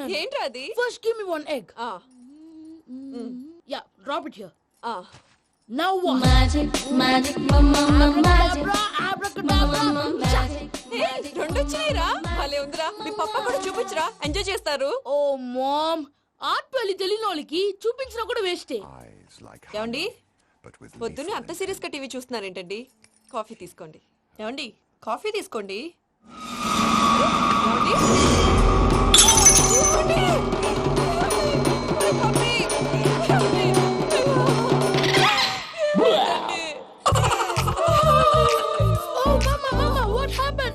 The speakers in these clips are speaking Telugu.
నేను. ఏంట్రా అది? First give me one egg. Yeah drop it here. Now what? Magic, magic, mama, magic. రెండు వచ్చినాయిరా. భలే ఉందిరా. మీ పప్ప కూడా చూపించరా, ఎంజాయ్ చేస్తారు. ఓ మామ్, ఆర్ట్ పెళ్లి తెలియని వాళ్ళకి చూపించినా కూడా వేస్టే. ఏమండి, పొద్దున్నే అంత సీరియస్ గా టీవీ చూస్తున్నారేంటండి? కాఫీ తీసుకోండి. ఏమండి, కాఫీ తీసుకోండి. ఏమండి? తీసుకోండి. కాఫీ.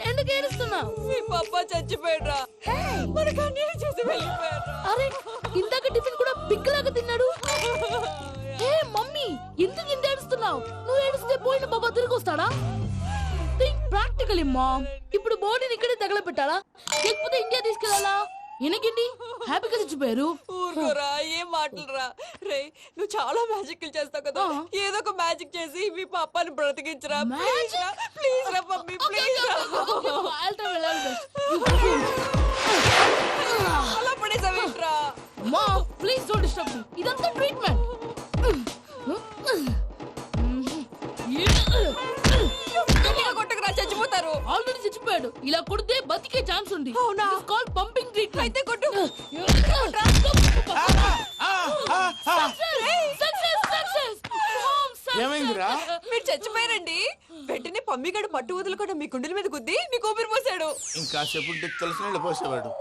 ఎందుకు ఏడుస్తున్నావు? మీ పప్ప చచ్చిపోయాడ్రా. మనకు అన్యాయం చేసి వెళ్ళిపోయాడ్రా. అరే, ఇందాక టిఫిన్ కూడా పిక్కలాగా తిన్నాడు. హే మమ్మీ, ఎందుకు ఇంత ఏడుస్తున్నావు? నువ్వు ఏడిస్తే పోయిన బాబా తిరిగి వస్తాడా? Think practically mom. ఇప్పుడు బాడీని ఇక్కడే తగలబెట్టాలా, లేకపోతే ఇండియా తీసుకెళ్ళాలా? ఎనకండి హ్యాపీగా చచ్చిపోయారు. ఊరుకోరా, ఏం మాటలురా. రే, నువ్వు చాలా మ్యాజిక్ చేస్తావు కదా, ఏదో ఒక మ్యాజిక్ చేసి మీ పాపాని బ్రతికించరా. ప్లీజ్ రా, ప్లీజ్ రా మమ్మీ, ప్లీజ్ రా. అలా పడేసావేంట్రా? Mom please don't disturb me. ఇదంతా ట్రీట్మెంట్. కొట్టకరా, చచ్చిపోతారు. ఆల్రెడీ చచ్చిపోయాడు. ఇలా కొడితే బతికే ఛాన్స్ ఉంది. అవునా? Call pumping treatment. అయితే కొట్టు. ఏమైందిరా? మీరు చచ్చిపోయారండి. వెంటనే పమ్మిగాడు మట్టు వదులుకుండా మీ గుండెల మీద గుద్ది మీకు ఊపిరి పోసాడు. ఇంకా చెప్పు తెలిసిన పోసేవాడు.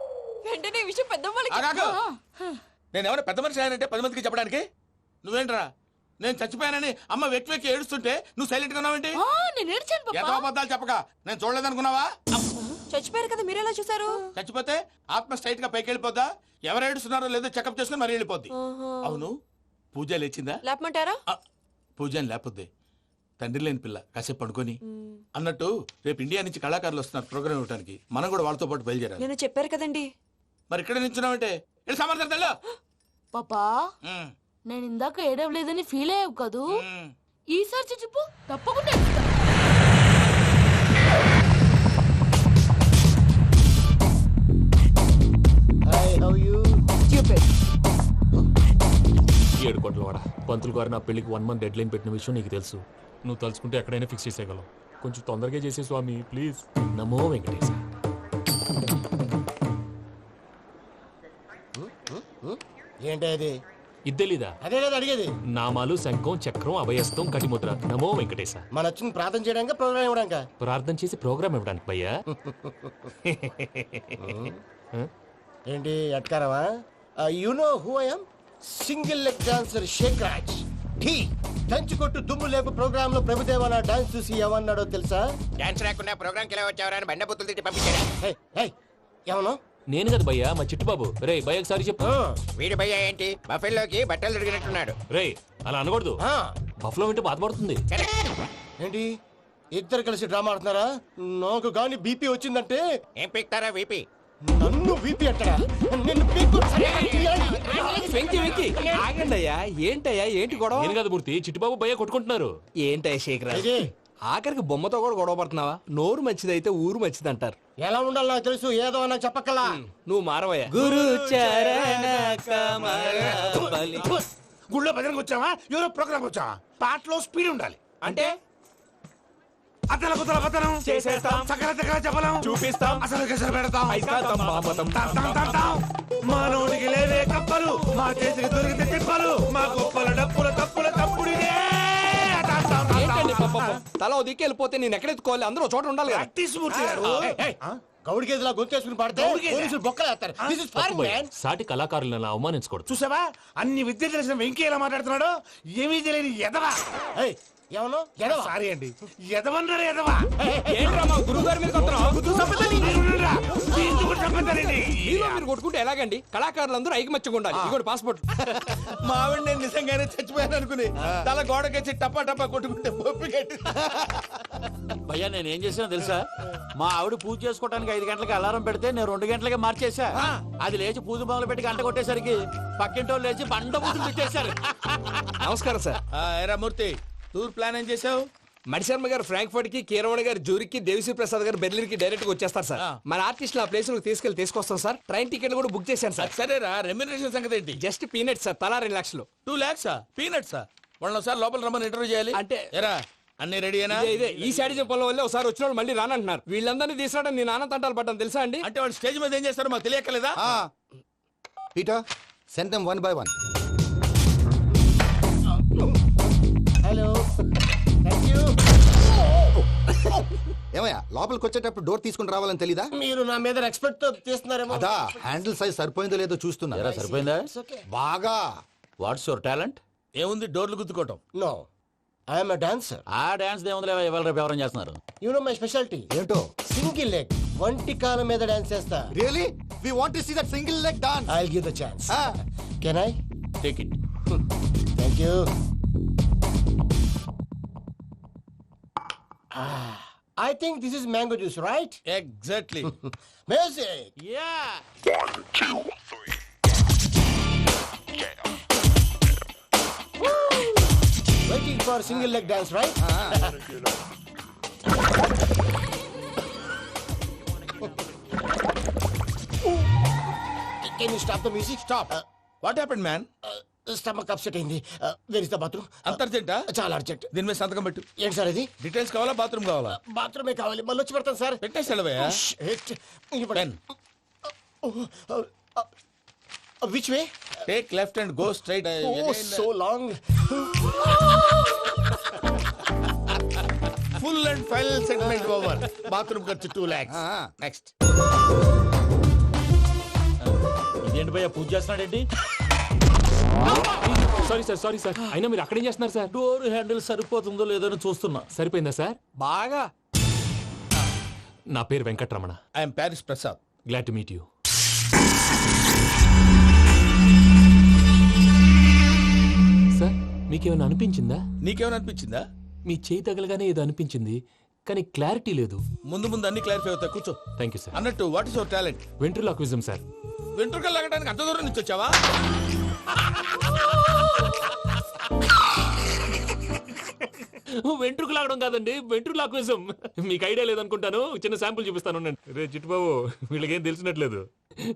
వెంటనే ఈ విషయం పెద్ద నేను ఎవరైనా పెద్ద మనిషి ఆయనంటే 10 మందికి చెప్పడానికి. నువ్వేంట్రా నేను చచ్చిపోయానని అమ్మ వెక్కి వెక్కి ఏడుస్తుంటే నువ్వు సైలెంట్ గా ఉన్నావేంటి? నేను ఏడ్చాను పాపా. ఎంతో అబద్ధాలు చెప్పక నేను చూడలేదనుకున్నావా? చచ్చిపోయారు కదా, మీరెలా చూసారు? చచ్చిపోతే ఆత్మ స్ట్రైట్ గా పైకి వెళ్ళిపోద్దా? ఎవరు ఏడుస్తున్నారో లేదో చెకప్ చేసుకుని మరి వెళ్ళిపోద్ది. అవును, పూజ లేచిందా? లేపమంటారా? పూజ అని లేకపోద్ది. తండ్రి లేని పిల్ల కాసేపు పడుకొని. అన్నట్టు రేపు ఇండియా నుంచి కళాకారులు వస్తున్నారు ప్రోగ్రామ్ ఇవ్వడానికి. మనం కూడా వాళ్ళతో పాటు బయలుదేరాలి. నేను చెప్పారు కదండి. మరి ఇక్కడ నిల్చున్నావంటే సమర్థన పాపా, నేను ఇందాక ఏడవలేదని ఫీల్ అయ్యావు కదూ? ఈసారి చచ్చిపో, తప్పకుండా ఏడుస్తా. ఏడు కోట్ల వాడ పంతులు గారు నా పెళ్లికి 1 month డెడ్ లైన్ పెట్టిన విషయం నీకు తెలుసు. నువ్వు తలుచుకుంటే ఎక్కడైనా ఫిక్స్ చేసేయగలవు. కొంచెం తొందరగా చేసే స్వామి ప్లీజ్. నమో వెంకటేశ. ఏంటి అది? ఇద్దెలీదా? అదే కదా అడిగేది. నామాలు శంఖం చక్రం అభయస్తం కటిముద్ర. నమో వెంకటేశ. మన వచ్చింది ప్రార్థన చేయడానికి, ప్రోగ్రామ్ ఇవ్వడానికి. ప్రార్థన చేసి ప్రోగ్రామ్ ఇవ్వడానికి భయ్యా. ఏంటి అట్కారమా? You know who I am? Single leg dancer Shaik Raj. ఢీ దంచి కొట్టు దుమ్ము లేపు ప్రోగ్రామ్ లో ప్రభుదేవ నా డాన్స్ చూసి ఏమన్నాడో తెలుసా? డాన్స్ రాకుండా ప్రోగ్రామ్ కి ఎలా వచ్చావరా అని బండ బుద్ధులు తిట్టి పంపించాడు. ఏమను? నేను కదా భయ్యా, మా చిట్టుబాబు. రే భయ్య ఒకసారి చెప్పు. వీడి భయ్య ఏంటి బఫెల్లోకి బట్టలు తిరిగినట్టున్నాడు. రే అలా అనకూడదు. బఫ్లో వింటే బాధపడుతుంది. ఏంటి ఇద్దరు కలిసి డ్రామా ఆడుతున్నారా? నాకు గాని బీపీ వచ్చిందంటే ఏం పీక్తారా వీపీ? నన్ను బీపీ అంటారా? నిన్ను ఆగండి అయ్యా, ఏంటయ్యా ఏంటి గొడవ? నేను కదా మూర్తి, చిట్టుబాబు భయ్య కొట్టుకుంటున్నారు. ఏంటయ్యా శేఖరా, ఆఖరికి బొమ్మతో కూడా గొడవ పడుతున్నావా? నోరు మంచిదైతే ఊరు మంచిది అంటారు. ఎలా ఉండాలి నాకు తెలుసు, ఏదో నాకు చెప్పక్కలా. నువ్వు మారవయ్యా. గురు గుళ్ళో భజనకు వచ్చావా? ఎవరో ప్రోగ్రామ్ వచ్చావా? పాటలో స్పీడ్ ఉండాలి. అంటే అతల కుతల పతనం చేసేస్తాం, సకల దగ్గర చెప్పలేం, చూపిస్తాం, అసలు గసలు పెడతాం. అయిస్తాం, బాపతం. మా నోటికి లేవే కప్పలు, మా చేతికి దొరికితే తిప్పలు, మా గొప్పల డప్పుల తప్పుల తప్పుడిదే. ఏంటండి పాపం? తల ఓ దిక్కు వెళ్ళిపోతే నేను ఎక్కడెత్తుకోవాలి? అందరూ చోట ఉండాలి కదా. గౌడి గేదెలా గొంతేసుకుని పాడితే పోలీసులు బొక్కలేస్తారు. This is foreign, man. సాటి కళాకారులను అవమానించకూడదు. చూసావా అన్ని విద్య తెలిసిన వెంకీ ఎలా మాట్లాడుతున్నాడు? ఏమీ తెలియని ఎదవా. ఏమను? ఎదవా? సారీ అండి, ఎదవన్నారు ఎదవా. ఏంట్రా మా గురువు గారి మీద మీలో మీరు కొట్టుకుంటే ఎలాగండి? కళాకారులందరూ ఐకమత్యంగా ఉండాలి. ఇదిగోండి పాస్పోర్ట్. మా ఆవిడ నేను నిజంగానే చచ్చిపోయాను అనుకుని తల గోడకొచ్చి టపా టపా కొట్టుకుంటే పొప్పి కట్టి. భయ్యా నేనేం చేసినా తెలుసా? మా ఆవిడ పూజ చేసుకోవడానికి 5 గంటలకి అలారం పెడితే నేను 2 గంటలకే మార్చేసా. అది లేచి పూజ మొదలు పెట్టి గంట కొట్టేసరికి పక్కింటోళ్ళు లేచి బండ పూజలు పెట్టేశారు. నమస్కారం సార్. ఏరా మూర్తి, టూర్ ప్లాన్ ఏం చేసావు? మణిశర్మ గారు ఫ్రాంక్ఫర్ట్ కి, కీరవాణి గారు జూరిక్ కి, దేవిశ్రీ ప్రసాద్ గారు బెర్లిన్ కి డైరెక్ట్ గా వచ్చేస్తారు సార్. మన ఆర్టిస్ట్ ఆ ప్లేస్ తీసుకొస్తాం సార్. ట్రైన్ టికెట్ కూడా బుక్ చేశాను సార్. సరేరా, రెమ్యూనరేషన్ సంగతి ఏంటి? జస్ట్ పీనట్స్ సార్, తలా 2 లక్షలు. 2 lakhs పీనట్సా? వాళ్ళని ఒకసారి లోపల రమ్మని ఇంటర్వ్యూ చేయాలి. అంటే ఎరా అన్ని రెడీ అయినా? ఇదే ఈ శాడిజం పనుల వల్లే ఒకసారి వచ్చిన వాళ్ళు మళ్ళీ రానంటున్నారు. వీళ్ళందరినీ తీసుకురావడం నేను నాన్న తంటాలు పడ్డాను తెలుసా అండి. అంటే వాళ్ళు స్టేజ్ మీద ఏం చేస్తారో మాకు తెలియక్కలేదా? Peter send them 1 by 1. Hello, thank you. ఏమయ్యా లోపలికి వచ్చేటప్పుడు డోర్ తీసుకుని రావాలని తెలీదా? మీరు నా మీద ఎక్స్పెక్ట్ తో తీస్తున్నారేమో. అదా హ్యాండిల్ సైజ్ సరిపోయిందో లేదో చూస్తున్నా. ఎరా సరిపోయిందా? బాగా. What's your talent? ఏముంది, డోర్లు గుద్దుకోవటం. No, I'm a dancer. ఆ డాన్స్ దేవుందిలే, ఇవాళ రేపు ఎవరైనా చేస్తున్నారు. You know my speciality. ఏంటో? సింగిల్ లెగ్, వంటి కాలం మీద డాన్స్ చేస్తా. Really we want to see that single leg dance. I will give the chance. Can I? Take it. Thank you. I think this is mango juice, right? Exactly. Music. Yeah. Waiting for single leg dance, right? Can you stop the music? Stop. What happened man? Stomach upset అయింది. Where is the bathroom? అంత అర్జెంటా? చాలా అర్జెంట్. దీని మీద సంతకం పెట్టు. ఏంటి సార్ ఇది? డీటెయిల్స్ కావాలా, బాత్రూమ్ కావాలా? బాత్రూమే కావాలి, మళ్ళీ వచ్చి పెడతాను సార్. పెట్టేసి వెళ్ళవయ్యా. Pen. Which way? Take left and go straight. Oh, so long. Full and final segment over. Bathroom ఖర్చు 2 lakhs. నెక్స్ట్. ఇదేంటి భయ్యా పూజ చేస్తున్నాడేంటి? Sorry sir. అయినా మీరు అక్కడేం చేస్తున్నారు సార్? డోర్ హ్యాండిల్ సరిపోతుందో లేదో అని చూస్తున్నా. సరిపోయిందా సార్? బాగా. నా పేరు Venkatramana. I'm Paris Prasad. Glad to meet you. Sir మీకేమైనా అనిపించిందా? నీకేమైనా అనిపించిందా? మీ చేయి తగలగానే ఏదో అనిపించింది, కానీ క్లారిటీ లేదు. ముందు ముందు అన్ని క్లారిఫై అవుతాయి, కూర్చో. Thank you sir. అన్నట్టు what is your talent? Ventriloquism sir. వెంట్రుకలు లాగడానికి అంత దూరం నుంచి వచ్చావా? వెంట్రుకు లాగడం కాదండి, వెంట్రులాక్విజం. మీకు ఐడియా లేదనుకుంటాను, చిన్న శాంపుల్ చూపిస్తాను. రే చిట్టుబాబు, వీళ్ళకేం తెలిసినట్లేదు.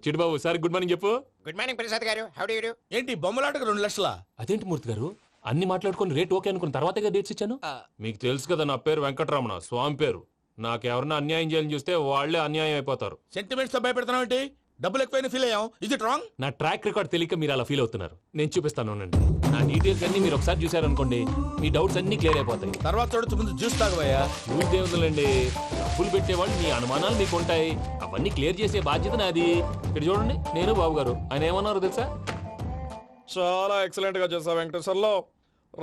చిట్టుబాబు సార్ గుడ్ మార్నింగ్ చెప్పు. Good morning Prasad garu. How do you do? ఏంటి బొమ్మలాటకు 2 లక్షలా? అదేంటి మూర్తి గారు, అన్ని మాట్లాడుకొని రేట్ ఓకే అనుకున్న తర్వాతగా డేట్స్ ఇచ్చాను. మీకు తెలుసు కదా నా పేరు వెంకటరమణ, స్వామి పేరు. నాకెవరన్నా అన్యాయం చేయాలని చూస్తే వాళ్లే అన్యాయం అయిపోతారు. సెంటిమెంట్స్ తో భయపెడతావు ఏంటి? డబ్బులు ఎక్కువైనా ఫీల్ అయ్యాం. ఇది రాంగ్. నా ట్రాక్ రికార్డ్ తెలియక మీరు అలా ఫీల్ అవుతున్నారు. నేను చూపిస్తాను ఉండండి. నా డీటెయిల్స్ అన్ని మీరు ఒకసారి చూసారనుకోండి, మీ డౌట్స్ అన్ని క్లియర్ అయిపోతాయి. తర్వాత చూడొచ్చు, ముందు జ్యూస్ తాగబోయా. చూస్తే ఉందండి, డబ్బులు పెట్టేవాళ్ళు మీ అనుమానాలు మీకు ఉంటాయి, అవన్నీ క్లియర్ చేసే బాధ్యత నాది. ఇక్కడ చూడండి, నేను బాబు గారు. ఆయన ఏమన్నారు తెలుసా? చాలా ఎక్సలెంట్ గా చేసావు వెంకటేశ్వర్లో.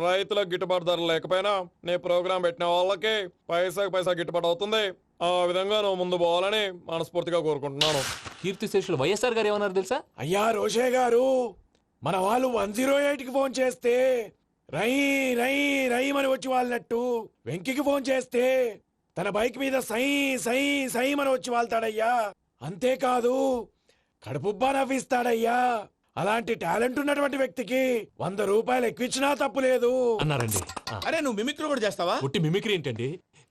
రైతులకు గిట్టుబాటు ధర లేకపోయినా నీ ప్రోగ్రాం పెట్టిన వాళ్ళకి పైసాకి పైసా గిట్టుబాటు అవుతుంది. ఆ విధంగా నువ్వు ముందు పోవాలని మనస్ఫూర్తిగా కోరుకుంటున్నాను. కీర్తి శేషులు వైఎస్ఆర్ గారు ఏమన్నారు తెలుసా? అయ్యా రోషే గారు, మన వాళ్ళు 108కి ఫోన్ చేస్తే రై రై రై అని వచ్చి వాళ్ళనట్టు, వెంకికి ఫోన్ చేస్తే తన బైక్ మీద సై సై సై అని వచ్చి వాళ్తాడయ్యా. అంతేకాదు కడుపుబ్బా నవ్విస్తాడయ్యా. అలాంటి టాలెంట్ ఉన్నటువంటి వ్యక్తికి 100 రూపాయలు ఎక్కువచ్చినా తప్పు లేదు అన్నారండి. అరే నువ్వు మిమిక్రీ కూడా చేస్తావా? పుట్టి మిమిక్రీ ఏంటండి?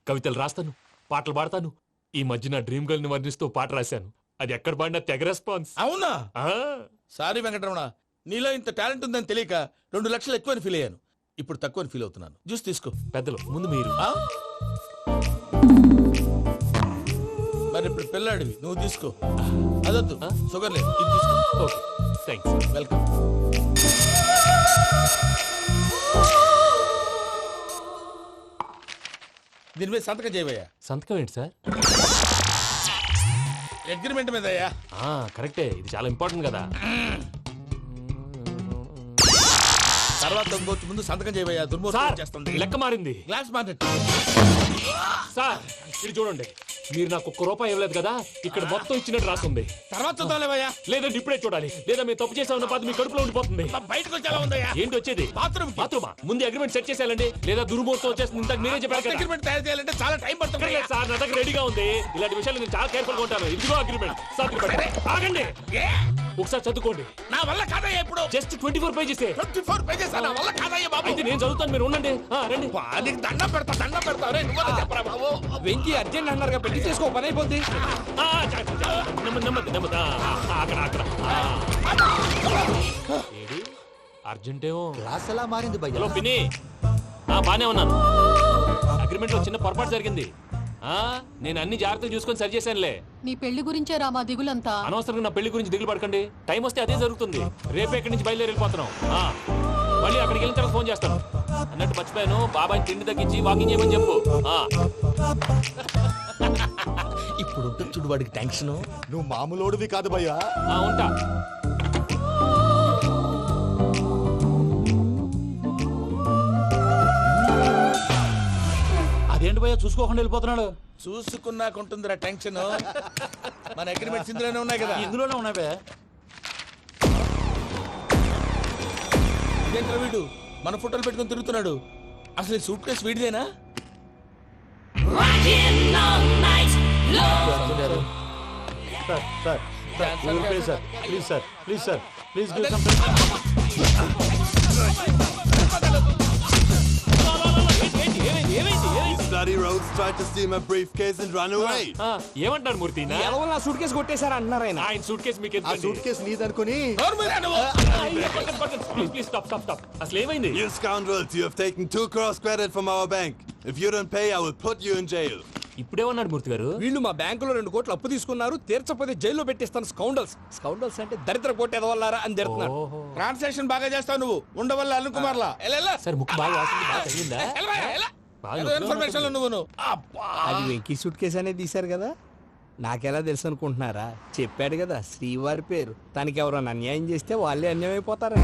కవితలు రాస్తాను, పాటలు పాడతాను. ఈ మధ్య నా డ్రీమ్ గర్ల్ ని వర్ణిస్తూ పాట రాశాను. అది ఎక్కడ పాడినా తెగ రెస్పాన్స్. అవునా? ఆ, సారీ వెంకటరమణ, నీలో ఇంత టాలెంట్ ఉందని తెలియక 2 లక్షలు ఎక్కువని ఫీల్ అయ్యాను. ఇప్పుడు తక్కువని ఫీల్ అవుతున్నాను. జ్యూస్ తీసుకో. పెద్దలు ముందు మీరు. ఆ? మరి ఇప్పుడు పిల్లాడివి, నువ్వు తీసుకో. అదొద్దు, షుగర్ లేదు, ఇది తీసుకో. Okay thanks. వెల్కమ్. దీని మీద సంతకం చేయవయ్యా. సంతకం ఏంటి సార్? అగ్రిమెంట్ మీద అయ్యా. కరెక్టే, ఇది చాలా ఇంపార్టెంట్ కదా. తర్వాత ఇంకొచ్చి ముందు సంతకం చేయవయ్యా. దుర్మోహం చేస్తుంది. లెక్క మారింది. Glass market. సార్ ఇది చూడండి, మీరు నాకు 1 రూపాయి ఇవ్వలేదు కదా, ఇక్కడ మొత్తం ఇచ్చినట్టు రాస్తుంది. తర్వాత చూద్దాంలేవయ్యా. లేదంటే ఇప్పుడే చూడాలి, లేదా మీరు తప్పు చేసామన్న బాధ మీ కడుపులో ఉండిపోతుంది. బయటకు వచ్చేలా ఉందయ్యా. ఏంటి వచ్చేది? బాత్రూమా? ముందు అగ్రిమెంట్ సెట్ చేసేయాలండి, లేదా దుర్మూర్తం వచ్చేస్తుంది. ఇంతకు మీరే చెప్పారు కదా. అగ్రిమెంట్ తయారు చేయాలంటే చాలా టైం పడుతుంది సార్. నా దగ్గర రెడీగా ఉంది. ఇలాంటి విషయాలు నేను చాలా కేర్ఫుల్ గా ఉంటాను. ఇదిగో అగ్రిమెంట్. ఆగండి. ఒకసారి చదువుకోండి. నా వల్ల కాదయ్యా ఇప్పుడు. Just 24 pages. 24 pages నా వల్ల కాదయ్యా బాబు. అయితే నేను చదువుతాను, మీరు ఉండండి. రండి. నీకు దండం పెడతా రే నువ్వు చెప్పరా బాబు. వెంకీ అర్జెంట్ అన్నారుగా పెళ్లి చేసుకో పని అయిపోద్ది. నెమ్మది. అక్కడ. ఏడి అర్జెంటేమో. క్లాస్ ఎలా మారింది భయ్యా? హలో పిన్ని, బానే ఉన్నాను. అగ్రిమెంట్ లో చిన్న పొరపాటు జరిగింది. నేను అన్ని జాగ్రత్తలు చూసుకొని సరి చేశానులే. నీ పెళ్లి గురించే రా మా దిగులంతా. అనవసరంగా నా పెళ్లి గురించి దిగులు పడకండి. టైం వస్తే అదే జరుగుతుంది. రేపే ఇక్కడి నుంచి బయలుదేరి వెళ్ళిపోతున్నాం. మళ్ళీ అక్కడికి వెళ్ళిన తర్వాత ఫోన్ చేస్తాను. అన్నట్టు మర్చిపోయాను, బాబాయ్ తిండి తగ్గించి వాకింగ్ చేయమని చెప్పు. ఇప్పుడు ఉంటుంది చూడు వాడికి టెన్షన్. నువ్వు మామూలోడివి కాదు భయ్యా. ఉంటా. అదేంటి భయ్యా చూసుకోకుండా వెళ్ళిపోతున్నాడు? చూసుకున్నాకుంటుందిరా టెన్షన్. మన అగ్రిమెంట్స్ ఇందులోనే ఉన్నాయి కదా. ఇందులోనే ఉన్నాయి భయ్యా. ఇదేంట్రా వీడు మన ఫోటోలు పెట్టుకొని తిరుగుతున్నాడు. అసలు సూట్ కేసు వీడిదేనా? ప్లీజ్ ఏమైంది? rogues tried to steal my briefcase and run away. ఏమంటారు మూర్తి? ఎలా నా సూట్ కేసు కొట్టేశారా అన్నారు ఆయన. ఆయన సూట్ కేసు మీకు ఆ సూట్ కేసు నీదనుకుని ప్లీజ్ స్టాప్. అసలు ఏమైంది? You scoundrels, you have taken 2 crores credit from our bank. If you don't pay, I will put you in jail. ఇప్పుడేమన్నాడు మూర్తి గారు? వీళ్ళు మా బ్యాంకులో 2 కోట్లు అప్పు తీసుకున్నారు, తీర్చపోతే జైల్లో పెట్టిస్తాను. స్కౌండల్స్ అంటే దరిద్ర కోట ఎదవల్లారా అని తిడుతున్నారు. ట్రాన్సాక్షన్ బాగా చేస్తావు నువ్వు. ఉండవల్ల అరుణ్ కుమార్ లా సరే ముక్కు బాగా వాసింది, బాగా తగిలిందా? ఇన్ఫర్మేషన్ నువ్వు. అది వెంకీ సూట్ కేసు అనేది తీశారు కదా, నాకెలా తెలుసు అనుకుంటున్నారా? చెప్పాడు కదా శ్రీవారి పేరు. తనకి ఎవరైనా అన్యాయం చేస్తే వాళ్ళే అన్యాయం అయిపోతారు.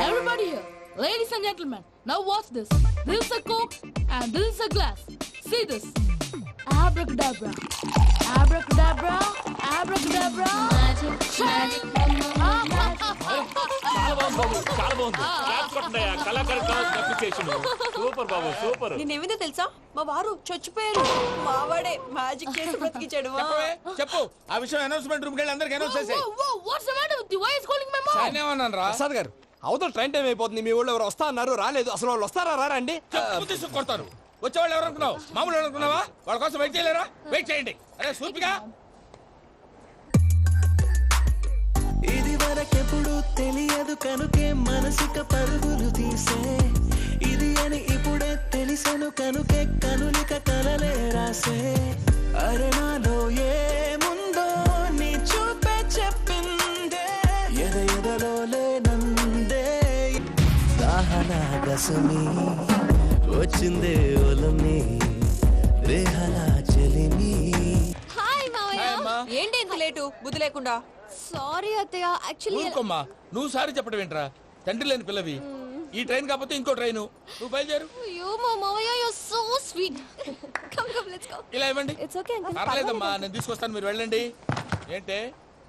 Everybody here, ladies and gentlemen, now watch this. This is a Coke and this is a glass. See this. Abracadabra. Abracadabra. Abracadabra. చాలా బాగుంది. క్లాప్స్ కొట్టండి. కళాకారు అప్రిసియేషన్. సూపర్ బాబు, సూపర్. నేనేమిందో తెలుసా, మా వారు చచ్చిపోయారు. మావాడే మ్యాజిక్ చేసి బ్రతికించాడు. చెప్పు ఆ విషయం. అనౌన్స్మెంట్ రూమ్ కెళ్ళి అందరికి అనౌన్స్ చేసేయ్. Whoa, what's the matter with you? Why is calling my mom? నేనేమన్నాను రా? ప్రసాద్ గారు, అవతల ట్రైన్ టైం అయిపోతుంది. మీ ఊళ్ళో ఎవరు వస్తా అన్నారు, రాలేదు. అసలు వాళ్ళు వస్తారా రారా అండి? తీసుకు కొడతారు. వచ్చేవాళ్ళు ఎవరు అనుకున్నావు? మామూలు అనుకున్నావా? వాళ్ళ కోసం వెయిట్ చేయలేరా? వెయిట్ చేయండి. అరే సూపిగా. ఇది వరకెప్పుడు తెలియదు కనుకే మనసిక పరుగులు తీసే, ఇది అని ఇప్పుడే తెలిసెను కనుకే కనులిక కలలే రాసే. అరణాలో ఏముందో నీ చూపే చెప్పిందే, ఎదలో లేనందే దాహనా గసమి వచ్చిందే ఒలమి రేహనా చెలిమి. హాయ్ మావయ్య. ఏంటి ఇంత లేటు? బుద్ధి లేకుండా. సారీ అత్తయ్య, యాక్చువల్లీ ఊరుకోమ్మా. నువ్వు సారీ చెప్పడం ఏంట్రా? తండ్రి లేని పిల్లవి. ఈ ట్రైన్ కాకపోతే ఇంకో ట్రైన్. నువ్వు బయలుదేరు. అయ్యో మా మావయ్య, you are so sweet. Come let's go. ఇలా ఇవ్వండి. It's okay uncle. పర్లేదమ్మా, నేను తీసుకొస్తాను, మీరు వెళ్ళండి. ఏంటే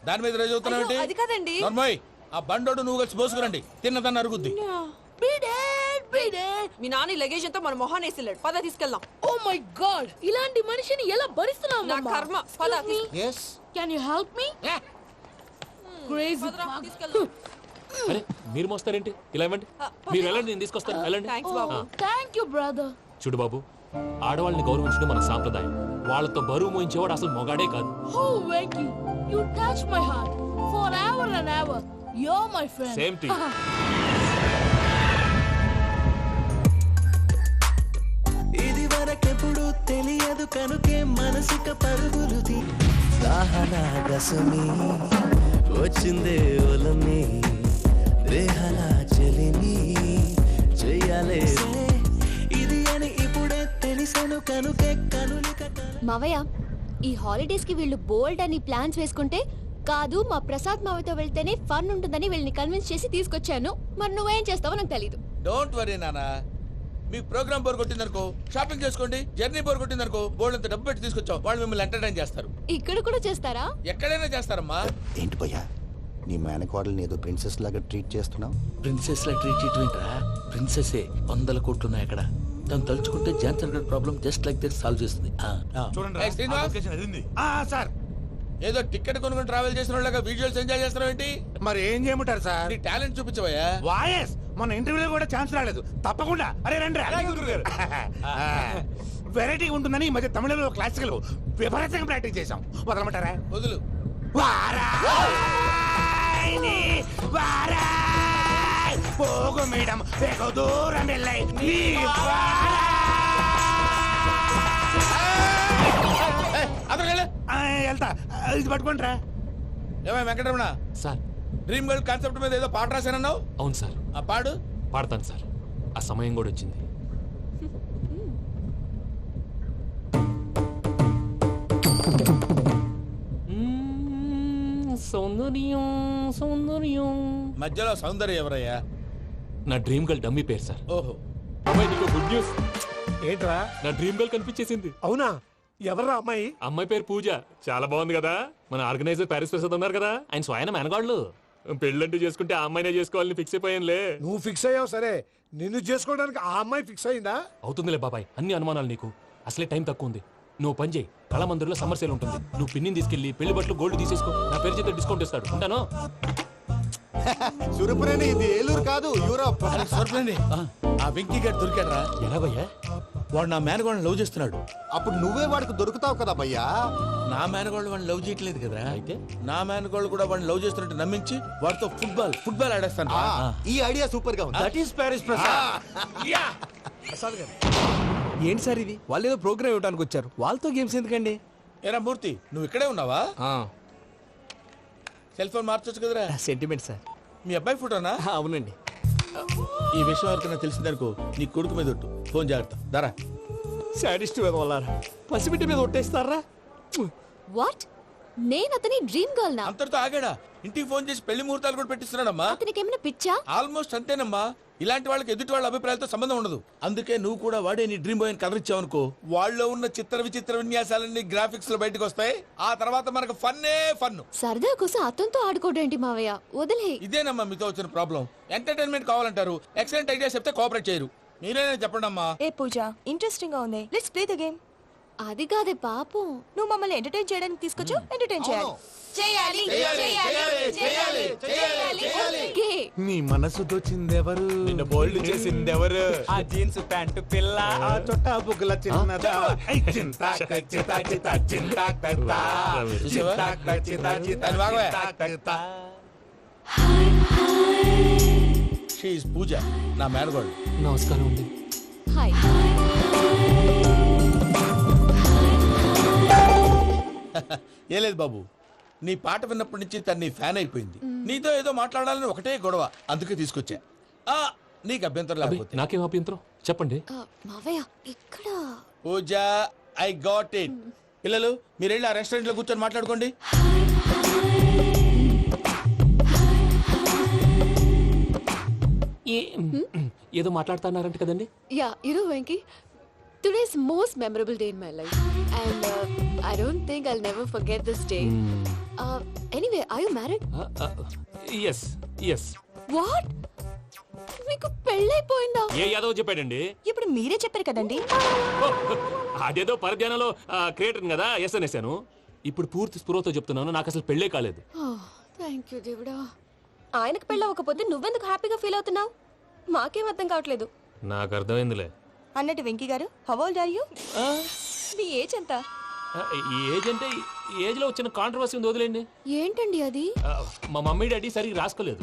దాని మీద రోజు చదువుతున్నావు? అది కాదండి. నర్మోయ్, ఆ బండోడు నువ్వు కలిసి పోసుకురండి. తిన్నదాన్ని అరుగుద్ది. మీ నాని లగేజ్ అంతా మన మొహాన్ వేసిల్లాడు. పద తీసుకెళ్దాం. Oh my God! ఇలాంటి మనిషిని ఎలా భరిస్తున్నావు? నా కర్మ. పద yes Can you help me? Crazy. తీసుకెళ్దాం. అరే మీరు మోస్తారేంటి? ఇలా ఇవ్వండి. మీరు వెళ్ళండి, నేను తీసుకొస్తాను. వెళ్ళండి. Thanks Babu. Thank you, brother. చూడు బాబు, ఆడవాళ్ళని గౌరవించడం మన సాంప్రదాయం. వాళ్ళతో బరువు మోయించేవాడు అసలు మొగాడే కాదు. Oh, Venky, you touch my heart forever and ever. You're my friend. Same to you. ఇది వరకెప్పుడు తెలియదు కనుకే మనసిక పరుగులు దాహనా గసమి వచ్చిందే ఒలమి రేహనా చెలిమి చెయ్యాలే, ఇది అని ఇప్పుడే తెలిసెను కనుకే కనులిక. మావయ్య, ఈ హాలిడేస్ కి వీళ్ళు బోల్డ్ అని ప్లాన్స్ వేసుకుంటే కాదు మా ప్రసాద్ మావయ్యతో వెళ్తేనే ఫన్ ఉంటుందని వీళ్ళని కన్విన్స్ చేసి తీసుకొచ్చాను. మరి నువ్వేం చేస్తావో నాకు తెలీదు. డోంట్ వరీ నానా. మీ ప్రోగ్రామ్ బోర్ కొట్టిందనుకో షాపింగ్ చేసుకోండి. జర్నీ బోర్ కొట్టిందనుకో బోర్డు అంత డబ్బు పెట్టి తీసుకొచ్చాం. వాళ్ళు మిమ్మల్ని ఎంటర్టైన్ చేస్తారు. ఇక్కడ కూడా చేస్తారా? ఎక్కడైనా చేస్తారమ్మా. ఏంటి భయ్యా, నీ మేనకోడల్ని ఏదో ప్రిన్సెస్ లాగా ట్రీట్ చేస్తున్నావు? ప్రిన్సెస్ లా ట్రీట్ చేయటం ఏంట్రా? ప్రిన్సెసే 100 కోట్లు ఉన్నాయి అక్కడ. తను తలుచుకుంటే జాన్సన్ గడ్ problem just like this solve చేస్తుంది. చూడండి సార్ ఏదో టికెట్ కొనుక్కొని ట్రావెల్ చేసిన వాళ్ళగా విజువల్స్ ఎంజాయ్ చేస్తున్నావు ఏంటి? మరి ఏం చేయమంటారు సార్? నీ టాలెంట్ చూపించవయ్యా. వాయస్ మన ఇంటర్వ్యూలో కూడా ఛాన్స్ రాలేదు. తప్పకుండా అరే రండి వెరైటీ ఉంటుందని ఈ మధ్య తమిళంలో క్లాసికల్ విపరీతంగా ప్రాక్టీస్ చేశాం. వదలమంటారా? వదులు. వారాయని వారాయ్ పోగు మేడం వెగు దూరం వెళ్ళై నీ వెళ్తా. ఇది పట్టుకుంటారా? ఏమై Venkataramana, sir dream girl concept మీద ఏదో పాట రాశానన్నావు. అవును సార్. ఆ పాడు. పాడతాను సార్. ఆ సమయం కూడా వచ్చింది. సౌందర్యం సౌందర్యం. మధ్యలో సౌందర్యం ఎవరయ్యా? నా డ్రీమ్ గర్ల్ డమ్మీ పేరు సార్. ఓహో. అమ్మాయి నీకు గుడ్ న్యూస్. ఏంట్రా? నా డ్రీమ్ గర్ల్ కనిపించేసింది. అవునా? ఎవరా అమ్మాయి? అమ్మాయి పేరు పూజ. చాలా బాగుంది కదా. మన ఆర్గనైజర్ ప్యారిస్ ప్రసాద్ ఉన్నారు కదా, ఆయన స్వయం మేనగాళ్ళు. పెళ్ళంటూ చేసుకుంటే ఆ అమ్మాయినే చేసుకోవాలని ఫిక్స్ అయిపోయానులే. నువ్వు ఫిక్స్ అయ్యావు సరే, నిన్ను చేసుకోవడానికి ఆ అమ్మాయి ఫిక్స్ అయిందా? అవుతుందిలే బాబాయ్, అన్ని అనుమానాలు నీకు. అసలే టైం తక్కువ ఉంది. నువ్వు పని చేయి, కళామందిర్లో సమ్మర్ సేల్ ఉంటుంది. నువ్వు పిన్నిని తీసుకెళ్లి పెళ్లి బట్టలు గోల్డ్ తీసేసుకో. నా పేరు చేత డిస్కౌంట్ ఇస్తాడు. ఉంటాను. సురపురేని ఇది ఏలూరు కాదు, యూరోప్. సర్ప్లేని ఆ వెంకీ గారు దొరికాడరా? ఎలా భయ్యా? వాడు నా మేనగోళ్ళని లవ్ చేస్తున్నాడు. అప్పుడు నువ్వే వాడికి దొరుకుతావు కదా భయ్యా. నా మేనగోళ్ళు వాడిని లవ్ చేయట్లేదు కదరా. అయితే నా మేనగోళ్ళు కూడా వాడిని లవ్ చేస్తున్నట్టు నమ్మించి వాడితో ఫుట్బాల్ ఆడేస్తాను. ఈ ఐడియా సూపర్ గా ఉంది. That is Paris Prasad. ఏంటి సార్ ఇది? వాళ్ళు ఏదో ప్రోగ్రామ్ ఇవ్వడానికి వచ్చారు, వాళ్ళతో గేమ్స్ ఎందుకండి? ఏరా మూర్తి, నువ్వు ఇక్కడే ఉన్నావా? సెల్ ఫోన్ మార్చొచ్చు కదరా. Sentiment sir. మీ అబ్బాయి ఫోటోనా? అవునండి. ఈ విషయం ఎవరికైనా తెలిసిందనుకో నీ కొడుకు మీద ఒట్టు. ఫోన్ జాగ్రత్త. దారా. సాడిస్ట్ వాళ్ళారా, పసిబిడ్డ మీద ఒట్టేస్తారా? వాట్? నేను అతని డ్రీమ్ గర్ల్ నా? అంతటితో ఆగాడా? ఇంటికి ఫోన్ చేసి పెళ్లి ముహూర్తాలు కూడా పెట్టిస్తున్నాడమ్మా. అతనికి ఏమైనా పిచ్చా? ఆల్మోస్ట్ అంతేనమ్మా. ఇలాంటి వాళ్ళకి ఎదుటి వాళ్ళ అభిప్రాయాలతో సంబంధం ఉండదు. అందుకే నువ్వు కూడా వాడే నీ డ్రీమ్ బాయ్ కవర్ ఇచ్చావనుకో, వాళ్ళలో ఉన్న చిత్ర విచిత్ర విన్యాసాలన్నీ గ్రాఫిక్స్ లో బయటకు వస్తాయి. ఆ తర్వాత మనకు ఫన్నే ఫన్. సరదా కోసం అతనితో ఆడుకోవడేంటి మావయ్య? వదిలే. ఇదేనమ్మా మీతో వచ్చిన ప్రాబ్లం. ఎంటర్టైన్మెంట్ కావాలంటారు, ఎక్సలెంట్ ఐడియా చెప్తే కోఆపరేట్ చేయరు. మీరేనా చెప్పండి అమ్మా. ఏ పూజ, ఇంట్రెస్టింగ్ గా ఉంది. Let's play the game. అది కాదే పాపం. నువ్వు మమ్మల్ని ఎంటర్టైన్ చేయడానికి తీసుకొచ్చు, ఎంటర్టైన్ చేయాలి. ఓకే. నీ మనసు దోచిందెవరు? నిన్ను బోల్డ్ చేసిందెవరు? ఆ జీన్స్ ప్యాంటు పిల్ల, ఆ చొట్టా బుగ్గల చిన్నదా. షీఈ్ పూజ, నా మేనగోడు. నమస్కారం అండి. హాయ్. ఏ లేదు బాబు, నీ పాట విన్నప్పటి నుంచి తను నీ ఫ్యాన్ అయిపోయింది. నీతో ఏదో మాట్లాడాలని ఒకటే గొడవ, అందుకే తీసుకొచ్చా. నీకు అభ్యంతరం లేకపోతే. నాకేం అభ్యంతరం చెప్పండి. మావయ్య ఇక్కడ. పూజ, ఐ గాట్ ఇట్. పిల్లలు మీరు వెళ్ళి ఆ రెస్టారెంట్ లో కూర్చొని మాట్లాడుకోండి. ఏదో మాట్లాడుతున్నారంట కదండి. Yeah, you know Venky, today's most memorable day in my life, and I don't think I'll never forget this day. Anyway, are you married? Yes yes. What? మీకు పెళ్ళైపోయిందా? ఏ యాదవ్ చెప్పాడండి? ఇప్పుడు మీరే చెప్పారు కదండి. అదేదో పరధ్యానంలో క్రియేటర్ కదా ఎస్ అనేసాను. ఇప్పుడు పూర్తి స్పృహతో చెప్తున్నాను, నాకు అసలు పెళ్ళే కాలేదు. థ్యాంక్ యూ దేవుడా. ఆయనకు పెళ్ళి అవ్వకపోతే నువ్వెందుకు హ్యాపీగా ఫీల్ అవుతున్నావు? మాకేం అర్థం కావట్లేదు. నాకు అర్థమైందిలే. అన్నట్టు Venky garu, how old are you? మీ ఏజ్ ఎంత? ఏజ్ అంటే ఏజ్ లో వచ్చిన కాంట్రవర్సీ ఉంది, వదిలేండి. ఏంటండి అది? మా మమ్మీ డాడీ సరిగ్గా రాసుకోలేదు,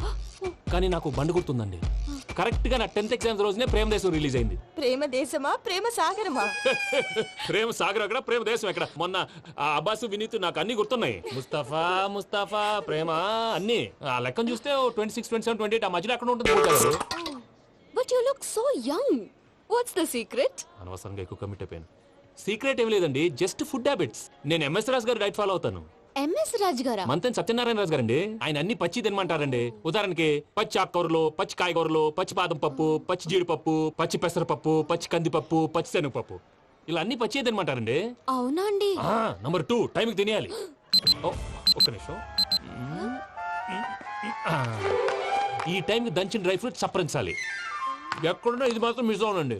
కానీ నాకు బండి గుర్తుందండి. కరెక్ట్ గా నా 10th ఎగ్జామ్స్ రోజునే ప్రేమ దేశం రిలీజ్ అయింది. ప్రేమ దేశమా, ప్రేమ సాగరమా? ప్రేమ సాగర్ అక్కడ, ప్రేమ దేశం ఎక్కడ? మొన్న అబ్బాసు వినీత్ నాకు అన్ని గుర్తున్నాయి. ముస్తఫా ముస్తఫా ప్రేమ అన్ని ఆ లెక్కను చూస్తే 26, 27, 28 ఆ మధ్యలో అక్కడ ఉంటుంది. But you look so young. What's the secret? అనవసరంగా ఎక్కువ కమిట్ అయిపోయాను. సీక్రెట్ ఏం లేదండి, జస్ట్ ఫుడ్ హ్యాబిట్స్. నేను ఎంఎస్ రాజు గారు డైట్ ఫాలో అవుతాను. ఎంఎస్ రాజు గారా? మంతెన్ సత్యనారాయణ రాజు గారండి. ఆయన అన్ని పచ్చి తినమంటారండి. ఉదాహరణకి పచ్చి ఆకుకూరలు, పచ్చి కాయగూరలు, పచ్చి బాదం పప్పు, పచ్చి జీడిపప్పు, పచ్చి పెసరపప్పు, పచ్చి కందిపప్పు, పచ్చి శనగపప్పు, ఇలా అన్ని పచ్చి తినమంటారండి. అవునా అండి? నంబర్ 2, టైంకి తినేయాలి. ఒక్క నిమిషం. ఈ టైంకి దంచిన డ్రై ఫ్రూట్స్ సప్పరించాలి. ఎక్కడున్నా ఇది మాత్రం మిస్ అవునండి.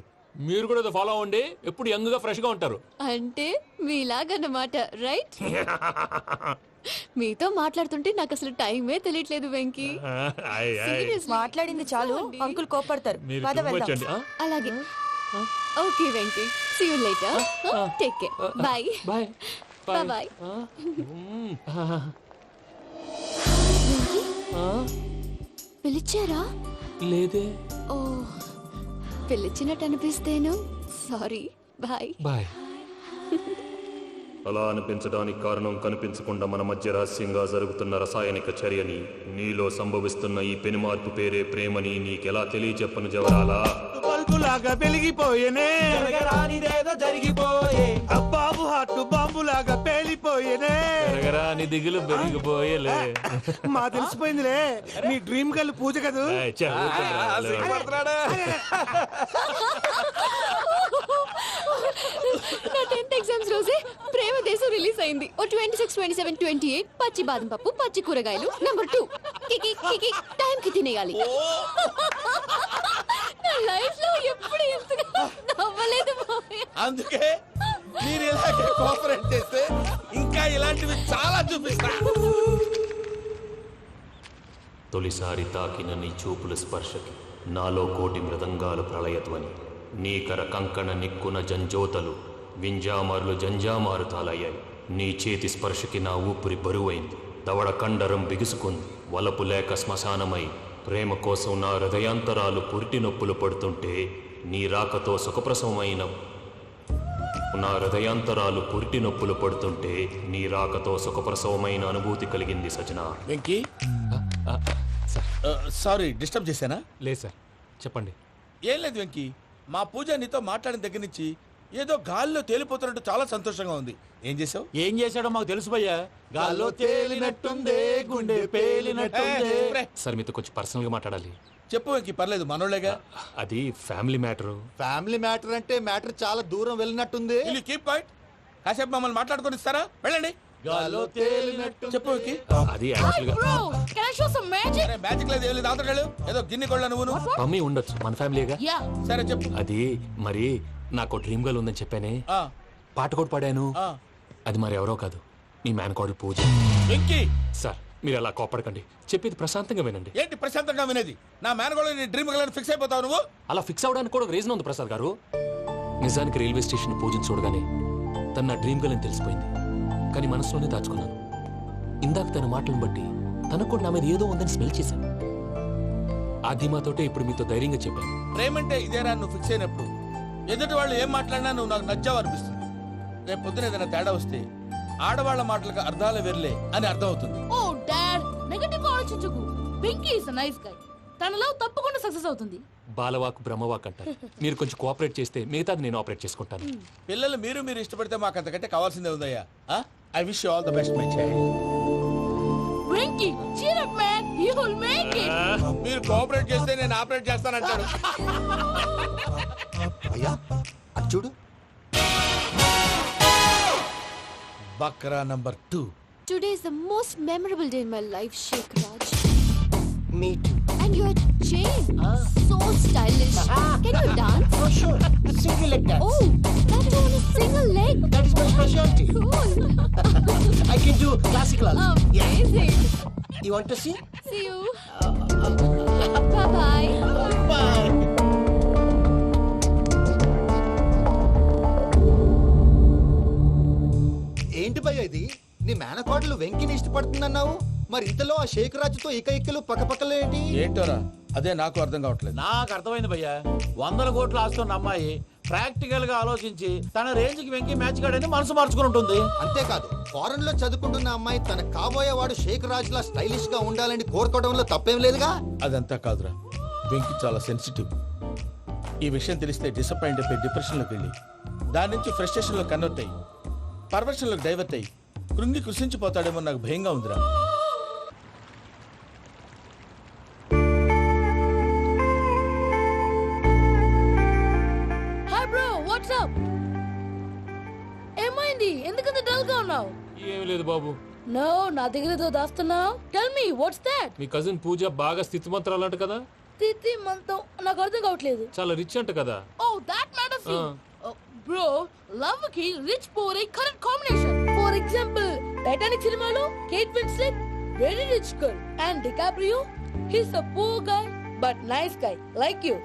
మీరు కూడా ఇది ఫాలో అవ్వండి, ఎప్పుడు యంగ్ గా ఫ్రెష్ గా ఉంటారు. అంటే మీలాగన్నమాట, రైట్? మీతో మాట్లాడుతుంటే నాకు అసలు టైమే తెలియట్లేదు వెంకీ. Seriously. మాట్లాడింది చాలు, అంకుల్ కోపడతారు. మీరు పద వెళ్దాం. కూర్చోండి. అలాగే. Okay Venky, see you later. Take care. Bye. Bye bye. పిలిచారా? లేదే. ఓ, పిలిచినట్టు అనిపిస్తేను సారీ. బాయ్. బాయ్. అలా అనిపించడానికి కారణం కనిపించకుండా మన మధ్య రహస్యంగా జరుగుతున్న రసాయనిక చర్యని, నీలో సంభవిస్తున్న ఈ పెనుమార్పు పేరే ప్రేమని నీకెలా తెలియచెప్పను జవరాలా? బల్బులాగా వెలిగిపోయేనే, జరగరానిదేదో జరిగిపోయే, బాబు హార్ట్ బాంబులాగా పేలిపోయేనే. జరగరాని దిగులు పెరిగిపోయేలే. మా తెలిసిపోయిందిలే, నీ డ్రీమ్ గర్ల్ పూజ కదూ. ఏయ్, చదువుకున్నాడు. నా 10th ఎగ్జామ్స్ రోజే ప్రేమ దేశం రిలీజ్ అయింది. ఓ 26, 27, 28 పచ్చి బాదం పప్పు, పచ్చి కూరగాయలు. నంబర్ 2 కికి కికి టైం కి తినేయాలి. నా లైఫ్ లో ఎప్పుడు ఇంతగా నవ్వలేదు మామయ్య. అందుకే మీరు ఇలాగే కోఆపరేట్ చేస్తే ఇంకా ఇలాంటివి చాలా చూపిస్తా. తొలిసారి తాకిన నీ చూపుల స్పర్శకి నాలో కోటి మృదంగాలు ప్రళయధ్వని, నీకర కంకణ నిక్కున జంజోతలు వింజామారులు జంజామారు తాలయ్యాయి. నీ చేతి స్పర్శకి నా ఊపిరి బరువైంది, దవడ కండరం బిగుసుకుంది. వలపు లేక శ్మశానమై ప్రేమ కోసం నా హృదయాంతరాలు పురిటి నొప్పులు పడుతుంటే, నీ రాకతో సుఖప్రసవమైన నా హృదయాంతరాలు పురిటి నొప్పులు పడుతుంటే నీ రాకతో సుఖప్రసవమైన అనుభూతి కలిగింది సజనా. వెంకీ, సారీ డిస్టర్బ్ చేశానా? లేదు సార్, చెప్పండి. ఏం లేదు వెంకీ, మా పూజ నీతో మాట్లాడిన దగ్గర నుంచి ఏదో గాల్లో తేలిపోతున్నట్టు చాలా సంతోషంగా ఉంది. ఏం చేసావు? ఏం చేశాడో మాకు తెలుసు భయ్యా. గాల్లో తేలినట్టుందే, గుండె పేలినట్టుందే. సార్ మీతో కొంచెం పర్సనల్ గా మాట్లాడాలి. చెప్పు వెంకీ, పర్లేదు మనోళ్ళేగా. అది ఫ్యామిలీ మ్యాటర్. ఫ్యామిలీ మ్యాటర్ అంటే మ్యాటర్ చాలా దూరం వెళ్ళినట్టుంది. Will you keep point? కాసేపు మమ్మల్ని మాట్లాడుకొని ఇస్తారా? వెళ్ళండి. గాల్లో తేలినట్టు చెప్పు వెంకీ. అది యాక్చువల్ గా Bro, can I show some magic? అరే మ్యాజిక్ లేదు, ఏం లేదు, ఆతడాలు ఏదో గిన్నె కొళ్ళ నువ్వును. మమ్మీ ఉండొచ్చు, మన ఫ్యామిలీగా. Yeah. సరే చెప్పు. అది మరి నాకు డ్రీమ్ గర్ల్ ఉందని చెప్పానే, ఆ, పాట కూడా పాడాను. ఆ. అది మరి ఎవరో కాదు, మీ మేనకోడలు పూజ. వెంకీ, సార్ మీరు అలా కోపడకండి, చెప్పేది ప్రశాంతంగా వినండి. ఏంటి ప్రశాంతంగా వినేది? నా మేనగోళ్ళు నీ డ్రీమ్ గర్ల్ ఫిక్స్ అయిపోతావు నువ్వు. అలా ఫిక్స్ అవడానికి కూడా రీజన్ ఉంది ప్రసాద్ గారు. నిజానికి రైల్వే స్టేషన్ పూజను చూడగానే తన నా డ్రీమ్ గర్ల్ అని తెలిసిపోయింది, కానీ మనసులోనే దాచుకున్నాను. ఇందాక తన మాటలను బట్టి తనకు కూడా నా మీద ఏదో ఉందని స్మెల్ చేశాను. ఆ ధీమాతోటే ఇప్పుడు మీతో ధైర్యంగా చెప్పాను. ప్రేమంటే ఇదేరా నువ్వు ఫిక్స్ అయినప్పుడు ఎదుటి వాళ్ళు ఏం మాట్లాడినా నువ్వు నాకు నచ్చావు అనిపిస్తుంది. రేపు పొద్దున ఏదైనా తేడా వస్తే ఆడవాళ్ల మాటలకు అర్థాలు వెర్లే అని అర్థం అవుతుంది. Oh, Dad, నెగటివ్ గా ఆలోచించకు. Venky is nice guy. తన లవ్ తప్పకుండా సక్సెస్ అవుతుంది. బాలవాక్ బ్రహ్మవాక్ అంటారు. మీరు కొంచెం కోఆపరేట్ చేస్తే మిగతాది నేను ఆపరేట్ చేసుకుంటాను. పిల్లలు మీరు ఇష్టపడితే మాకు అంతకంటే కావాల్సిందే ఉందయ్యా. I wish you all the best my child. Venky, cheer up man, you will make it. మీరు కోఆపరేట్ చేస్తే నేను ఆపరేట్ చేస్తానంటాడు. అయ్యా అది చూడు. Bakra number 2. Today is the most memorable day in my life, Sheikh Raj. Me too. And your chain, so stylish. Can you dance? For sure. Single leg dance. Oh, that is on a single leg. That is my specialty. Cool. I can do classical also. Amazing. You want to see? See you. Bye-bye. Bye. ఏంటి భయ్య ఇది? నీ మేనకోడలు వెంకిని ఇష్టపడుతుందన్నావు, మరి ఇంతలో ఆ షేక్ రాజుతో ఇకలు పక్కపక్కలు ఏంటి? ఏంటోరా, అదే నాకు అర్థం కావట్లేదు. నాకు అర్థమైంది భయ్యా. 100 కోట్లు ఆస్తున్న అమ్మాయి ప్రాక్టికల్ గా ఆలోచించి తన రేంజ్ కి వెంకి మ్యాచ్ కాడని మనసు మార్చుకుని ఉంటుంది. అంతేకాదు, ఫారెన్ లో చదువుకుంటున్న అమ్మాయి తన కాబోయేవాడు షేక్ రాజ్ లా స్టైలిష్ గా ఉండాలని కోరుకోవడంలో తప్పేం లేదుగా. అదంతా కాదురా, వెంకి చాలా సెన్సిటివ్. ఈ విషయం తెలిస్తే డిసప్పాయింట్ అయిపోయి డిప్రెషన్లోకి వెళ్ళి దాని నుంచి ఫ్రస్ట్రేషన్లో కన్వర్ట్ అయ్యి పర్వర్షన్లోకి డైవర్ట్ అయ్యి కృంగి కృషించిపోతాడేమో నాకు భయంగా ఉందిరా. Hi bro, what's up? ఏమైంది? ఎందుకంత డల్ గా ఉన్నావు? ఏం లేదు బాబు. నో, నా దగ్గర ఏదో దాస్తున్నావు. Tell me, what's that? మీ కజిన్ పూజ బాగా స్థితిమంతరాలు అంట కదా. స్థితి మంతం నాకు అర్థం కావట్లేదు. చాలా రిచ్ అంట కదా. Oh, that matters you. Bro, love కి rich poor correct combination. For example Titanic సినిమాలో Kate Winslet very rich girl and DiCaprio he's a poor guy but nice guy like you.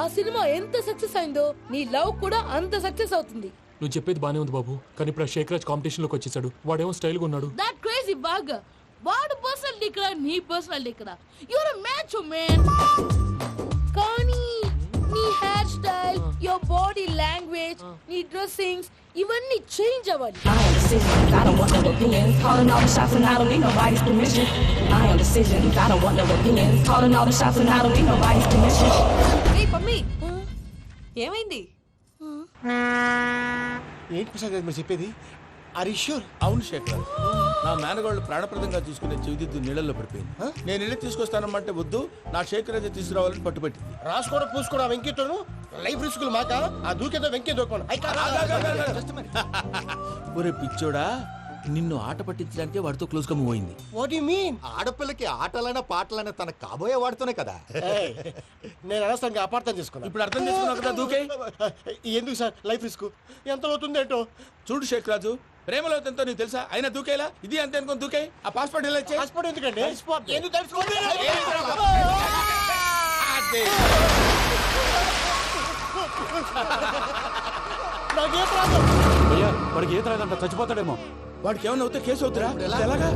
ఆ సినిమా ఎంత సక్సెస్ అయిందో నీ లవ్ కూడా అంత సక్సెస్ అవుతుంది. నువ్వు చెప్పేది బానే ఉంది బాబు, కానీ ఇప్పుడు ఆ శేఖరాజ్ కాంపిటీషన్ లోకి వచ్చేసాడు. వాడేమో స్టైల్ గా ఉన్నాడు. దట్ క్రేజీ బాగ్ వాడు పర్సనాలిటీ ఇక్కడ, నీ పర్సనాలిటీ ఇక్కడ. Your match man. కానీ నీ hair style, your body language, నీ డ్రెస్సింగ్స్ ఇవన్నీ చేంజ్ అవ్వాలి. I am decisions, I don't want no opinions. Calling all the shots and I don't need nobody's permission. I am decisions, I don't want no opinions. Calling all the shots and I don't need nobody's permission. ఏ పమ్మి ఏమైంది? ఏంటి ప్రసాద్ గారు మీరు చెప్పేది? Are sure? అవును శేఖర్, నా మేనగాళ్ళు ప్రాణప్రదంగా చూసుకునే చెవిదిద్దు నీళ్ళల్లో పడిపోయింది. నేను ఇల్లు తీసుకొస్తానమ్మంటే వద్దు, నా శేఖర్ అయితే తీసుకురావాలని పట్టుబట్టింది. రాసుకోవడం పూసుకోవడం వెంకీతోను లైఫ్ రిస్కులు మాక ఆ దూకేదో వెంకీ దూకోను. ఒరే పిచ్చోడా, నిన్ను ఆట పట్టించడానికి వాడితో క్లోజ్ గా మూవ్ అయింది. What you mean? ఆడపిల్లకి ఆటలైనా పాటలైనా తన కాబోయే వాడుతూనే కదా. నేను అనవసరంగా అపార్థం చేసుకున్నా. ఇప్పుడు అర్థం చేసుకున్నావు కదా, దూకే. ఎందుకు సార్ లైఫ్ రిస్క్ ఎంత అవుతుంది ఏంటో? చూడు శేఖర్ రాజు, ప్రేమలో ఎంతో నీకు తెలుసా? అయినా దూకేలా ఇది అంతే అనుకుని దూకే. ఆ పాస్పోర్ట్ ఎలా ఇచ్చే? పాస్పోర్ట్ ఎందుకండి? ఎందుకు తెలుసుకోండి. నాకేం ప్రాబ్లం? భయ్యా వాడికి ఈత రాదంట, చచ్చిపోతాడేమో. వాడికి ఏమన్నా అవుతే కేసు అవుతురా? ఎలాగా?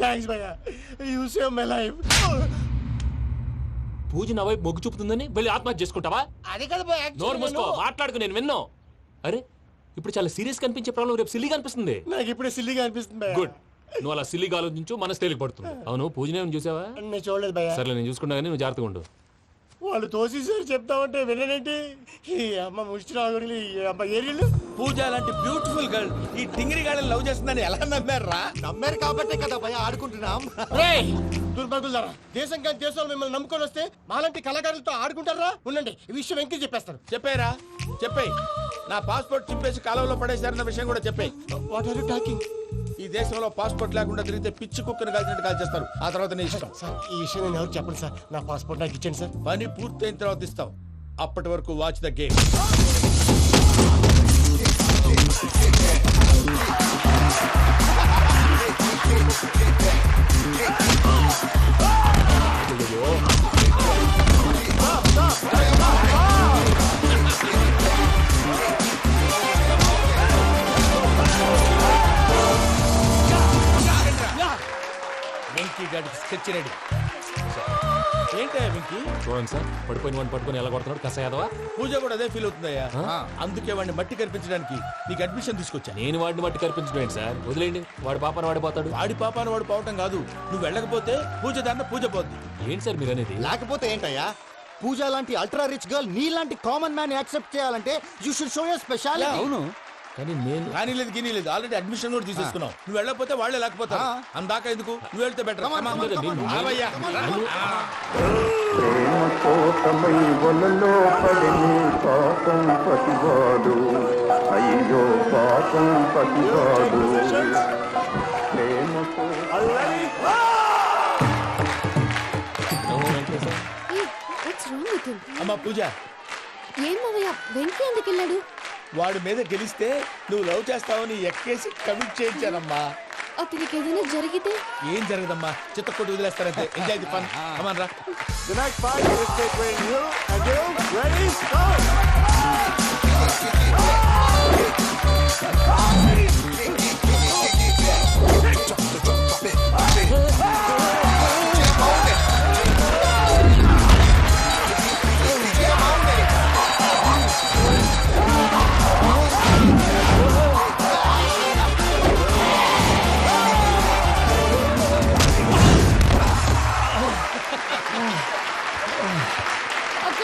థ్యాంక్స్ భయ్యా, యు సేవ్ మై లైఫ్. పూజ నా వైపు మొగ్గు చూపుతుందని వెళ్ళి ఆత్మహత్య చేసుకుంటావా? అది కదా భయ్యా, నోరు మూసుకో, మాట్లాడుకు, నేను విన్నాను. అరే ఇప్పుడు చాలా సీరియస్ కనిపించే ప్రాబ్లం రేపు సిల్లీగా అనిపిస్తుంది. నాకు ఇప్పుడే సిల్లీగా అనిపిస్తుంది భయ్యా. గుడ్, నువ్వు అలా సిల్లీగా ఆలోచించు, మనసు తేలిక పడుతుంది. అవును పూజనే చూసావా? నేను చూడలేదు భయ్యా. సర్లే నేను చూసుకున్నా కానీ నువ్వు జాగ్రత్తగా ఉండు. వాళ్ళు తోసేసారు చెప్తామంటే విననేంటి? ఈ అమ్మ ముష్టి రాగుడి అమ్మ ఏరియలు. పూజ లాంటి బ్యూటిఫుల్ గర్ల్ ఈ టింగిరి గాడిని లవ్ చేస్తుందని ఎలా నమ్మారా? నమ్మారు కాబట్టే కదా భయ ఆడుకుంటున్నాం. దుర్భగులారా, దేశం కానీ దేశాలు మిమ్మల్ని నమ్ముకొని వస్తే మాలాంటి కళాకారులతో ఆడుకుంటారా? ఉండండి, ఈ విషయం వెంకీ చెప్పేస్తారు. చెప్పారా? చెప్పేయ్. నా పాస్పోర్ట్ చింపేసి కాలంలో పడేశారన్న విషయం కూడా చెప్పేయ్. What are you talking? ఈ దేశంలో పాస్పోర్ట్ లేకుండా తిరిగితే పిచ్చి కుక్కను కాల్చినట్టు కాల్చేస్తారు. ఆ తర్వాత నీ ఇష్టం. సార్ ఈ విషయం నేను ఎవరు చెప్పండి సార్. నా పాస్పోర్ట్ నాకు ఇచ్చండి సార్. పని పూర్తయిన తర్వాత ఇస్తాం. అప్పటి వరకు వాచ్ ద గేమ్. వెంకీ గాడికి స్కెచ్ రెడీ. ఏంటయ్యా వెంకీ? చూడండి సార్, పడిపోయిన వాడిని పట్టుకొని ఎలా కొడుతున్నాడు కసయాదవా. పూజ కూడా అదే ఫీల్ అవుతుందయ్యా. అందుకే వాడిని మట్టి కనిపించడానికి నీకు అడ్మిషన్ తీసుకొచ్చా. నేను వాడిని మట్టి కనిపించడం ఏంటి సార్? వదిలేండి, వాడి పాపను వాడిపోతాడు. వాడి పాపాను వాడు పోవటం కాదు, నువ్వు వెళ్ళకపోతే పూజ దాన్న పూజ పోద్ది. ఏంటి సార్ మీరు అనేది? లేకపోతే ఏంటయ్యా? పూజ లాంటి అల్ట్రా రిచ్ గర్ల్ నీ లాంటి కామన్ మ్యాన్ యాక్సెప్ట్ చేయాలంటే you should show your speciality. అవును, కానీ నేను కానీ లేదు గిని లేదు, ఆల్రెడీ అడ్మిషన్ కూడా తీసేసుకున్నావు. నువ్వు వెళ్ళకపోతే వాళ్ళే లేకపోతే అందాక ఎందుకు? నువ్వు వెళ్తే బెటర్. అయ్యో పాపం పతివాడు. అమ్మా పూజ, ఏం మావయ్య వెంకీ ఎందుకు వెళ్ళాడు? వాడి మీద గెలిస్తే నువ్వు లవ్ చేస్తావని ఎక్కేసి కమిట్ చేయించానమ్మా. అతనికి ఏదైనా జరిగితే? ఏం జరగదమ్మా, చిత్తకొట్టు వదిలేస్తారంటే. Enjoy the fun. కమాన్ రా. The next fight is between you and you. Ready? Go! అక్క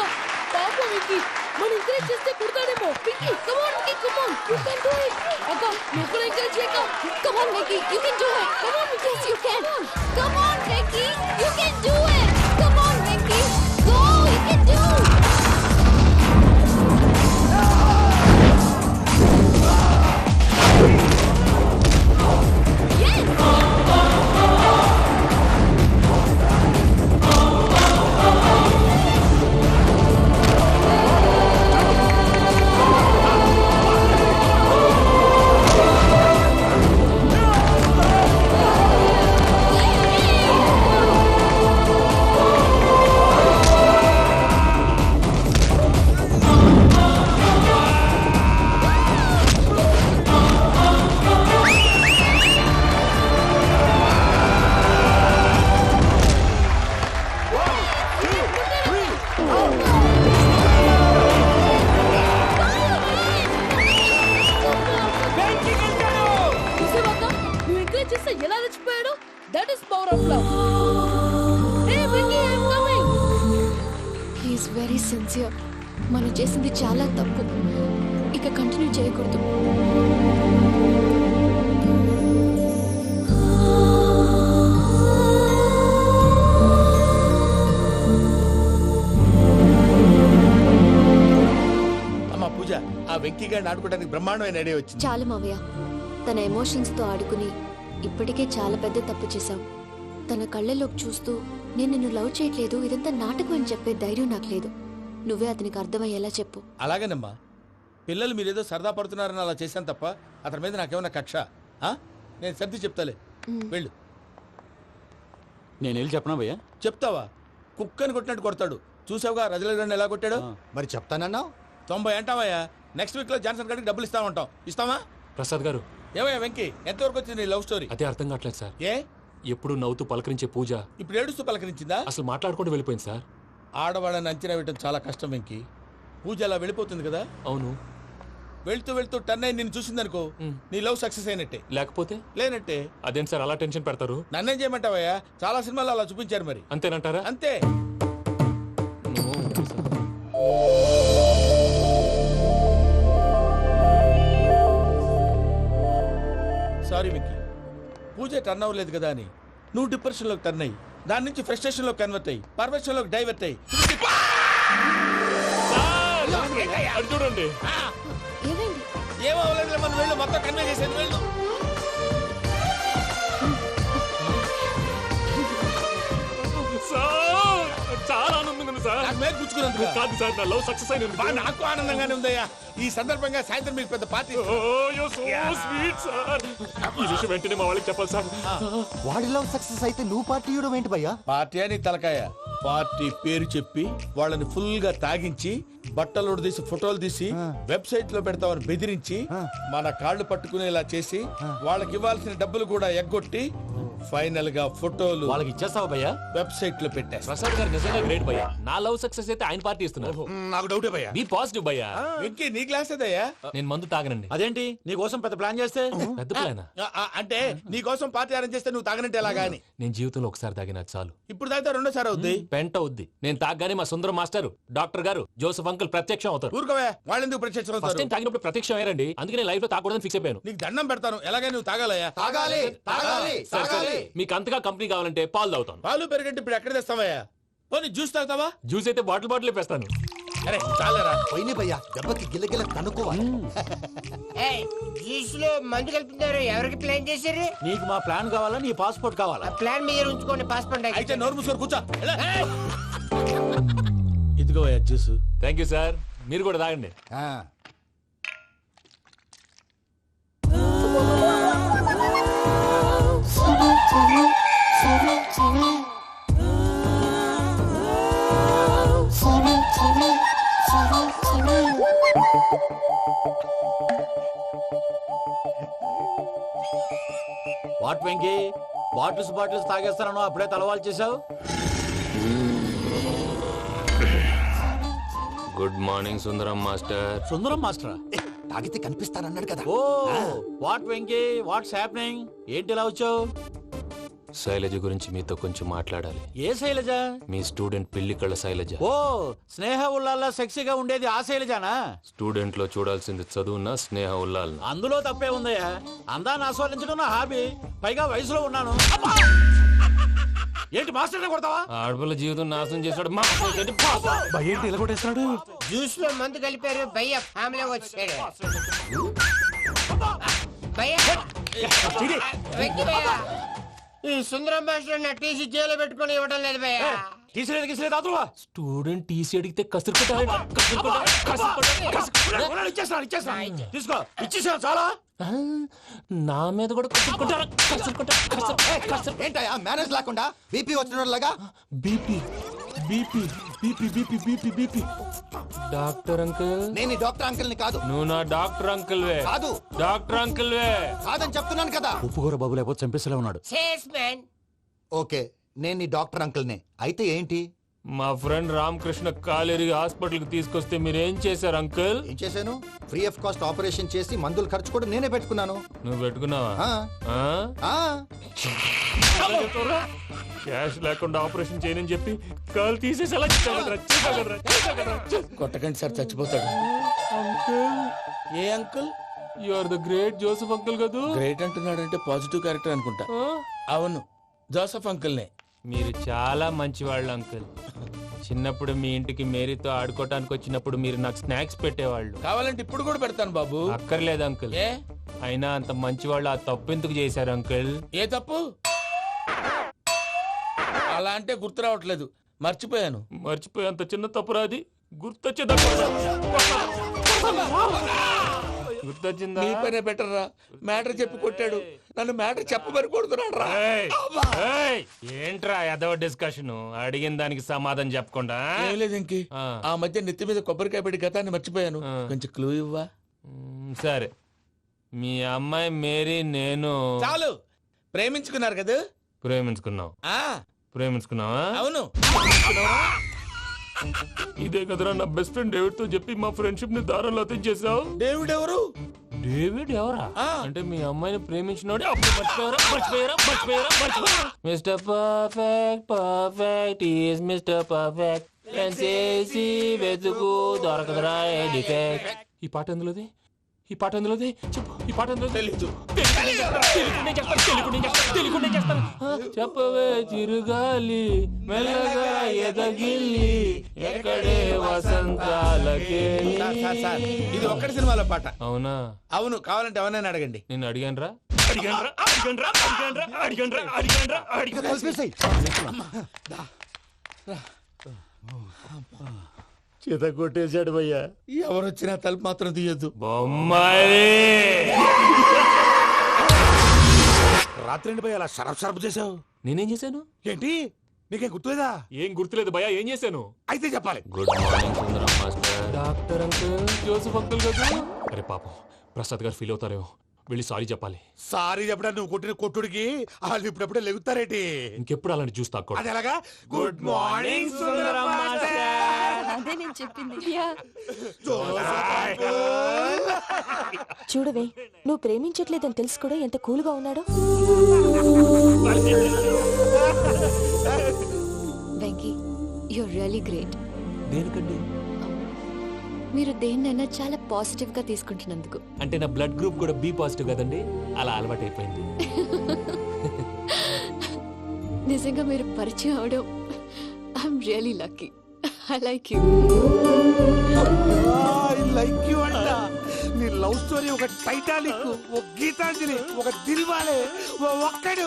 పాపం వెంకీ, మనం ఎంకరేజ్ చేస్తే పుడతాడేమో. Venky come on Venky, come on, you can do it. అక్క నువ్వు కూడా ఎంకరేజ్ చేయక. Come on Vicky, you can do it. Come on, yes you can. Come on Vicky, you can do it. Come on Vicky, go, you can do. ఎలా రెచ్చిపోయాడు? That is power of love. Hey Venky, I am coming. He's very sincere. మనం చేసింది చాలా తప్పు, ఇక కంటిన్యూ చేయకూడదు. అమ్మా పూజ, ఆ వెంకీ గారిని ఆడుకోవడానికి బ్రహ్మాండమైన ఐడియా వచ్చింది. చాలు మావయ్య, తన ఎమోషన్స్ తో ఆడుకుని ఇప్పటికే చాలా పెద్ద తప్పు చేశావు. తన కళ్ళలోకి చూస్తూ నేను నిన్ను లవ్ చేయట్లేదు, ఇదంతా నాటకం అని చెప్పే ధైర్యం నాకు లేదు. నువ్వే అతనికి అర్థమయ్యేలా చెప్పు. అలాగేనమ్మా, పిల్లలు మీరేదో సరదా పడుతున్నారని అలా చేశాను తప్ప అతని మీద నాకేమన్నా కక్ష? నేను సర్ది చెప్తాలే, వెళ్ళు. నేను వెళ్ళి చెప్పనా భయ్యా? చెప్తావా? కుక్కని కొట్టినట్టు కొడతాడు. చూసావుగా రజల గారిని ఎలా కొట్టాడు? మరి చెప్తానన్నావు. 90 అంటావయ్యా. నెక్స్ట్ వీక్ లో జాన్సన్ గారికి డబ్బులు ఇస్తామంటాం. ఇస్తావా? ప్రసాద్ గారు, ఏమయ్యా వెంకీ, ఎంతవరకు వచ్చింది నీ లవ్ స్టోరీ? అదే అర్థం కావట్లేదు సార్. ఏ ఎప్పుడు నవ్వుతూ పలకరించే పూజ ఇప్పుడు ఏడుస్తూ పలకరించిందా? అసలు మాట్లాడుకుంటూ వెళ్ళిపోయింది సార్. ఆడవాళ్ళని అంచనా వేయటం చాలా కష్టం వెంకీ. పూజ అలా వెళ్ళిపోతుంది కదా. అవును. వెళ్తూ వెళ్తూ టర్న్ అయి నిన్ను చూసిందనుకో, నీ లవ్ సక్సెస్ అయినట్టే. లేకపోతే లేనట్టే. అదేం సార్ అలా టెన్షన్ పెడతారు? నన్నేం చేయమంటావయ్యా? చాలా సినిమాలు అలా చూపించారు మరి. అంతేనంటారా? అంతే. సారీ వెంకీ, పూజ టర్న్ అవ్వలేదు కదా అని నువ్వు డిప్రెషన్ లోకి టర్న్ అయ్యి దాని నుంచి ఫ్రస్ట్రేషన్ లో కన్వర్ట్ అయ్యి పర్వర్షన్ లోకి డైవర్ట్ అయ్యి చూడండి. ఏమో అవ్వలేదు, మనం వెళ్ళు, మొత్తం కన్వే చేసేది వెళ్ళు. చాలా ఆనందంగా ఉంది సార్. నాకు మీద కూర్చుకున్నందుకు కాదు సార్, నా లవ్ సక్సెస్ అయినందుకు. నాకు ఆనందంగానే ఉందయ్యా. ఈ సందర్భంగా సాయంత్రం మీకు పెద్ద పార్టీ. ఈ విషయం వెంటనే మా వాళ్ళకి చెప్పాలి సార్. వాడి లవ్ సక్సెస్ అయితే నువ్వు పార్టీ ఇవ్వడం ఏంటి భయ్యా? పార్టీ అని తలకాయ. పార్టీ పేరు చెప్పి వాళ్ళని ఫుల్ గా తాగించి బట్టలు తీసి ఫోటోలు తీసి వెబ్సైట్ లో పెడతామని బెదిరించి మన కాళ్ళు పట్టుకునేలా చేసి వాళ్ళకి ఇవ్వాల్సిన డబ్బులు కూడా ఎగ్గొట్టి ఫైనల్ గా ఫోటోలు వాళ్ళకి ఇచ్చేస్తావా భయ్యా? వెబ్సైట్ లో పెట్టేస్తా. ప్రసాద్ గారు నిజంగా గ్రేట్ భయ్యా. నా లవ్ సక్సెస్ అయితే ఆయన పార్టీ ఇస్తున్నారు. నాకు డౌటే భయ్యా. బీ పాజిటివ్ భయ్యా. వెంకీ నీ క్లాస్ ఏదయ్యా? నేను మందు తాగనండి. అదేంటి నీ కోసం పెద్ద ప్లాన్ చేస్తే? పెద్ద ప్లాన్ అంటే నీ కోసం పార్టీ అరేంజ్ చేస్తే నువ్వు తాగనంటే ఎలాగా అని. నేను జీవితంలో ఒకసారి తాగినా చాలు. ఇప్పుడు తాగితే రెండోసారి అవుద్ది. పెంట అవుద్ది. నేను తాగగానే మా సుందరం మాస్టర్, డాక్టర్ గారు, జోసెఫ్ అంకుల్ ప్రత్యక్షం అవుతారు. ఊరుకోవే, వాళ్ళు ఎందుకు ప్రత్యక్షం ఫస్ట్ అవుతారు? టైం తాగినప్పుడు ప్రత్యక్షం అయ్యారండి. అందుకే నేను లైఫ్ లో తాగకూడదని ఫిక్స్ అయిపోయాను. నీకు దండం పెడతాను, ఎలాగే నువ్వు తాగాలయ్యా. తాగాలి తాగాలి సరే, సరే. తాగాలి. మీకు అంతగా కంపెనీ కావాలంటే పాలు తాగుతాను. పాలు పెరిగంటే ఇప్పుడు ఎక్కడ తెస్తావయ్యా? పోనీ జ్యూస్ తాగుతావా? జ్యూస్ అయితే బాటిల్ వేస్తాను. అరే చాలరా. పోయిన భయ్యా, దెబ్బకి గిల్లగిల్ల కనుక్కోవాలి. జ్యూస్ లో మందు కలుపుతున్నారు. ఎవరికి ప్లాన్ చేశారు? నీకు మా ప్లాన్ కావాలా, నీ పాస్పోర్ట్ కావాలా? ప్లాన్ మీరు ఉంచుకోండి, పాస్పోర్ట్ అయితే నోరు మూసుకొని కూర్చో. ఇదిగో జ్యూస్. Thank you sir. మీరు కూడా తాగండి. వాట్ వెంకీ, బాటిల్స్ తాగేస్తానో అప్పుడే తలవాలు చేసావు. Good morning Sundaram master. Sundaram మాస్టరా? తాగితే కనిపిస్తానన్నాడు కదా. Oh what Venky, what's happening? ఏంటి ఇలా వచ్చావు? శైలజ గురించి మీతో కొంచెం మాట్లాడాలి. ఏ శైలజ? మీ స్టూడెంట్ పిల్లి కళ్ళ శైలజ. ఓ స్నేహ ఉల్లాల్లో సెక్సీగా ఉండేది ఆ శైలజానా? స్టూడెంట్ లో చూడాల్సింది చదువున్న స్నేహ ఉల్లాల్. అందులో తప్పే ఉందయ్యా. అందాన్ని ఆస్వాదించడం నా హాబీ. పైగా వయసులో ఉన్నాను. ఏంటి మాస్టర్ కొడతావా? ఆడపిల్ల జీవితం నాశనం చేశాడు. ఏంటి ఇలా కొట్టేస్తున్నాడు? జ్యూస్ లో మందు కలిపారు. భయ్య ఫ్యామిలీ వచ్చాడు. భయ్య వెంకీ భయ్య, ఈ సుందరం భాషలో నా టీసీ జైలు పెట్టుకుని ఇవ్వడం లేదు భయ్య. తీసిలేదు స్టూడెంట్ టీసీ అడిగితే తీసుకో, ఇచ్చేసా చాలా. నా మీద కూడా ఏంటయ్యా మేనేజ్ లేకుండా బీపీ వచ్చినలాగా? BP BP BP BP BP BP. Doctor uncle, నేను డాక్టర్ అంకుల్ ని కాదు. నువ్వు నా డాక్టర్ అంకుల్ వే. కాదు డాక్టర్ అంకుల్ వే. కాదని చెప్తున్నాను కదా. ఉప్పుకూర బాబు లేకపోతే చంపేసేలా ఉన్నాడు. Sales man. ఓకే, నేను నీ డాక్టర్ అంకుల్ నే. అయితే ఏంటి? మా ఫ్రెండ్ రామకృష్ణ కాలేరికి హాస్పిటల్కి తీసుకొస్తే మీరేం చేశారు అంకుల్? ఏం చేశాను? ఫ్రీ ఆఫ్ కాస్ట్ ఆపరేషన్ చేసి మందులు ఖర్చు కూడా నేనే పెట్టుకున్నాను. నువ్వు పెట్టుకున్నావా? క్యాష్ లేకుండా ఆపరేషన్ చేయనని చెప్పి కాలు తీసేసి అలా కొట్టకండి సార్, చచ్చిపోతాడు. ఏ uncle? You are the great Joseph uncle కదా. గ్రేట్ అంటున్నాడంటే పాజిటివ్ క్యారెక్టర్ అనుకుంటా. అవును, జోసెఫ్ అంకుల్నే. మీరు చాలా మంచివాళ్ళు అంకుల్. చిన్నప్పుడు మీ ఇంటికి మేరీతో ఆడుకోవటానికి వచ్చినప్పుడు మీరు నాకు స్నాక్స్ పెట్టేవాళ్ళు. కావాలంటే ఇప్పుడు కూడా పెడతాను బాబు. అక్కర్లేదు అంకుల్. ఏ అయినా అంత మంచివాళ్ళు ఆ తప్పు ఎందుకు చేశారు అంకుల్? ఏ తప్పు? అలా అంటే గుర్తు రావట్లేదు, మర్చిపోయాను. మర్చిపోయి అంత చిన్న తప్పు రాది గుర్తొచ్చేదా? గుర్తొచ్చిందా? నీ పనే బెటర్ రా. మ్యాటర్ చెప్పి కొట్టాడు, నన్ను మ్యాటర్ చెప్పమని కొడుతున్నాడు రా. ఏంట్రా ఎదవ డిస్కషన్? అడిగిన దానికి సమాధానం చెప్పకుండా. ఏం లేదు ఇంకి, ఆ మధ్య నెత్తి మీద కొబ్బరికాయ పెట్టి గతాన్ని మర్చిపోయాను. కొంచెం క్లూ ఇవ్వా? సరే, మీ అమ్మాయి మేరీ నేను చాలు. ప్రేమించుకున్నారు కదా? ప్రేమించుకున్నావు. ప్రేమించుకున్నావా? అవును. ఇదే కదరా నా బెస్ట్ ఫ్రెండ్ డేవిడ్ తో చెప్పి మా ఫ్రెండ్షిప్ ని దారంలో తెచ్చేసావు. డేవిడ్ ఎవరు? డేవిడ్ ఎవరా? అంటే మీ అమ్మాయిని ప్రేమించినోడే అప్పుడు మర్చిపోయారా? Mister perfect perfect is mister perfect చేసి వెతుకు దొరకదురా డిఫెక్ట్. ఈ పాట ఎందులోది? ఈ పాట ఎందులోది? చెప్పు. ఈ పాట ఎందులో? తెలీదు. చెప్పవే చిరుగాలి మెల్లగా ఎదగిల్లి ఎక్కడే వసంతాలకే. ఇది ఒక్కటి సినిమాలో పాట. అవునా? అవును. కావాలంటే ఎవరైనా అడగండి. నేను అడిగాను రా. చేత కొట్టేశాడు భయ్యా. ఎవరొచ్చినా తలుపు మాత్రం తీయద్దు. బొమ్మాయి రాత్రి భయ అలా షరఫ్ చేసావు. నేనేం చేశాను? ఏంటి నీకేం గుర్తులేదా? ఏం గుర్తులేదు భయ్యా. ఏం చేశాను? అయితే చెప్పాలి. Good morning Sundaram master. Doctor uncle, Joseph uncle కదా. అరే పాపం, ప్రసాద్ గారు ఫీల్ అవుతారేమో. వెళ్ళి సారీ చెప్పాలి. సారీ చెప్పడా? నువ్వు కొట్టిన కొట్టుడికి వాళ్ళు ఇప్పుడప్పుడే లెగుతారేటి? ఇంకెప్పుడు అలాంటి జ్యూస్ తాక్కూడదు. అది ఎలాగా? Good morning Sundaram master. అదే నేను చెప్పింది. చూడవే, నువ్వు ప్రేమించట్లేదని తెలుసు కూడా ఎంత కూల్గా ఉన్నాడో. Venky, you're really great. దేనికండి? మీరు దేన్నైనా చాలా పాజిటివ్ గా తీసుకుంటున్నందుకు. అంటే నా బ్లడ్ గ్రూప్ కూడా బి పాజిటివ్ కదండి, అలా అలవాటు అయిపోయింది. నిజంగా మీరు పరిచయం అవడం I'm really lucky. I like you. Like you అంట. నీ లవ్ స్టోరీ ఒక టైటానిక్, ఒక గీతాంజలి, ఒక దిల్వాలే, ఒక్కడు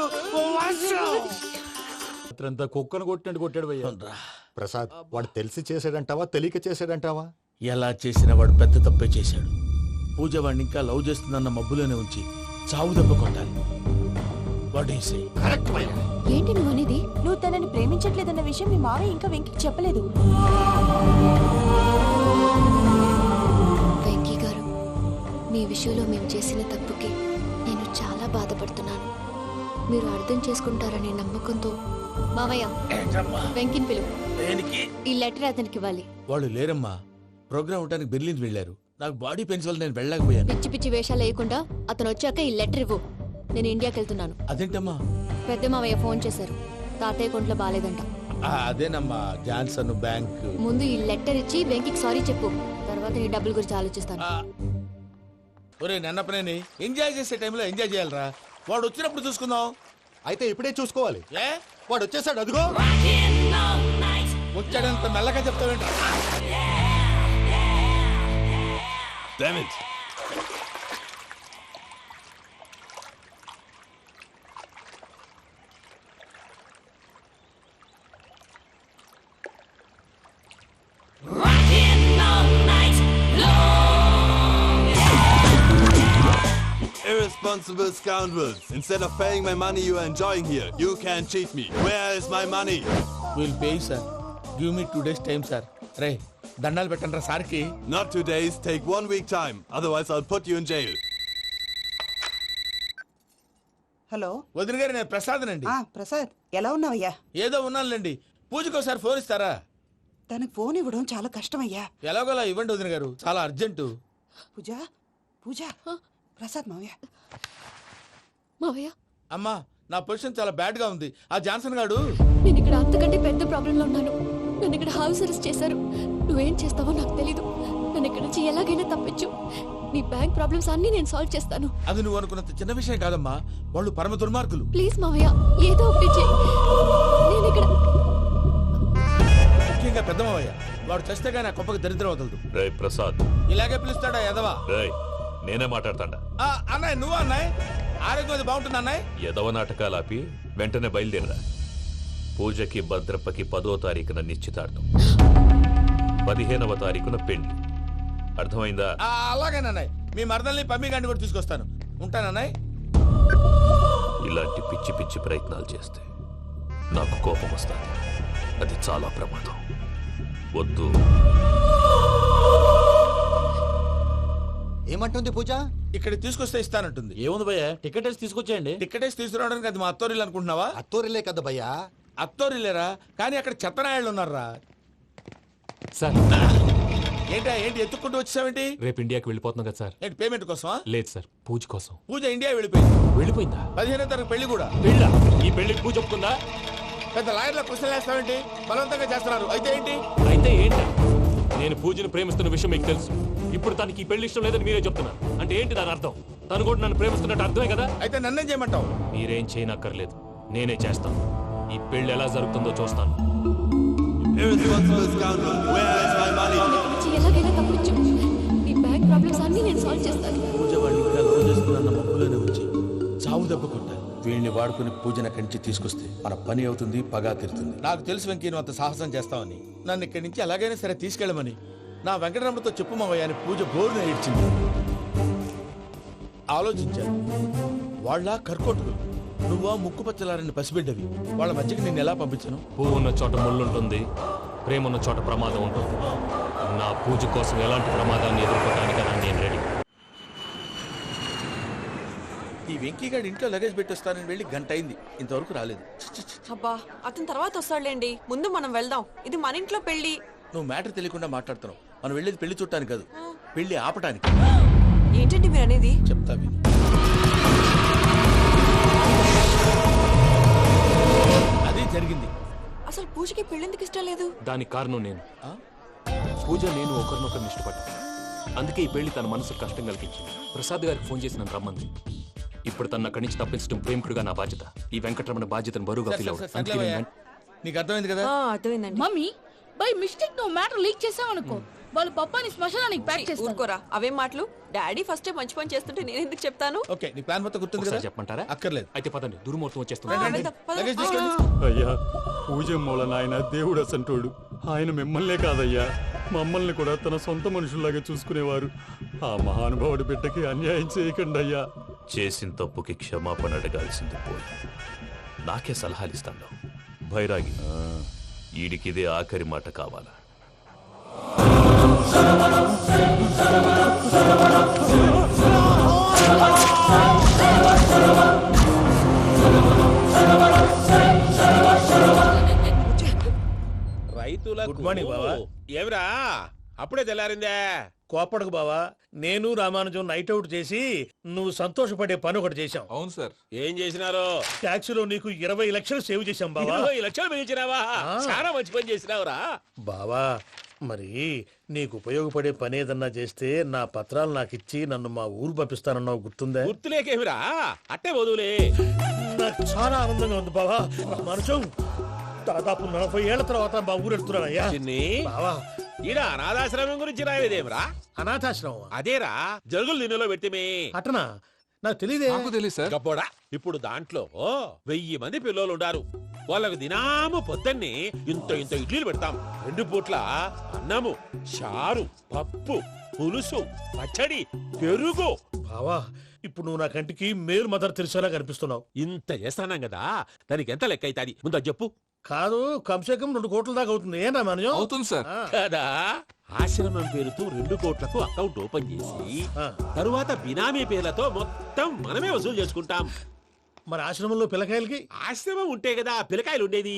అంతా కుక్కను కొట్టినట్టు కొట్టాడు భయ్యా. ప్రసాద్, వాడు తెలిసి చేసాడంటావా తెలియక చేసాడంటావా? ఎలా చేసిన వాడు పెద్ద తప్పే చేశాడు. పూజ వాడిని ఇంకా లవ్ చేస్తుందన్న మబ్బులోనే ఉంచి చావు దెబ్బ కొట్టాలి. ఏంటి నువ్వు అనేది? నువ్వు తనని ప్రేమించట్లేదన్న విషయం మీ మావయ్య ఇంకా వెంకికి చెప్పలేదు. వెంకీ గారు, మీ విషయంలో మేము చేసిన తప్పుకి నేను చాలా బాధపడుతున్నాను. మీరు అర్థం చేసుకుంటారనే నమ్మకంతో మావయ్య వెంకిని పిలువు. ఈ లెటర్ అతనికి ఇవ్వాలి. వాళ్ళు లేరమ్మా, ప్రోగ్రామ్ ఉండడానికి బెర్లిన్ వెళ్ళారు. నాకు బాడీ పెయిన్స్ వల్ల నేను వెళ్ళలేకపోయాను. పిచ్చి పిచ్చి వేషాలు వేయకుండా అతను వచ్చాక ఈ లెటర్ ఇవ్వు. నేను ఇండియాకి వెళ్తున్నాను. అదేంటమ్మా? పెద్ద మావయ్య ఫోన్ చేశారు, తాతయ్య కొంట్లో బాలేదంట. అదేనమ్మా, జాన్సన్ బ్యాంక్. ముందు ఈ లెటర్ ఇచ్చి వెంకికి సారీ చెప్పు, తర్వాత నీ డబ్బుల గురించి ఆలోచిస్తాను. ఒరే నన్నపనేని, ఎంజాయ్ చేసే టైంలో ఎంజాయ్ చేయాలరా. వాడు వచ్చినప్పుడు చూసుకుందాం. అయితే ఇప్పుడే చూసుకోవాలి. ఏ వాడు వచ్చేసాడు, అదిగో వచ్చాడంత మెల్లగా చెప్తావేంట? Damn it. Irresponsible scoundrels. Instead of paying my money you are enjoying here, you can cheat me. Where is my money? We'll pay, sir. Give me 2 days time, sir. Ray, దండాలు పెట్టండి రా సార్కి. Not 2 days, take 1 week time. Otherwise I'll put you in jail. Hello వదిన గారు, నేను ప్రసాద్ నండి. ప్రసాద్, ఎలా ఉన్నావయ్యా? ఏదో ఉన్నానులేండి. పూజకి ఒకసారి ఫోన్ ఇస్తారా? తనకు ఫోన్ ఇవ్వడం చాలా కష్టమయ్యా. ఎలాగోలా ఇవ్వండి వదిన గారు, చాలా అర్జెంటు. పూజ పూజ ప్రసాద్ మావయ్య. మావయ్య అమ్మా, నా పొజిషన్ చాలా బ్యాడ్ గా ఉంది. ఆ జాన్సన్ గాడు నేను ఇక్కడ అంతకంటే పెద్ద ప్రాబ్లంలో ఉన్నాను. నన్ను ఇక్కడ హౌస్ అరెస్ట్ చేశారు. నువ్వేం చేస్తావో నాకు తెలీదు. నన్ను ఇక్కడ నుంచి ఎలాగైనా తప్పించు. నీ బ్యాంక్ ప్రాబ్లమ్స్ అన్ని నేను సాల్వ్ చేస్తాను. అది నువ్వు అనుకున్నంత చిన్న విషయం కాదమ్మా. వాళ్ళు పరమ దుర్మార్గులు. ప్లీజ్ మావయ్య, ఏదో ఒకటి చెయ్యి. నేను ఇక్కడ ముఖ్యంగా పెద్దమావయ్య, వాడు చస్తే గానీ ఆ కొంపకి దరిద్రం వదలదు. రే ప్రసాద్, ఇలాగే పిలుస్తాడా ఎదవా? రేయ్ నేనే మాట్లాడతాడా? అన్నయ్య, నువ్వు అన్నయ్య, ఆరోగ్యం అది బాగుంటుంది అన్నయ్య. ఎదవ నాటకాలు ఆపి వెంటనే బయలుదేరరా. పూజకి భద్రప్పకి 10వ తారీఖున నిశ్చితార్థం, 15వ తారీఖున పెళ్లి. అర్థమైందా? అలాగేనన్నయ్య. మీ మరదల్ని పమ్మి గండి కూడా తీసుకొస్తాను. ఉంటానన్నయ్య. ఇలాంటి పిచ్చి పిచ్చి ప్రయత్నాలు చేస్తే నాకు కోపం వస్తుంది. అది చాలా ప్రమాదం. వద్దు. ఏమంటుంది పూజ? ఇక్కడ తీసుకొస్తే ఇస్తానంటుంది. ఏముంది భయ్యా, టికెట్ వేసి తీసుకొచ్చేయండి. టికెట్ వేసి తీసుకురావడానికి అది మా అత్తోరిల్లు అనుకుంటున్నావా? అత్తోరిల్లే కదా భయ్యా. అత్తోరిల్లేరా, కానీ అక్కడ చెత్తనాయాళ్ళు ఉన్నారా. సార్ ఏంటి ఎత్తుక్కుంటూ వచ్చావేంటి? రేపు ఇండియాకి వెళ్ళిపోతున్నాం కదా సార్. ఏంటి పేమెంట్ కోసమా? లేదు సార్, పూజ కోసం. పూజ ఇండియా వెళ్ళిపోయింది. వెళ్ళిపోయిందా? 15వ తారీఖు పెళ్లి కూడా. పెళ్ళా? ఈ పెళ్లికి పూజ ఒప్పుకుందా? పెద్ద లాయర్ల క్వశ్చన్ వేస్తావేంటి? బలవంతంగా చేస్తున్నారు. అయితే ఏంటి? అయితే ఏంటి? నేను పూజను ప్రేమిస్తున్న విషయం మీకు తెలుసు. ఇప్పుడు తనకి ఈ పెళ్లి ఇష్టం లేదని మీరే చెప్తున్నారు. అంటే ఏంటి దాని అర్థం? తను కూడా నన్ను ప్రేమిస్తున్నట్టు అర్థమే కదా? అయితే నన్నేం చేయమంటావు? మీరేం చేయనక్కర్లేదు, నేనే చేస్తాను. ఈ పెళ్లి ఎలా జరుగుతుందో చూస్తాను. ఎలాగైనా తప్పించు. నీ బ్యాంక్ ప్రాబ్లమ్స్ అన్ని నేను సాల్వ్ చేస్తాను. పూజ వాడిని ఇంకా లవ్ చేస్తున్న మబ్బులోనే వచ్చి చావు దెబ్బ కొట్టాను. వీళ్ళని వాడుకుని పూజన కంచి తీసుకొస్తే మన పని అవుతుంది, పగా తీరుతుంది. నాకు తెలుసు వెంకీ నువ్వు అంత సాహసం చేస్తావని. నన్ను ఇక్కడి నుంచి ఎలాగైనా సరే తీసుకెళ్ళమని నా వెంకటరమణతో చెప్పు మావయ్య అని పూజ బోరున ఏడ్చింది. ఆలోచించాను. వాళ్ళ కర్కోటకులు, నువ్వా ముక్కుపచ్చలారని పసిబిడ్డవి. వాళ్ళ మధ్యకి నేను ఎలా పంపించను? పువ్వు ఉన్న చోట ముళ్ళుంటుంది, ప్రేమ ఉన్న చోట ప్రమాదం ఉంటుంది. నా పూజ కోసం ఎలాంటి ప్రమాదాన్ని ఎదుర్కోవడానికైనా నేను రెడీ. ఈ వెంకీగాడి ఇంట్లో లగేజ్ పెట్టొస్తానని వెళ్ళి గంట అయింది, ఇంతవరకు రాలేదు. అబ్బా, అతని తర్వాత వస్తాడులేండి. ముందు మనం వెళ్దాం. ఇది మన ఇంట్లో పెళ్లి. నువ్వు మ్యాటర్ తెలియకుండా మాట్లాడుతున్నావు. మనం వెళ్ళేది పెళ్లి చుట్టానికి కాదు, పెళ్లి ఆపటానికి. ఏంటండి మీరు అనేది? చెప్తా విను. అది జరిగింది. అసలు పూజకి పెళ్ళెందుకు ఇష్టం లేదు? దానికి కారణం నేను. పూజ నేను ఒకరినొకరిని ఇష్టపడ్డా. అందుకే ఈ పెళ్లి తన మనసుకు కష్టం కలిగించింది. ప్రసాద్ గారికి ఫోన్ చేసి నన్ను రమ్మంది. ఇప్పుడు తన అక్కడి నుంచి తప్పించడం ప్రేమికుడుగా నా బాధ్యత. ఈ వెంకటరమణ బాధ్యతను బరువుగా ఫీల్ అవ్వదు. నీకు అర్థమైంది కదా? అర్థమైందండి. మమ్మీ, బై మిస్టేక్ నువ్వు మ్యాటర్ లీక్ చేసావనుకో, వాళ్ళు పప్పాని శ్మశానానికి ప్యాక్ చేస్తారు. ఊరుకోరా, అవేం మాటలు. డాడీ ఫస్ట్ మంచి పని చేస్తుంటే నేను ఎందుకు చెప్తాను? ఓకే, నీ ప్లాన్ మొత్తం గుర్తుంది కదా? చెప్పమంటారా? అక్కర్లేదు. అయితే పదండి, దుర్ముహూర్తం వచ్చేస్తుంది. లగేజ్ తీసుకెళ్ళి. అయ్యా, పూజ మూలన ఆయన దేవుడు అసంటోడు. ఆయన మిమ్మల్నే కాదయ్యా, మమ్మల్ని కూడా తన సొంత మనుషుల్లాగా చూసుకునేవారు. ఆ మహానుభావుడి బిడ్డకి అన్యాయం చేయకండి అయ్యా. చేసిన తప్పుకి క్షమాపణ అడగాల్సింది పోయి నాకే సలహాలు ఇస్తాను. భైరాగి, ఈడికిదే ఆఖరి మాట కావాలా? రైతులకు గుడ్ మార్నింగ్ బావా. ఏమిరా అప్పుడే తెల్లారిందే? కోపడకు బావా, నేను రామానుజం నైట్ అవుట్ చేసి నువ్వు సంతోషపడే పని ఒకటి చేశాం. అవును సార్. ఏం చేసినారు? ట్యాక్సీలో నీకు 20 లక్షలు సేవ్ చేశాం బావా. 20 లక్షలు మిగిల్చినావా? చాలా మంచి పని చేసినావురా బావా. మరి నీకు ఉపయోగపడే పని ఏదన్నా చేస్తే నా పత్రాలు నాకు ఇచ్చి నన్ను మా ఊరు పంపిస్తానన్నావు, గుర్తుందా? గుర్తులేకేమిరా, అట్టే వదులే. నాకు చాలా ఆనందంగా ఉంది బావా. రామానుజం, దాదాపు 40 ఏళ్ల తర్వాత మా ఊరు వెళ్తున్నానయ్యా. బావా, ఈడ అనాథాశ్రమం గురించి రాయలేదేమిరా? అనాథాశ్రమం అదేరా, జరుగులు దీనిలో పెట్టిమే. అటనా? నాకు తెలియదే. నాకు తెలియదు సార్. గబ్బోడా, ఇప్పుడు దాంట్లో 1000 మంది పిల్లలు ఉండారు. వాళ్ళకు దినాము పొద్దున్నే ఇంత ఇంత ఇడ్లీలు పెడతాం. 2 పూట్ల అన్నము, చారు, పప్పు, పులుసు, పచ్చడి, పెరుగు. బావా, ఇప్పుడు నువ్వు నా కంటికి మేలు మదర్ తెలిసేలా కనిపిస్తున్నావు. ఇంత చేస్తానం కదా, దానికి ఎంత లెక్క అవుతుంది ముందు అది చెప్పు. కాదు, కంసేకం 2 కోట్ల దాకా అవుతుంది. ఏం రామానుజం? అవుతుంది సార్. కదా, ఆశ్రమం పేరుతో 2 కోట్లకు అకౌంట్ ఓపెన్ చేసి తరువాత బినామీ పేర్లతో మొత్తం మనమే వసూలు చేసుకుంటాం. మరి ఆశ్రమంలో పిల్లకాయలకి ఆశ్రమం ఉంటే కదా పిల్లకాయలు ఉండేది.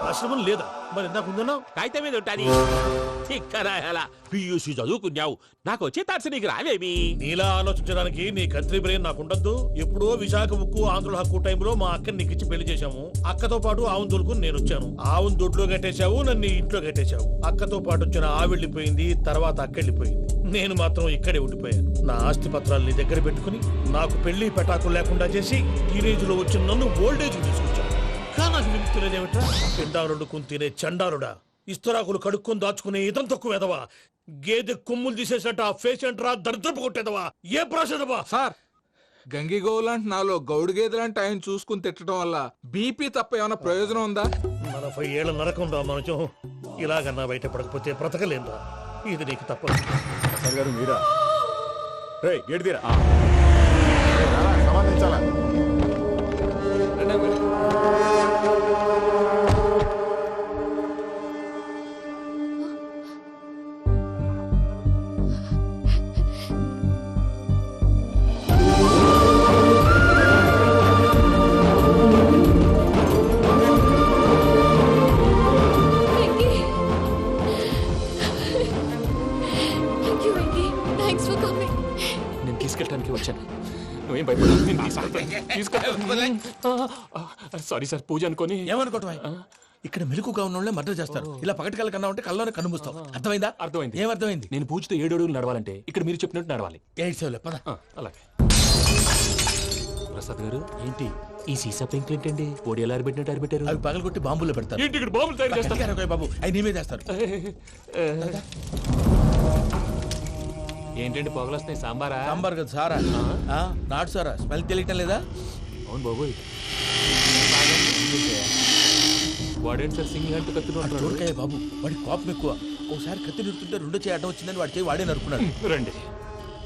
ఆశ్రమం లేదా? మరి ఇందాక ఉందన్నావు. కాగితం మీద ఉంటాది. చిక్కరాయాల పియూసీ చదువుకున్నావు, నాకు వచ్చే తాట్స్ నీకు రావేమి? నీలా ఆలోచించడానికి నీ కత్రి బ్రెయిన్ నాకుండద్దు. ఎప్పుడో విశాఖ ఉక్కు ఆంధ్రుల హక్కు టైంలో మా అక్కని నీకిచ్చి పెళ్లి చేశాము. అక్కతో పాటు ఆవును దొడుకుని నేను వచ్చాను. ఆవును దొడ్లో కట్టేశావు, నన్ను ఇంట్లో కట్టేశావు. అక్కతో పాటు వచ్చిన ఆవిళ్ళిపోయింది, తర్వాత అక్కెళ్ళిపోయింది. నేను మాత్రం ఇక్కడే ఉండిపోయాను. నా ఆస్తి పత్రాలు నీ దగ్గర పెట్టుకుని నాకు పెళ్లి పెటాకులు లేకుండా చేసి టీనేజ్ లో వచ్చిన నన్ను ఓల్డేజ్ తీసుకొచ్చాను. కానీ నాకు విముక్తులేదేమిట్రా? పిండారుడుకుని తినే చండారుడా, ఇస్తరాకులు కడుక్కొని దాచుకునే ఇతం తక్కువ ఎదవా, గేదె కొమ్ములు తీసేసట ఆ పేషెంట్ రా దరిద్రపు కొట్టేదవా, ఏ ప్రాసెదవా? సార్ గంగిగోవులాంటి నాలో గౌడు గేదెలాంటి ఆయన చూసుకుని తిట్టడం వల్ల బీపీ తప్ప ఏమైనా ప్రయోజనం ఉందా? 40 ఏళ్ల నరకం రా మనచం. ఇలాగన్నా బయటపడకపోతే బ్రతకలేనురా. ఇది నీకు తప్పదు. గారు మీరా? గేట్ తీరా. సంబంధించాలా? నేను తీసుకెళ్ళడానికి వచ్చాను. నువ్వేం భయపడవు, నేను తీసుకెళ్తాను. సారీ సార్, పూజ అనుకోని. ఏమనుకోవటం? ఇక్కడ మెలకుగా ఉన్న వాళ్ళే మర్డర్ చేస్తారు. ఇలా పగటి కళ్ళ కన్నా ఉంటే కళ్ళలోనే కనుమూస్తావు. అర్థమైందా? అర్థమైంది. ఏమర్థమైంది? నేను పూజతో 7 అడుగులు నడవాలంటే ఇక్కడ మీరు చెప్పినట్టు నడవాలి. 8 సేవలే పద. అలాగే. ప్రసాద్ గారు, ఏంటి ఈ సీసా పెంకులు ఏంటండి? పొడి ఎలా అరబెట్టినట్టు అరబెట్టారు? అవి పగలగొట్టి బాంబులో పెడతారు. ఏంటి ఇక్కడ బాంబులు తయారు చేస్తారు? బాబు అవి నేమే చేస్తారు. ఏంటండి పొగలు వస్తున్నాయి? సాంబారా? సాంబార్ కదా సారా. నాటు సారా. స్మెల్ తెలియటం లేదా? అవును బాబోయ్. వాడేంటి సార్ సింగిల్ హ్యాండ్ కత్తిని చూడకాయ బాబు, వాడి కోపం ఎక్కువ. ఒకసారి కత్తి నిరుతుంటే 2 చేయి అడ్డం వచ్చిందని వాడి చేయి వాడే నరుకున్నాడు. రండి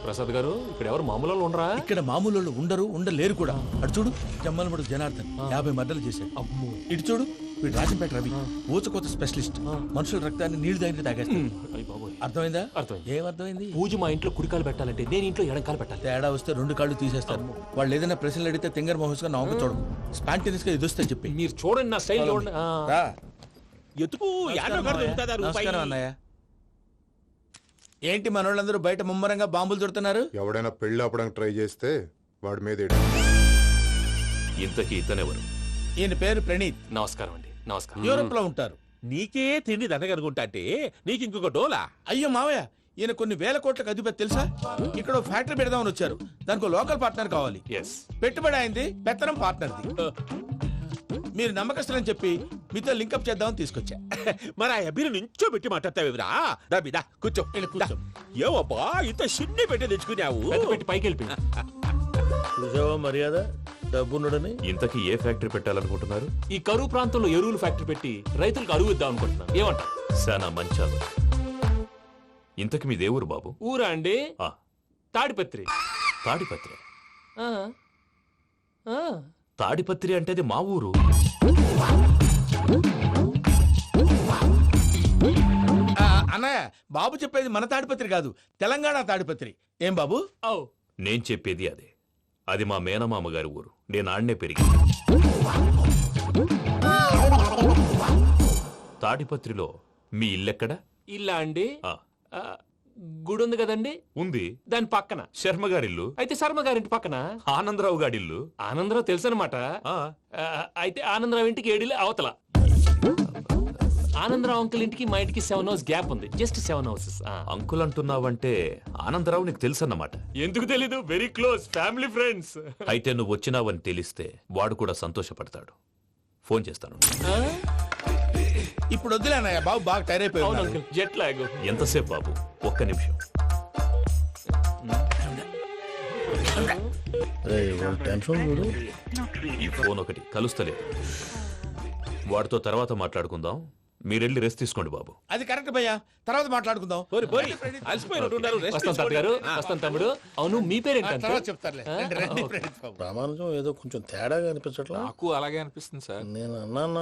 ప్రసాద్ గారు, ఇక్కడ ఎవరు మామూలు వాళ్ళు ఉండరా? ఇక్కడ మామూలు వాళ్ళు ఉండరు, ఉండలేరు కూడా. అటు చూడు, జమ్మలమడు జనార్దన్ 50 మర్డర్లు చేశాడు. ఇటు చూడు, వీడు రాజంపేట రవి ఊచకోత స్పెషలిస్ట్. మనుషుల రక్తాన్ని నీళ్లు దగ్గర తాగేస్తాడు. అర్థమైందా? ఏమర్థమైంది? పూజ మా ఇంట్లో కుడికాలు పెట్టాలంటే నేను ఇంట్లో ఎడంకాలు పెట్టాలి. తేడా వస్తే 2 కాళ్ళు తీసేస్తారు. వాళ్ళు ఏదైనా ప్రశ్నలు అడిగితే తింగర్ మహోస్ గా నవ్వు చూడదు. స్పాంటినియస్ గా ఎదుస్తా చెప్పి. మీరు చూడండి, నా స్టైల్ చూడండి. ఎతుకు నమస్కారం అన్నయ్య. ఏంటి మనోళ్ళందరూ బయట ముమ్మరంగా బాంబులు దొరుకుతున్నారు? ఎవడైనా పెళ్లి ఆపడానికి ట్రై చేస్తే వాడి మీద ఇంతకీ ఇతనెవరు? ఈయన పేరు ప్రణీత్. నమస్కారం అండి. నమస్కారం. యూరోప్ లో ఉంటారు. నీకే తిండి దండగనుకుంటా అంటే నీకు ఇంకొక డోలా? అయ్యో మావయ్య, ఈయన కొన్ని వేల కోట్లకు అధిపతి తెలుసా? ఇక్కడ ఫ్యాక్టరీ పెడదామని వచ్చారు. దానికి లోకల్ పార్ట్నర్ కావాలి. పెట్టుబడి అయింది, పెత్తనం పార్ట్నర్ది. మీరు నమ్మకస్తులని చెప్పి మీతో లింకప్ చేద్దామని తీసుకొచ్చా. మరి ఆ అబ్బిని నుంచో పెట్టి మాట్లాడతావేమిరా? రబిదా కూర్చో. ఏవబ్బా ఇంత సిన్ని పెట్టి తెచ్చుకున్నావు? పెట్టి పైకి వెళ్ళి చూసావా మర్యాద, డబ్బున్నడని. ఇంతకీ ఏ ఫ్యాక్టరీ పెట్టాలనుకుంటున్నారు? ఈ కరువు ప్రాంతంలో ఎరువులు ఫ్యాక్టరీ పెట్టి రైతులకు అరువు ఇద్దాం అనుకుంటున్నాను. ఏమంటారు? శానా మంచాలు. ఇంతకి మీ దేవురు బాబు? ఊరా అండి? తాడిపత్రి. తాడిపత్రి? తాడిపత్రి అంటే అది మా ఊరు. అన్నయ్య, బాబు చెప్పేది మన తాడిపత్రి కాదు, తెలంగాణ తాడిపత్రి. ఏం బాబు? నేను చెప్పేది అదే. అది మా మేనమామ గారి ఊరు. నేను ఆడనే పెరిగింది. తాడిపత్రిలో మీ ఇల్లెక్కడ? ఇల్లా అండి? గుడి ఉంది కదండి? ఉంది. దాని పక్కన శర్మ గారిల్లు. అయితే శర్మ గారింటి పక్కన ఆనందరావు గారిల్లు. ఆనందరావు తెలుసు అనమాట. అయితే ఆనందరావు ఇంటికి 7 అవతల. ఆనందరావు అంకుల్ ఇంటికి మా ఇంటికి 7 hours గ్యాప్ ఉంది. Just 7 hours. అంకుల్ అంటున్నావంటే ఆనందరావు నీకు తెలుసు అన్నమాట. ఎందుకు తెలీదు? Very close family friends. అయితే నువ్వు వచ్చినావని తెలిస్తే వాడు కూడా సంతోషపడతాడు. ఫోన్ చేస్తాను. ఇప్పుడు వద్దులే అన్నయ్య, బాబు బాగా టైర్ అయిపోయాడు. Jet lag. ఎంతసేపు బాబు? ఒక్క నిమిషం. ఈ ఫోన్ ఒకటి కలుస్తలేదు. వాడితో తర్వాత మాట్లాడుకుందాం. మీరెళ్ళి రెస్ట్ తీసుకోండి బాబు. అది కరెక్ట్ భయ్యా, తర్వాత మాట్లాడుకుందాం. వస్తాను తమ్ముడు. అవును, మీ పేరేంటి? చెప్తారులే. ప్రామాణికం ఏదో కొంచెం తేడాగా అనిపించట్లా? నాకు అలాగే అనిపిస్తుంది సార్. నేను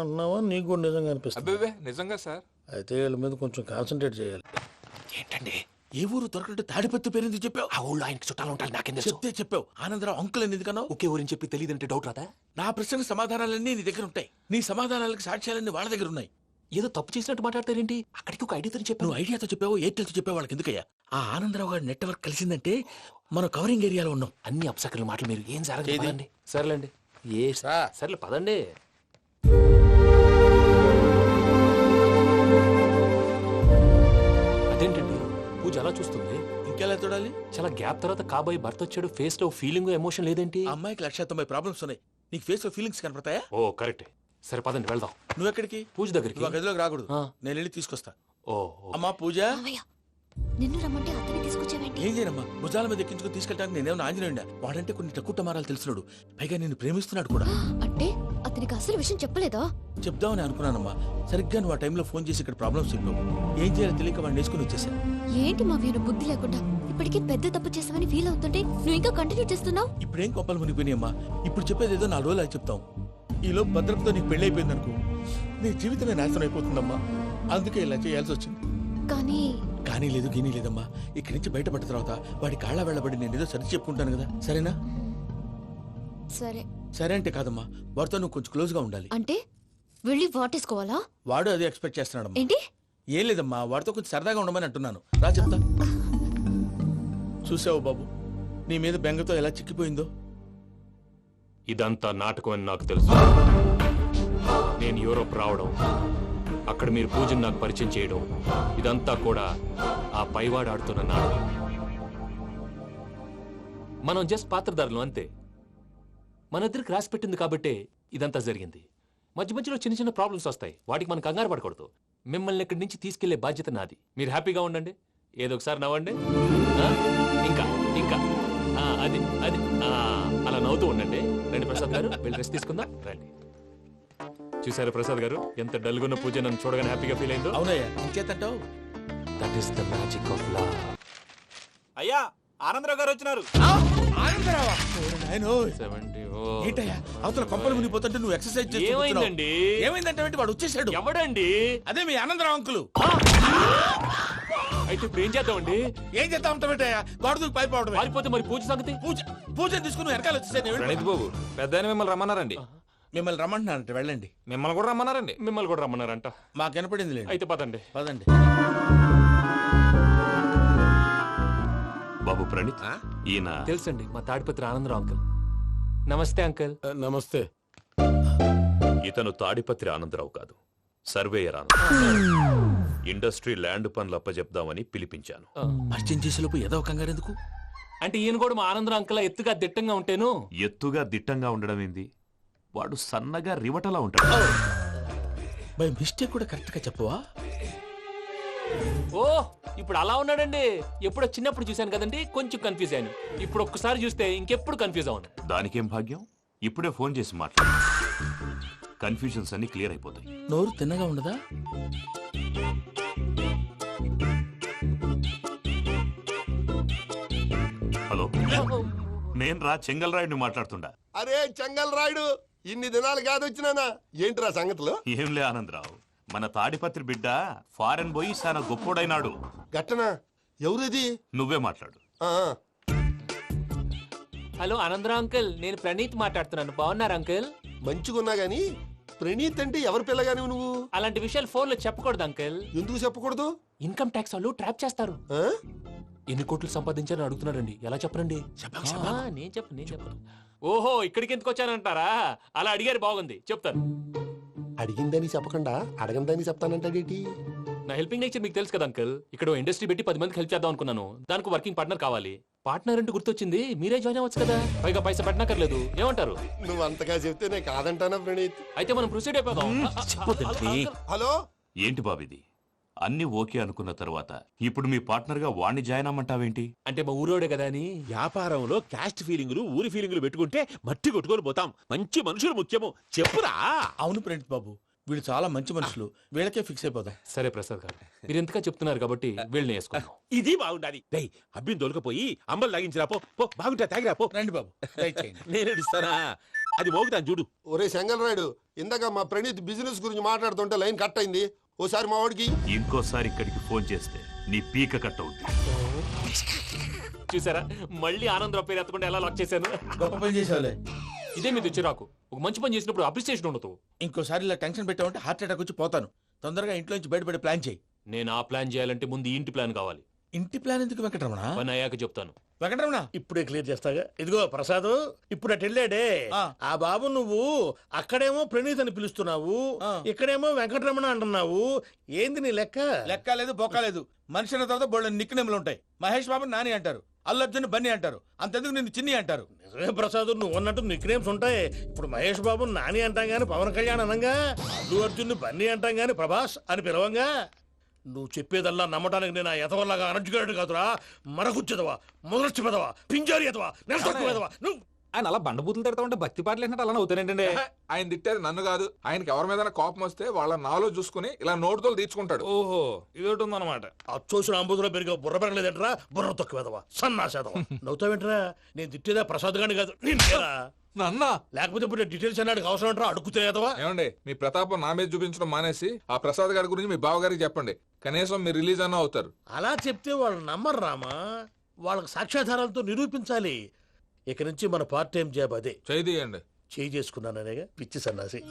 అన్నావా నీకు కూడా నిజంగా అనిపిస్తుంది? నిజంగా సార్. అయితే వీళ్ళ మీద కొంచెం కాన్సన్ట్రేట్ చేయాలి. ఏంటండి ఏ ఊరు దొరకట్టు తాడిపత్రి పేరు ఎందుకు చెప్పావు? ఆ ఊళ్ళో ఆయనకి చుట్టాలు ఉంటాయి నాకేం తెలుసు. చెప్తే చెప్పావు. ఆనందరావు అంకుల్ అని ఎందుకన్నావు? ఒకే ఊరిని చెప్పి తెలియదంటే డౌట్ రాదా? నా ప్రశ్నకు సమాధానాలన్నీ నీ దగ్గర ఉంటాయి. నీ సమాధానాలకు సాక్ష్యాలన్నీ వాళ్ళ దగ్గర ఉన్నాయి. ఏదో తప్పు చేసినట్టు మాట్లాడతారేంటి? అక్కడికి ఒక ఐడియాతో చెప్పాను. నువ్వు ఐడియాతో చెప్పావు, ఎయిర్టెల్తో చెప్పావు, వాళ్ళకి ఎందుకయ్యా? ఆ ఆనందరావు గారి నెట్వర్క్ కలిసిందంటే మనం కవరింగ్ ఏరియాలో ఉన్నాం. అన్ని అప్సకర్ల మాటలు మీరు ఏం ఏది? జరగదండి. సర్లేండి. సర్లే పదండి. అదేంటండి పూజ అలా చూస్తుంది? ఇంకెలా చూడాలి? చాలా గ్యాప్ తర్వాత కాబోయే భర్త వచ్చాడు, ఫేస్ లో ఫీలింగ్ ఎమోషన్ లేదేంటి? ఆ అమ్మాయికి 190 ప్రాబ్లమ్స్ ఉన్నాయి. నీకు ఫేస్ లో ఫీలింగ్స్ కనపడతాయా? ఓ కరెక్ట్. సరే పదండి వెళ్దాం. నువ్వు ఎక్కడికి? పూజ దగ్గరికి. నువ్వు ఆ గదిలోకి రాకూడదు. నేను వెళ్ళి తీసుకొస్తా. ఓ అమ్మా పూజ, మావయ్య నిన్ను రమ్మంటే అతన్ని తీసుకొచ్చావేంటి? ఏం చేయనమ్మా, భుజాల మీద ఎక్కించుకుని తీసుకెళ్ళడానికి నేనేమన్నా ఆంజనేయుడా? వాడంటే కొన్ని తక్కువ టమారాలు తెలిసినాడు, పైగా నేను ప్రేమిస్తున్నాడు కూడా. అంటే అతనికి అసలు విషయం చెప్పలేదా? చెప్దామని అనుకున్నానమ్మా. సరిగ్గా నువ్వు ఆ టైంలో ఫోన్ చేసి ఇక్కడ ప్రాబ్లమ్స్ చెప్పావు. ఏం చేయాలో తెలియక వాడిని వేసుకుని వచ్చేసాను. ఏంటి మావయ్య నువ్వు బుద్ధి లేకుండా ఇప్పటికీ పెద్ద తప్పు చేసావని ఫీల్ అవుతుంటే నువ్వు ఇంకా కంటిన్యూ చేస్తున్నావు? ఇప్పుడేం కొప్పలు మునిగిపోయినాయమ్మా. ఇప్పుడు చెప్పేది ఏదో 4 రోజులు అది చెప్తాం. ఈలో భద్రతతో నీకు పెళ్లి అయిపోయింది అనుకో, నీ జీవితమే నాశనం అయిపోతుందమ్మా. అందుకే ఇలా చేయాల్సి వచ్చింది. కానీ లేదు, గీనీ లేదమ్మా. ఇక్కడి నుంచి బయటపడ్డ తర్వాత వాడి కాళ్ళ వెళ్ళబడి నేను ఏదో సరి చెప్పుకుంటాను కదా, సరేనా? సరే. సరే అంటే కాదమ్మా, వాడితో నువ్వు కొంచెం క్లోజ్ గా ఉండాలి. అంటే వెళ్ళి వాటేసుకోవాలా? వాడు అదే ఎక్స్పెక్ట్ చేస్తున్నాడమ్మా. ఏంటి? ఏం లేదమ్మా, వాడితో కొంచెం సరదాగా ఉండమని అంటున్నాను. రా చెప్తా. చూసావు బాబు, నీ మీద బెంగతో ఎలా చిక్కిపోయిందో. ఇదంతా నాటకం అని నాకు తెలుసు. నేను యూరోప్ రావడం, అక్కడ మీరు పూజను నాకు పరిచయం చేయడం, ఇదంతా కూడా ఆ పైవాడు ఆడుతున్న నాటకం. మనం జస్ట్ పాత్రధారులు అంతే. మన ఇద్దరికి రాసి పెట్టింది కాబట్టే ఇదంతా జరిగింది. మధ్య మధ్యలో చిన్న చిన్న ప్రాబ్లమ్స్ వస్తాయి, వాటికి మనం కంగారు పడకూడదు. మిమ్మల్ని ఇక్కడి నుంచి తీసుకెళ్లే బాధ్యత నాది. మీరు హ్యాపీగా ఉండండి, ఏదో ఒకసారి నవ్వండి. ఇంకా ఇంకా అది అది అలా నవ్వుతూ ఉండండి. రండి ప్రసాద్ గారు, వెళ్ళి రెస్ట్ తీసుకుందాం. రండి. చూసారా ప్రసాద్ గారు, ఎంత డల్గున్న పూజ నన్ను చూడగానే హ్యాపీగా ఫీల్ అయిందో? అవునయ్యా, ఇంకేతంటావు? That is the magic of love. అయ్యా ఆనందరావు గారు వచ్చినారు. ఏంటయ్యా అవతల కొంపలు మునిగిపోతుంటే నువ్వు ఎక్సర్సైజ్ చేస్తూ ఏమైందండి? ఏమైందంటే వాడు వచ్చేసాడు. ఎవడండి? అదే మీ ఆనందరావు అంకులు. అయితే ఇప్పుడు ఏం చేద్దామండి? ఏం చేద్దాం ఉంటావేటయ్యా, గొడవకు పైపోవడం. పారిపోతే మరి పూజ సంగతి? పూజ తీసుకుని వెనకాల వచ్చేసాను. బాబు పెద్ద మిమ్మల్ని రమ్మన్నారండి. మిమ్మల్ని రమ్మంటున్నారంట, వెళ్ళండి. మిమ్మల్ని కూడా రమ్మన్నారండి. మిమ్మల్ని కూడా రమ్మన్నారంట. మాకు వినపడింది లేదు. అయితే పదండి. పదండి. బాబు ప్రణీత్, ఈయన తెలుసండి, మా తాడిపత్రి ఆనందరావు అంకుల్. నమస్తే అంకుల్. నమస్తే. ఇతను తాడిపత్రి ఆనందరావు కాదు, సర్వేయర్ ఆనందరావు. ఇండస్ట్రీ ల్యాండ్ పనులు అప్పచెప్దామని పిలిపించాను. పరిచయం చేసేలోపు ఏదో కంగారు ఎందుకు? అంటే ఈయన కూడా మా ఆనందరావు అంకుల్ ఎత్తుగా దిట్టంగా ఉంటేను. ఎత్తుగా దిట్టంగా ఉండడం ఏంది, వాడు సన్నగా రివటలా ఉంటాడు. బై మిస్టేక్ కూడా కరెక్ట్ గా చెప్పవా? ఓ ఇప్పుడు అలా ఉన్నాడండి. ఎప్పుడో చిన్నప్పుడు చూశాను కదండి, కొంచెం కన్ఫ్యూజ్ అయ్యాను. ఇప్పుడు ఒక్కసారి చూస్తే ఇంకెప్పుడు కన్ఫ్యూజ్ అవ్వను. దానికేం భాగ్యం, ఇప్పుడే ఫోన్ చేసి మాట్లాడు. కన్ఫ్యూజన్స్ అన్ని క్లియర్ అయిపోతాయి. నోరు తిన్నగా ఉండదా? హలో, నేను రా చెంగల్ రాయుడిని మాట్లాడుతుండా. అరే చెంగల్ రాయుడు, ఇన్ని దినాలు కాదు వచ్చినానా? ఏంట్రా సంగతులు? ఏంలే ఆనందరావు, మన తాడిపత్రి బిడ్డ ఫారెన్ పోయి చాలా గొప్పోడైనాడు. గట్టనా? ఎవరిది? నువ్వే మాట్లాడు. హలో ఆనందరావు అంకుల్, నేను ప్రణీత్ మాట్లాడుతున్నాను. బాగున్నారు అంకుల్? మంచిగున్నా గాని ప్రణీత్ అంటే ఎవరి పిల్లగాని నువ్వు? అలాంటి విషయాలు ఫోన్ లో చెప్పకూడదు అంకుల్. ఎందుకు చెప్పకూడదు? ఇన్కమ్ ట్యాక్స్ వాళ్ళు ట్రాప్ చేస్తారు. ఎన్ని కోట్లు సంపాదించారని అడుగుతున్నారండి. ఎలా చెప్పరండి? నేను చెప్పను. ఓహో, ఇక్కడికి ఎందుకు వచ్చానంటారా? అలా అడిగారు, బాగుంది, చెప్తాను. అడిగిందని చెప్పకుండా అడగందని చెప్తానంటాడేటి? నా హెల్పింగ్ నేచర్ మీకు తెలుసు కదా అంకుల్. ఇక్కడ ఇండస్ట్రీ పెట్టి 10 మందికి హెల్ప్ చేద్దాం అనుకున్నాను. దానికి వర్కింగ్ పార్ట్నర్ కావాలి. పార్ట్నర్ అంటే గుర్తొచ్చింది, మీరే జాయిన్ అవ్వచ్చు కదా, పైగా పైసా పెట్టనక్కర్లేదు. ఏమంటారు? నువ్వు అంతగా చెప్తే నేను కాదంటానా ప్రణీత్? అయితే మనం ప్రొసీడ్ అయిపోదాం. హలో, ఏంటి బాబిది? అన్ని ఓకే అనుకున్న తర్వాత ఇప్పుడు మీ పార్ట్నర్ గా వాణ్ణి జాయిన్ అమ్మంటావేంటి? అంటే మా ఊరోడే కదా అని. వ్యాపారంలో క్యాస్ట్ ఫీలింగులు, ఊరి ఫీలింగులు పెట్టుకుంటే మట్టి కొట్టుకొని పోతాం. మంచి మనుషులు ముఖ్యము, చెప్పురా. అవును ప్రణీత్ బాబు, వీళ్ళు చాలా మంచి మనుషులు, వీళ్ళకే ఫిక్స్ అయిపోదాం. సరే ప్రసాద్ గారు, మీరు ఎంతగా చెప్తున్నారు కాబట్టి వీళ్ళని వేసుకుందాం. ఇది బాగుండాలి. డై అబ్బిని దొలకపోయి అంబలు లాగించిరా పో. బాగుంటా తాగిరా పో. రండి బాబు, నేను ఇస్తానా? అది మోగుతాను చూడు. ఒరే చెంగల్ రాయుడు, ఇందాక మా ప్రణీత్ బిజినెస్ గురించి మాట్లాడుతుంటే లైన్ కట్ అయింది. ఓసారి మా వాడికి ఇంకోసారి ఇక్కడికి ఫోన్ చేస్తే నీ పీక కట్ అవుతుంది. చూసారా మళ్ళీ ఆనందరావు పేరు ఎత్తకుండా ఎలా లాక్ చేశాను. గొప్ప పని చేసేవాళ్ళే. ఇదే మీద చిరాకు. ఒక మంచి పని చేసినప్పుడు అప్రిసియేషన్ ఉండదు. ఇంకోసారి ఇలా టెన్షన్ పెట్టామంటే హార్ట్ అటాక్ వచ్చి పోతాను. తొందరగా ఇంట్లో నుంచి బయటపడే ప్లాన్ చేయి. నేను ఆ ప్లాన్ చేయాలంటే ముందు ఈ ఇంటి ప్లాన్ కావాలి. ఇంటి ప్లాన్ ఎందుకు వెంకటరమణ? పని అయ్యాక చెప్తాను. వెంకటరమణ ఇప్పుడే క్లియర్ చేస్తాగా. ఇదిగో ప్రసాద్, ఇప్పుడు అటు వెళ్ళాడే ఆ బాబు, నువ్వు అక్కడేమో ప్రణీత్ అని పిలుస్తున్నావు, ఇక్కడేమో వెంకటరమణ అంటున్నావు. ఏంది నీ లెక్క? లెక్క లేదు బొక్క లేదు. మనిషి అన్న తర్వాత బోళ్ళ నిక్నెములు ఉంటాయి. మహేష్ బాబు నాని అంటారు, అల్లు అర్జున్ బన్నీ అంటారు, అంతెందుకు నిన్ను చిన్ని అంటారు. నిజమే ప్రసాద్, నువ్వు అన్నట్టు నిక్నేమ్స్ ఉంటాయి. ఇప్పుడు మహేష్ బాబు నాని అంటాం గాని పవన్ కళ్యాణ్ అనంగా, అల్లు అర్జున్ బన్నీ అంటాం గాని ప్రభాస్ అని పిలవంగా. నువ్వు చెప్పేదల్లా నమ్మటానికి నేను ఎతవల్లాగా అనర్జుకేటెడ్ కాదురా. మరగుచ్చదవా, మొదలచ్చి పెదవా, పింజారి ఎదవా, నెలసొక్కుదవా నువ్వు. ఆయన అలా బండబూతులు తిడతా ఉంటే భక్తి పాటలు ఏంటంటే అలా అవుతానంటే. ఆయన తిట్టేది నన్ను కాదు, ఆయనకి ఎవరి మీద కోపం వస్తే వాళ్ళ నాలో చూసుకుని ఇలా నోటుతో తీర్చుకుంటాడు. ఓహో, ఇదొకటి ఉందన్నమాట. అచ్చోసిన అంబుధులో పెరిగే బుర్ర పెరగలేదంటరా, బుర్ర తొక్కువేదవా, సన్నాసేదవా. నవ్వుతావేంటరా? నేను తిట్టేదా ప్రసాద్ గాని కాదు, నిన్నేరా. నన్నా? లేకపోతే ఇప్పుడు డీటెయిల్స్ అన్నాడు అవసరం అంటారా? అడుగుతాయేదవా. ఏమండి, మీ ప్రతాపం నా మీద చూపించడం మానేసి ఆ ప్రసాద్ గారి గురించి మీ బావగారికి చెప్పండి. కనీసం మీరు రిలీజ్ అన్న అవుతారు. అలా చెప్తే వాళ్ళు నమ్మరు రామా. వాళ్ళకి సాక్ష్యాధారాలతో నిరూపించాలి. ఇక నుంచి మన పార్ట్ టైం జాబ్ అదే. చేయండి. చేయి చేసుకున్నాననేగా పిచ్చి సన్నాసి.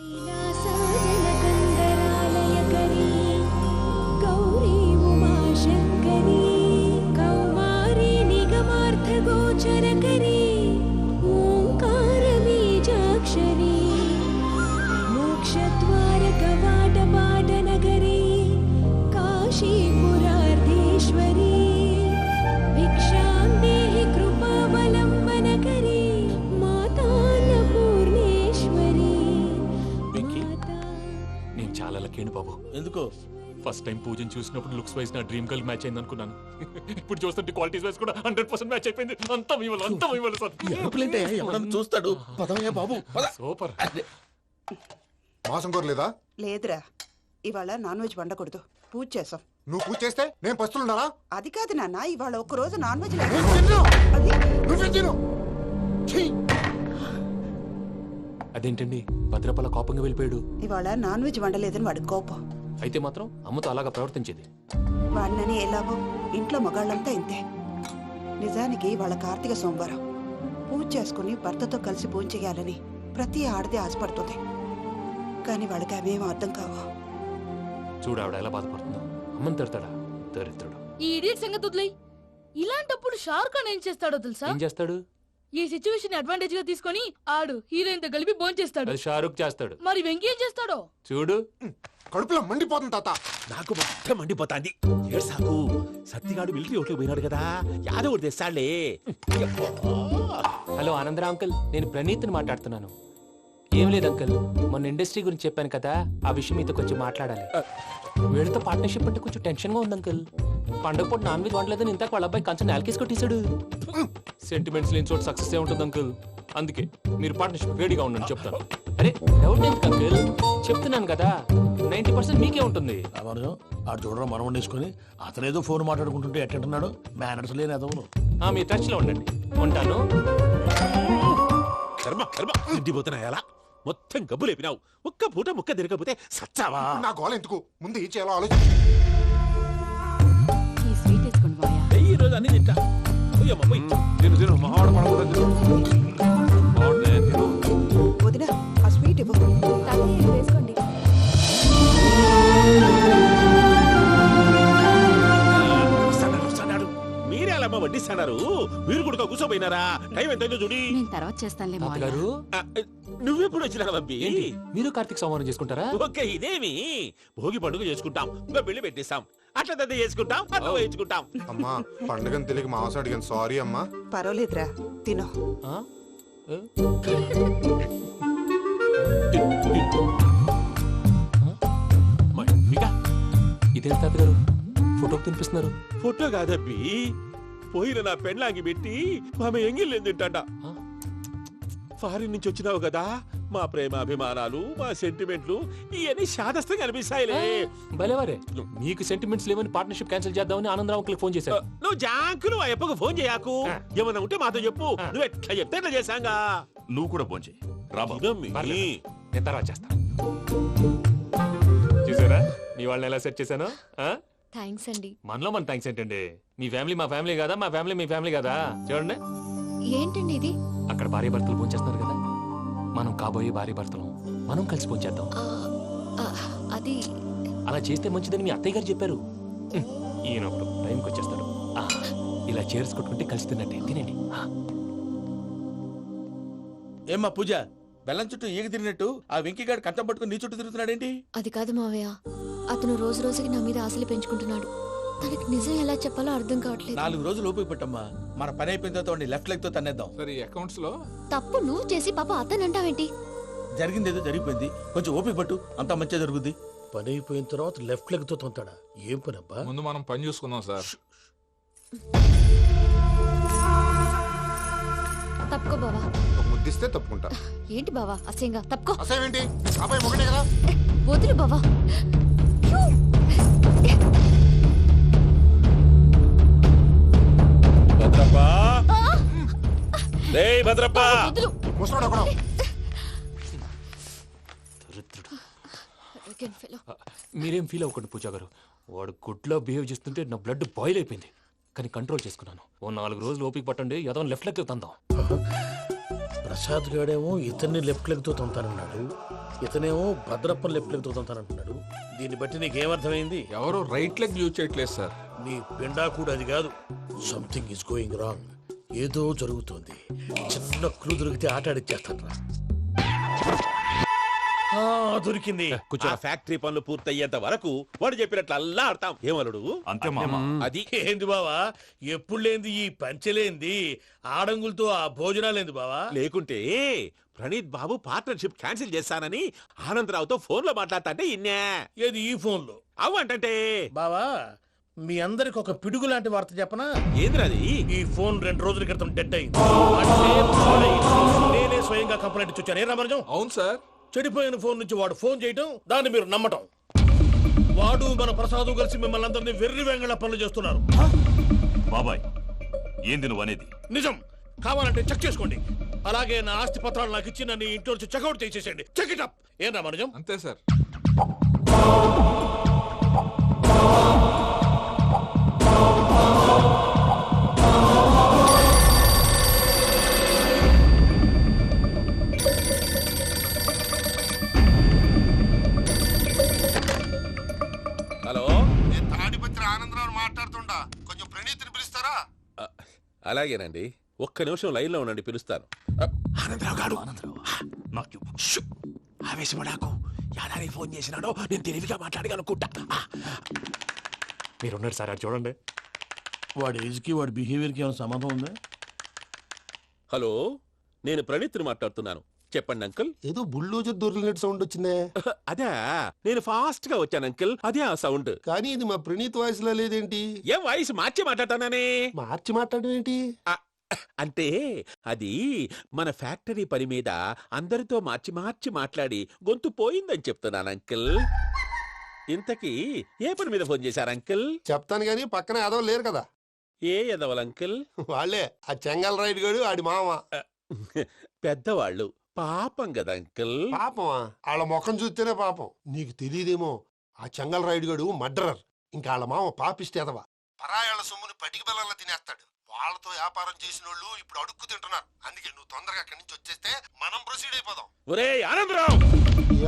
బాబు ఎందుకు? ఫస్ట్ టైం పూజను చూసినప్పుడు లుక్స్ వైజ్ నా డ్రీమ్ గర్ల్ మ్యాచ్ అయింది అనుకున్నాను. ఇప్పుడు చూస్తుంటే క్వాలిటీస్ వైజ్ కూడా 100% మ్యాచ్ అయిపోయింది. అంతా చూస్తాడు. పదవయ్యా బాబు, సూపర్. మాసం కోరలేదా? లేదురా, ఇవాళ నాన్ వెజ్ వండకూడదు, పూజ చేసాం. నువ్వు పూజ చేస్తే నేను పస్తులున్నారా? అది కాదు నాన్న, ఇవాళ ఒక్కరోజు నాన్ వెజ్ అదేంటండి భద్రపల కోపంగా వెళ్ళిపోయాడు? ఇవాళ నాన్ వెజ్ వండలేదని వాడి కోపం. అయితే మాత్రం అమ్మతో అలాగా ప్రవర్తించేది. వాడినని ఎలాగో ఇంట్లో మగాళ్ళంతా ఇంతే. నిజానికి వాళ్ళ కార్తీక సోమవారం పూజ చేసుకుని భర్తతో కలిసి పూజ చేయాలని ప్రతి ఆడది ఆశపడుతుంది. కానీ వాడికి అవేం అర్థం కావు. చూడు ఆవిడ ఎలా బాధపడుతుందో. అమ్మని తిడతాడా దరిద్రుడు. ఈ ఇడియట్ సంగతి వదిలేయ్. ఇలాంటప్పుడు షారుఖ్ ఖాన్ ఏం చేస్తాడో తెలుసా? ఏం చేస్తాడు? ఈ సిచ్యువేషన్ అడ్వాంటేజ్ గా తీసుకొని ఆడు హీరోయిన్ తో కలిపి బోన్ చేస్తాడు. అది షారుఖ్ చేస్తాడు. మరి వెంకీ ఏం చేస్తాడో చూడు. కడుపులో మండిపోతుంది తాత. నాకు మొత్తం మండిపోతాంది. ఏడ్సాకు, సత్తిగాడు మిలిటరీ ఓట్లు పోయినాడు కదా, యాదవ్ ఒకటి తెస్తాడులే. హలో ఆనందరా అంకుల్, నేను ప్రణీత్ని మాట్లాడుతున్నాను. ఏం లేదు అంకుల్, మొన్న ఇండస్ట్రీ గురించి చెప్పాను కదా, ఆ విషయం మీతో కొంచెం మాట్లాడాలి. వీళ్ళతో పార్ట్నర్షిప్ అంటే కొంచెం టెన్షన్ గా ఉంది అంకుల్. పండగ పూట నాన్ వెజ్ వండలేదని ఇంతకు వాళ్ళ అబ్బాయి కంచెం నేలకేసి కొట్టేశాడు. సెంటిమెంట్స్ లేని చోట సక్సెస్ ఏ ఉంటుంది అంకుల్. అందుకే మీరు పార్ట్నర్షిప్ రెడీగా ఉండండి చెప్తాను. అరే డౌట్ ఎందుకు అంకుల్, చెప్తున్నాను కదా 90% మీకే ఉంటుంది. ఆడు చూడడం మనం వండేసుకొని అతనేదో ఫోన్ మాట్లాడుకుంటుంటే ఎట్టంటున్నాడు. మేనర్స్ లేని అదవును. మీ టచ్ లో ఉండండి. ఉంటాను. కర్మ కర్మ, తిండిపోతున్నాయలా మొత్తం గబ్బు లేపినావు. ఒక్క పూట ముక్క తిరగకపోతే సచ్చావా? నా గోల ఎందుకు, ముందు ఈ చేయాలో ఆలోచించు. ఈ రోజు అన్ని తింటా. వదినా, ఆ స్వీట్ ఇవ్వు. వేసుకోండి. మీరే అలా వడ్డిస్తున్నారు. మీరు కూడా కూర్చోపోయినారా? టైం ఎంతైందో చూడి. నేను తర్వాత చేస్తానులే గారు. నువ్వెప్పుడు వచ్చినా బంబి? మీరు కార్తీక్ సంహారం చేసుకుంటారా? ఓకే, ఇదేమి భోగి పండుగ చేసుకుంటాం, ఇంకా పెళ్లి పెట్టేస్తాం, అట్లా దద్ద చేసుకుంటాం, అట్లా వేయించుకుంటాం. అమ్మా, పండుగని తెలియక మాంసం అడిగాను, సారీ అమ్మా. పర్వాలేదురా, తినో. ఇదేంటి తాతగారు ఫోటోకి తినిపిస్తున్నారు? ఫోటో కాదబ్బి, పోయిన నా పెళ్ళాంగి పెట్టి ఆమె ఎంగిల్లేం తింటాడ. ఫారిన్ నుంచి వచ్చినావు కదా, మా ప్రేమ అభిమానాలు, మా సెంటిమెంట్లు ఇవన్నీ శాదస్తంగా అనిపిస్తాయిలే. భలేవారే, మీకు సెంటిమెంట్స్ లేవని పార్ట్నర్షిప్ క్యాన్సిల్ చేద్దామని ఆనందరావు అంకుల్ ఫోన్ చేశారు. నువ్వు జాంకులు ఆ అప్పకు ఫోన్ చేయకు. ఏమన్నా ఉంటే మాతో చెప్పు. నువ్వు ఎట్లా చెప్తే ఎట్లా చేశాంగా. నువ్వు కూడా ఫోన్ చేయి. నేను తర్వాత చేస్తా. చూసారా మీ వాళ్ళని ఎలా సెట్ చేశాను? థ్యాంక్స్ అండి. మనలో మన థ్యాంక్స్ ఏంటండి? మీ ఫ్యామిలీ మా ఫ్యామిలీ కదా, మా ఫ్యామిలీ మీ ఫ్యామిలీ కదా. చూడండి, ఏంటండి ఇది? అక్కడ భార్య భర్తలు భోంచేస్తున్నారు కదా, మనం కాబోయే భార్య భర్తలు మనం కలిసి భోంచేద్దాం. అది అలా చేస్తే మంచిదని మీ అత్తయ్య గారు చెప్పారు. ఈయన ఒకడు టైంకి వచ్చేస్తాడు. ఇలా చేర్స్ కొట్టుకుంటే కలిసి తిన్నట్టే. తినండి. ఏమ్మా పూజ, బెల్లం చుట్టూ ఈగ తిరిగినట్టు ఆ వెంకీగాడు కంచం పట్టుకుని నీ చుట్టూ తిరుగుతున్నాడేంటి? అది కాదు మావయ్య, అతను రోజు రోజుకి నా మీద ఆశలు పెంచుకుంటున్నాడు. తనకి నిజం ఎలా చెప్పాలో అర్థం కావట్లేదు. 4 రోజులు ఓపిక పట్టమ్మా, మన పని అయిపోయిన తర్వాత లెఫ్ట్ లెగ్ తో తన్నేద్దాం. సరే అకౌంట్స్ లో తప్పు నువ్వు చేసి పాప అతను అంటావేంటి? జరిగింది ఏదో జరిగిపోయింది, కొంచెం ఓపిక పట్టు, అంతా మంచిగా జరుగుద్ది. పని అయిపోయిన తర్వాత లెఫ్ట్ లెగ్ తో తొంతాడా? ఏం పని అబ్బా? ముందు మనం పని చూసుకుందాం సార్. తప్పుకో బావా. ముద్దిస్తే తప్పుకుంటా. ఏంటి బావా అసహ్యంగా? తప్పుకో. అసేమేంటి? అబ్బాయి ఒకటే కదా. వదులు బావా. భద్రప్ప, రేయ్ భద్రప్ప. ముసలోడు ఒకడు. మీరేం ఫీల్ అవ్వకండి పూజా గారు. వాడు గుడ్లో బిహేవ్ చేస్తుంటే నా బ్లడ్ బాయిల్ అయిపోయింది, కానీ కంట్రోల్ చేసుకున్నాను. ఓ 4 రోజులు ఓపిక పట్టండి, ఏదో లెఫ్ట్ లెగ్ తందాం. ప్రసాద్ గాడేమో ఇతన్ని లెఫ్ట్ లెగ్ తో తొంతానన్నాడు, ఇతనేమో భద్రప్ప లెఫ్ట్ లెగ్ తో తొంతానంటున్నాడు. దీన్ని బట్టి నీకేమర్థమైంది? ఎవరు రైట్ లెగ్ యూజ్ చేయట్లేదు సార్. నీ పిండా కూడా అది కాదు. Something is going wrong. ఏదో జరుగుతోంది. చిన్న క్లూ దొరికితే ఆట ఆడిచ్చేస్తాను రా. దొరికింది. ఆ ఫ్యాక్టరీ పనులు పూర్తయ్యేంత వరకు వాడు చెప్పినట్లు అల్లా ఆడతాం. ఏమలుడు? అంతే మామ. అది ఏంది బావా, ఎప్పుడు లేంది ఈ పంచలేంది, ఆడంగులతో ఆ భోజనాలేంది బావా? లేకుంటే ప్రణీత్ బాబు పార్ట్నర్షిప్ క్యాన్సిల్ చేస్తానని ఆనందరావుతో ఫోన్ లో మాట్లాడతాంటే ఇన్నే. ఏది ఈ ఫోన్ లో? అవ్వంటే బావా, మీ అందరికి ఒక పిడుగు లాంటి వార్త చెప్పనా? ఏంద్రది? ఈ ఫోన్ 2 రోజుల క్రితం డెడ్ అయింది. అంటే పాడైంది. నేనే స్వయంగా కంప్లైంట్ ఇచ్చాను. ఏ రామరాజం? అవును సార్. చెడిపోయిన ఫోన్ నుంచి వాడు ఫోన్ చేయటం, దాన్ని మీరు నమ్మటం. వాడు మన ప్రసాదు కలిసి మిమ్మల్ని అందరినీ వెర్రి వెంగళ పనులు చేస్తున్నారు. బాబాయ్, ఏంది నువ్వు అనేది? నిజం. కావాలంటే చెక్ చేసుకోండి. అలాగే నా ఆస్తి పత్రాలు నాకు ఇచ్చి నన్ను ఇంట్లో నుంచి చెక్అౌట్ చేసేసండి. Check it up. ఏం రామరాజం? అంతే సార్. హలో, నేను తాడిపత్రి ఆనందరావు మాట్లాడుతుండా. కొంచెం ప్రణీతిని పిలుస్తారా? అలాగేనండి, ఒక్క నిమిషం లైన్ లో ఉండండి, పిలుస్తాను. ఆనందరావు గాడు నాకు ఆవేశపడాకు. యాదానికి ఫోన్ చేసినాడో నేను తెలివిగా మాట్లాడగలనుకుంటా. మీరున్నారు సార్, అది చూడండి. వాడి ఏజ్ కి వాడి బిహేవియర్ కి ఏమైనా సంబంధం ఉందా? హలో, నేను ప్రణీత్ని మాట్లాడుతున్నాను. చెప్పండి అంకుల్. ఏదో బుల్డోజర్ దొరికినట్టు సౌండ్ వచ్చిందే. అదే, నేను ఫాస్ట్ గా వచ్చాను అంకుల్, అదే ఆ సౌండ్. కానీ ఇది మా ప్రణీత్ వాయిస్ లో లేదేంటి? ఏం వాయిస్ మార్చి మాట్లాడతానని? మార్చి మాట్లాడడం ఏంటి? అంటే అది మన ఫ్యాక్టరీ పని మీద అందరితో మార్చి మార్చి మాట్లాడి గొంతు పోయిందని చెప్తున్నాను అంకుల్. ఇంతకీ ఏ పని మీద ఫోన్ చేశారు అంకుల్? చెప్తాను గానీ పక్కన ఎదవ లేరు కదా. ఏ ఎదవలు అంకుల్? వాళ్ళే ఆ చెంగల్ రైడ్ గడు ఆడి మామ. పెద్దవాళ్ళు, పాపం కదా అంకుల్. పాపమా? వాళ్ళ ముఖం చూస్తేనే పాపం. నీకు తెలియదేమో, ఆ చెంగల్ రైడ్ గడు మర్డరర్. ఇంకా వాళ్ళ మామ పాపిస్తే ఎదవ. పరాయాళ్ళ సొమ్ముని పటికి బెల్లంలో తినేస్తాడు. వాళ్ళతో వ్యాపారం చేసిన వాళ్ళు ఇప్పుడు అడుక్కు తింటున్నారు. అందుకే నువ్వు తొందరగా అక్కడి నుంచి వచ్చేస్తే మనం ప్రొసీడ్ అయిపోదాం. ఒరే ఆనందరావు!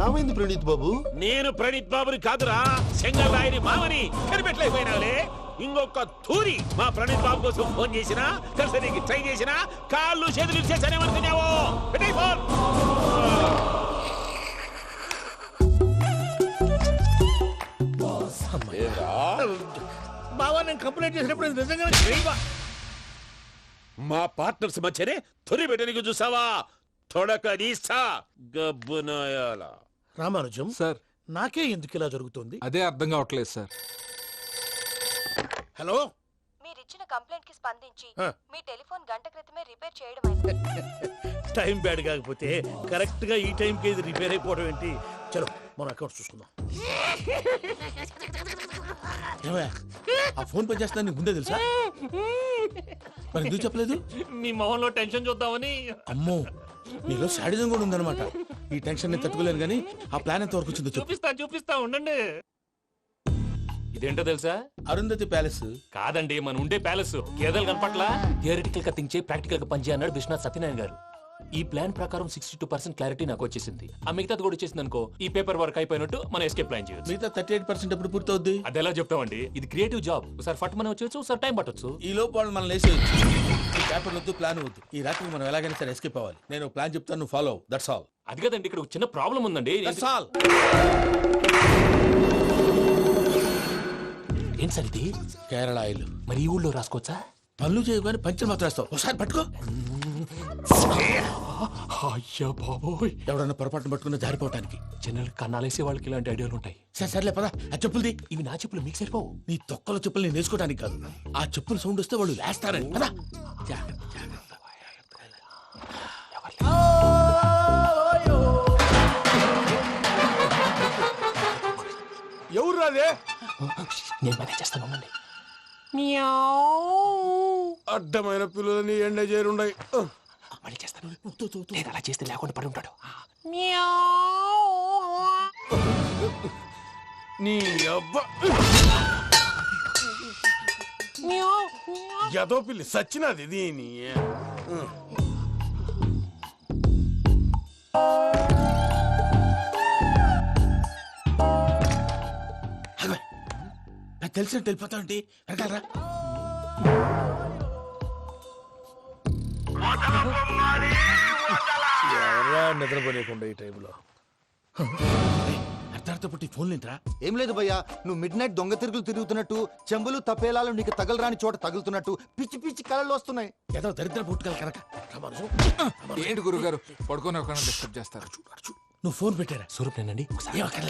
ఏమైంది ప్రణీత్ బాబు? నేను ప్రణీత్ బాబుని కాదురా, సెంగల్ రాయని మామని. కనిపెట్టలేకపోయినావులే. ఇంకొక తూరి మా ప్రణీత్ బాబు కోసం ఫోన్ చేసినా, కలిసి నీకు ట్రై చేసినా కాళ్ళు చేతులు చేశానేమనుకున్నావు? పెట్టే ఫోన్. బావా, నేను కంప్లైంట్ చేసినప్పుడు నిజంగా మా పార్ట్నర్స్ మధ్యనే తొలి పెట్టడానికి చూసావా? తొడక నీస్తా గబ్బునాయాల. రామానుజం సార్, నాకే ఎందుకు ఇలా జరుగుతుంది? అదే అర్థం కావట్లేదు సార్. హలో, మీరిచ్చిన కంప్లైంట్ కి స్పందించి ఆ. మీ టెలిఫోన్ గంట క్రితమే రిపేర్ చేయడం టైం బ్యాడ్ కాకపోతే కరెక్ట్ గా ఈ టైం కి ఇది రిపేర్ అయిపోవడం ఏంటి? చలో మన అకౌంట్ చూసుకుందాం. ఆ ఫోన్ పని చేస్తా నీకు ముందే తెలుసా? మరి ఎందుకు చెప్పలేదు? మీ మొహంలో టెన్షన్ చూద్దామని. అమ్మో, నీలో శాడిజం కూడా ఉందన్నమాట. ఈ టెన్షన్ నేను తట్టుకోలేను, కానీ ఆ ప్లాన్ ఎంత వరకు వచ్చిందో చెప్పు. చూపిస్తా ఉండండి. ఇదేంటో తెలుసా? అరుంధతి ప్యాలెస్ కాదండి, మన ఉండే ప్యాలెస్. గేదెలు కనపట్లా? థియరిటికల్ గా థింక్ చేయి, ప్రాక్టికల్ గా పనిచేయ అన్నాడు విశ్వనాథ్ సత్యనారాయణ గారు. ఈ ప్లాన్ ప్రకారం 62% క్లారిటీ నాకు వచ్చేసింది. ఆ మిగతాది కూడా వచ్చేసింది అనుకో, ఈ పేపర్ వర్క్ అయిపోయినట్టు మనం ఎస్కేప్ ప్లాన్ చేయొచ్చు. మిగతా 38% ఎప్పుడు పూర్తవుద్ది? అది ఎలా చెప్తామండి? ఇది క్రియేటివ్ జాబ్. ఒకసారి ఫట్ మనం వచ్చేయచ్చు, ఒకసారి టైం పట్టొచ్చు. ఈ లోపు వాళ్ళు మనం లేసేయచ్చు. ఈ పేపర్ వద్దు, ప్లాన్ వద్దు. ఈ రాత్రికి మనం ఎలాగైనా సరే ఎస్కేప్ అవ్వాలి. నేను ప్లాన్ చెప్తాను, నువ్వు ఫాలో. That's all. అది కదండి, ఇక్కడ ఒక చిన్న ప్రాబ్లం ఉందండి. That's all. ఏం సార్ ఇది? కేరళ ఆయిల్. మరి ఈ ఊళ్ళో రాసుకోవచ్చా? పనులు చేయగానే పంచర్ మాత్రం వేస్తావు. ఒకసారి పట్టుకో. అయ్యా బాబోయ్, ఎవడన్నా పొరపాటున పట్టుకున్న జారిపోవటానికి. జనరల్ కన్నాలేసే వాళ్ళకి ఇలాంటి ఐడియాలు ఉంటాయి. సర్లే పదా, ఆ చెప్పులది. ఇవి నా చెప్పులు, మీకు సరిపోవు. నీ తొక్కల చెప్పులు నేను వేసుకోవడానికి కాదు, ఆ చెప్పులు సౌండ్ వస్తే వాళ్ళు వేస్తారని. పదా. ఎవరు రాదే? నేను మేనేజ్ చేస్తాను. అడ్డమైన పిల్లలని ఎండ చేరుండయి. మళ్ళీ చేస్తాను. నేను అలా చేస్తే లేకుండా పడి ఉంటాడు. నీ అబ్బా ఎదో పిల్లి సచ్చినది దీని. నాకు తెలిసినట్టు వెళ్ళిపోతా ఉంటే వెనకాలరా. ఎవరా నిద్రపోలేకుండా ఈ టైంలో? అర్ధార్థ పుట్టి ఫోన్ లేంట్రా. ఏం లేదు భయ్యా, నువ్వు మిడ్ నైట్ దొంగ తిరుగులు తిరుగుతున్నట్టు, చెంబులు తపేలాలు నీకు తగలరాని చోట తగులుతున్నట్టు పిచ్చి పిచ్చి కళలు వస్తున్నాయి. ఏదో దరిద్ర పుట్టుకల కనుక. ఏంటి గురుగారు పడుకొని ఒక డిస్టర్బ్ చేస్తారు? నువ్వు ఫోన్ పెట్టారా? స్వరూపేనండి.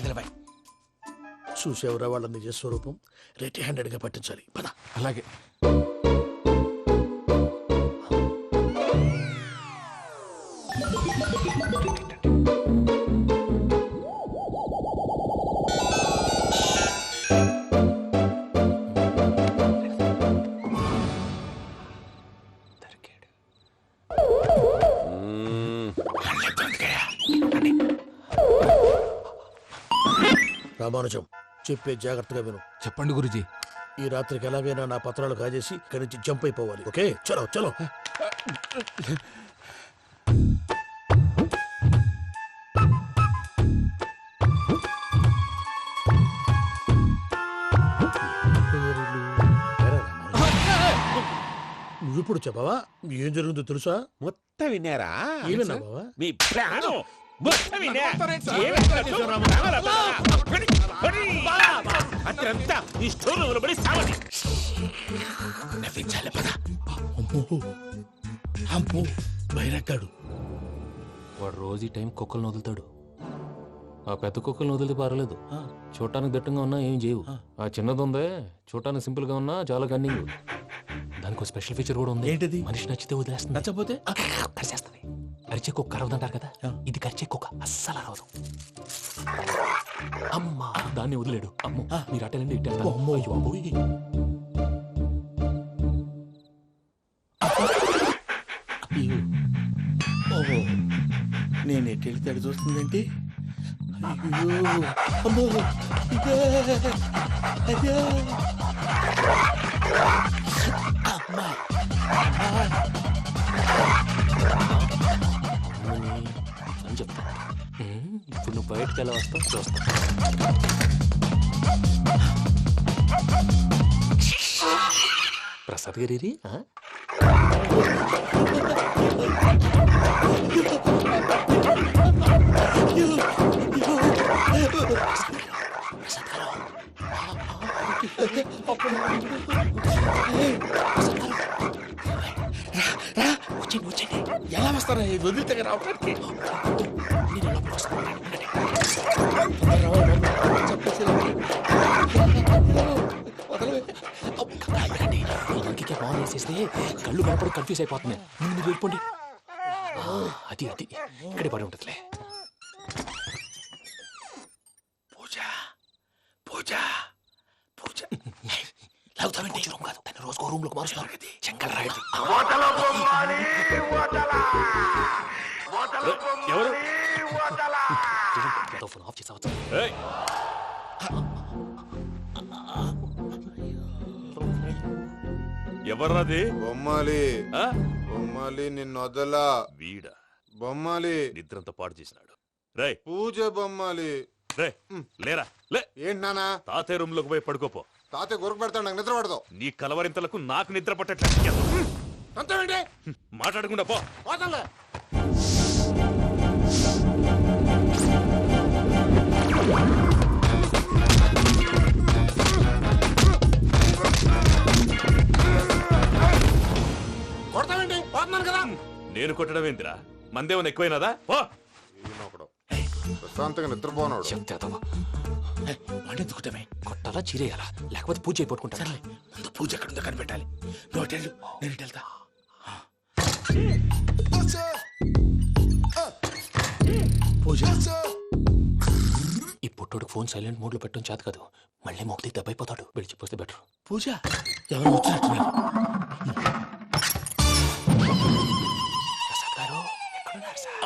నిలబాయ్. చూసేవరా వాళ్ళ నిజ స్వరూపం. రెట్టి హ్యాండెడ్ గా పట్టించాలి. పద. అలాగే. రామానుజం, చెప్పే జాగ్రత్తగా విను. చెప్పండి గురుజీ. ఈ రాత్రికి ఎలాగైనా నా పత్రాలు కాజేసి ఇక్కడి నుంచి జంప్ అయిపోవాలి. ఓకే, చలో చలో. నువ్విప్పుడు చెప్పవా ఏం జరుగుతుందో తెలుసా? మొత్తం విన్నారా? ఏమన్నా బావా? మీ ప్రాణం అత్రంతా ఈ స్టోర్ రూమ్ లో పడి సావండి. నవ్వించాలి. పద. అమ్మో బైరక్కాడు. వాడు రోజు ఈ టైం కుక్కలను వదులుతాడు. ఆ పెద్ద కుక్కలను వదిలితే పర్లేదు, చూడటానికి దట్టంగా ఉన్నా ఏం చేయవు. ఆ చిన్నది ఉందే, చూడటానికి సింపుల్ గా ఉన్నా చాలా కన్నింగ్. దానికి స్పెషల్ ఫీచర్ కూడా ఉంది. ఏంటిది? మనిషి నచ్చితే వదిలేస్తుంది, నచ్చపోతే కరిచేస్తుంది. అరిచే కుక్క అరవదంటారు కదా, ఇది కరిచే కుక్క అస్సలు అరవదు. అమ్మా, దాన్ని వదిలేడు. అమ్మో, మీరు అటెండి ఇట్టేస్తారు. అమ్మో, అయ్యో అబ్బోయ్. ఓహో, నేను ఎట్టెళ్తాడు చూస్తుందంటే. అయ్యో అమ్మో, ఇదే అదే. అమ్మా అని చెప్తా. ఇప్పుడు నువ్వు బయటకు ఎలా వస్తావు చూస్తా. ప్రసాద్ గారి ఎలా వస్తారా? వదిలితే రావడానికి అందుకే ఫోన్ వేసేస్తే కళ్ళు కనపడి కన్ఫ్యూజ్ అయిపోతున్నాయి. ముందు మీరు వెళ్ళిపోండి. అది అది ఇక్కడే పడి ఉంటుందిలే. పూజ పూజ పూజ లాగుతామంటే రూమ్ కాదు, తను రోజుకో రూమ్ లోకి మారుస్తున్నారు కదా. చెంగల్ రాయదు. ఎవరు ఫోన్ ఆఫ్ చేసావచ్చు. ఎవర్రాది? బొమ్మాలి ఆ? బొమ్మాలి నిన్ను వదలా. వీడ బొమ్మాలి నిద్రంతా పాడు చేసినాడు. రేయ్ పూజ బొమ్మాలి. రే లేరా లే. ఏంటి నానా? తాతయ్య రూమ్ లోకి పోయి పడుకోపో. తాతయ్య గురకు పెడతాడు, నాకు నిద్ర పడదు. నీ కలవరింతలకు నాకు నిద్ర పట్టట్లేదు. అంతేంటి మాట్లాడకుండా పో. పోతాలే. కొడతావేంటి? పోతున్నాను కదా. నేను కొట్టడం ఏంటిరా? మందేమన్నా ఎక్కువైనదా? పో. ఈయనొకడు ప్రశాంతంగా నిద్రపోనాడు. వాడెందుకుంటామే? కొట్టాలా చీరేయాలా లేకపోతే పూజ అయిపోట్టుకుంటా. సర్లే, ముందు పూజ ఎక్కడుందో కనిపెట్టాలి. నువ్వు అటు వెళ్ళు, నేను ఇటు వెళ్తా. పూజ ఈ పుట్టోడు ఫోన్ సైలెంట్ మోడ్ లో పెట్టడం చేత కాదు. మళ్ళీ మొక్కి దెబ్బైపోతాడు. విడిచిపోతే బెటర్. పూజ ఎవరు వచ్చినట్టున్నారు? ప్రసాద్ గారు ఎక్కడున్నారు సార్?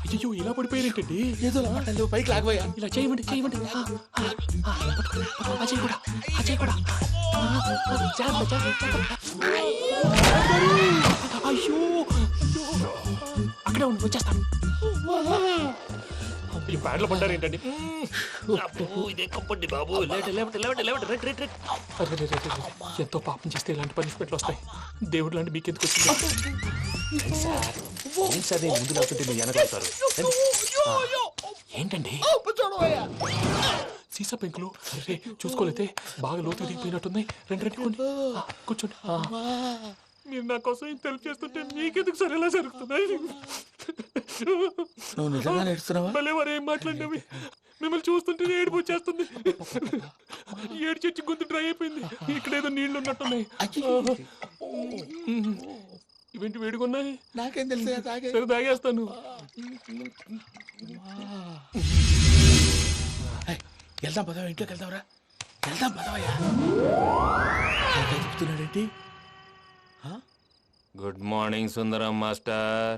అయ్యో ఇలా పడిపోయారేంటండి? ఏదో లామాటలు పైకి లాగబోయా. ఇలా చేయమండి చేయమండి. అజయ్ కూడా అజయ్ కూడా. జాగ్రత్త, జాగ్రత్త. అయ్యో అక్కడే ఉండి వచ్చేస్తాను. ఈ బ్యాడ్లో పడ్డారు ఏంటండి? ఇదే కంపండి బాబు. ఎంతో పాపం చేస్తే ఇలాంటి పనిష్మెంట్లు వస్తాయి. దేవుడు లాంటి మీకెందుకు వచ్చింది సార్? ఏం సార్ నేను ముందు లేకుంటే మీరు వెనకాడతారు. ఏంటండి సీసా పెంకులు? అరే చూసుకోలేతే బాగా లోతు దిగిపోయినట్టున్నాయి. రెండు రెండు కొన్ని కూర్చోండి. మీరు నా కోసం ఇంత హెల్ప్ చేస్తుంటే మీకెందుకు సరే ఎలా జరుగుతున్నాయి? నువ్వు నిజంగా నేర్చుతున్నావా? భలే వారు ఏం మాట్లాడినవి. మిమ్మల్ని చూస్తుంటే ఏడుపు వచ్చేస్తుంది. ఏడు చెట్టు గొంతు డ్రై అయిపోయింది. ఇక్కడ ఏదో నీళ్లు ఉన్నట్టున్నాయి. ఇవేంటి వేడుకున్నాయి? నాకేం తెలుసు, సరే తాగేస్తాను. వెళ్దాం పదవా, ఇంట్లోకి వెళ్దాంరా. వెళ్దాం పదవయ్యా. చెప్తున్నాడేంటి? Good morning Sundaram master.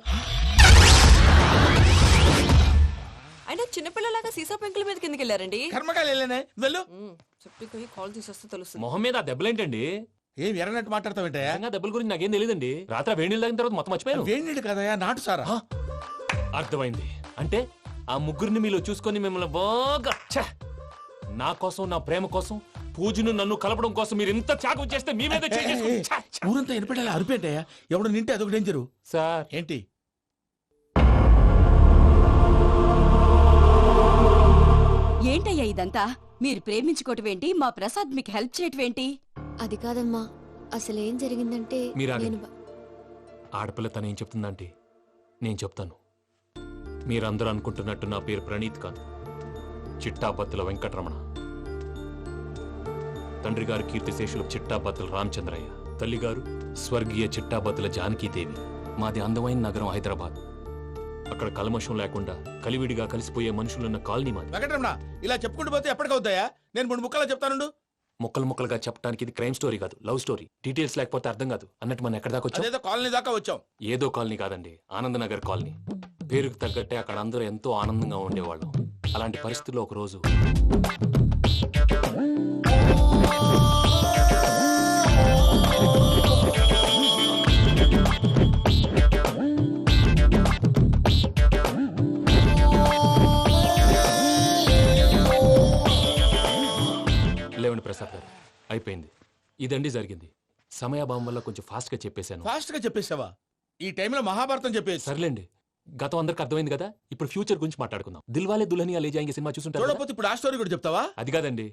అయినా చిన్నపిల్లలాగా సీసా పెంకుల మీద కిందకి వెళ్ళారండి. కర్మకాయలు వెళ్ళానే, వెళ్ళు. చెప్పి కాల్ తీసేస్తే తెలుస్తుంది. మొహం మీద ఆ దెబ్బలేంటండి? ఏం ఎర్రనట్టు మాట్లాడతావేంటయ్యా? దెబ్బల గురించి నాకేం తెలియదండి. రాత్రి వేడి నీళ్ళు తాగిన తర్వాత మొత్తం మర్చిపోయాను. వేడి నీళ్ళు కదయా, నాటు సారా. అర్థమైంది. అంటే ఆ ముగ్గురిని మీలో చూసుకొని మిమ్మల్ని బాగా నా కోసం, నా ప్రేమ కోసం, పూజను నన్ను కలపడం కోసం మీరు ఇంత త్యాగం చేస్తే మీ మీద ఊరంతా ఎనపెట్టాలి. అరిపేటయ్యా, ఎవడు నింటే అదొక డేంజరు. సార్ ఏంటి? ఏంటయ్యా ఇదంతా? మీరు ప్రేమించుకోవటం ఏంటి? మా ప్రసాద్ మీకు హెల్ప్ చేయటం ఏంటి? అది కాదమ్మా, అసలు ఏం జరిగిందంటే మీరు నేను ఆడపిల్ల తను ఏం చెప్తుందంటే నేను చెప్తాను. మీరందరూ అనుకుంటున్నట్టు నా పేరు ప్రణీత్ కాదు, చిట్టాపత్తుల వెంకటరమణ. తండ్రి గారు కీర్తిశేషులు చిట్టాపత్తుల రామచంద్రయ్య, తల్లిగారు స్వర్గీయ చిట్టాపత్తుల జానకీదేవి. మాది అందమైన నగరం హైదరాబాద్. అక్కడ కల్మషం లేకుండా కలివిడిగా కలిసిపోయే మనుషులున్న కాలనీ మాది. వెంకటరమణ, ఇలా చెప్పుకుంటూ పోతే ఎప్పటికవుతాయా? నేను 3 ముక్కలా చెప్తాను. ముక్కలు ముక్కలుగా చెప్పడానికి ఇది క్రైమ్ స్టోరీ కాదు, లవ్ స్టోరీ. డీటెయిల్స్ లేకపోతే అర్థం కాదు. అన్నట్టు మనం ఎక్కడ దాకా వచ్చాం? అదేదో కాలనీ దాకా వచ్చాం. ఏదో కాలనీ కాదండి, ఆనందనగర్ కాలనీ. పేరుకు తగ్గట్టే అక్కడ అందరూ ఎంతో ఆనందంగా ఉండేవాళ్ళం. అలాంటి పరిస్థితుల్లో ఒక రోజు లేవండి ప్రసాద్ గారు, అయిపోయింది. ఇదండి జరిగింది. సమయాభావం వల్ల కొంచెం ఫాస్ట్ గా చెప్పేశాను. ఫాస్ట్ గా చెప్పేసావా? ఈ టైంలో మహాభారతం చెప్పేసి. సర్లేండి, గతం అందరికి అర్థమైంది కదా. ఇప్పుడు ఫ్యూచర్ గురించి మాట్లాడుకుందాం. దిల్వాలే దుల్హనియా లే జాయేంగే సినిమా చూసుంటారు. చూడకపోతే ఇప్పుడు ఆ స్టోరీ కూడా చెప్తావా? అది కాదండి,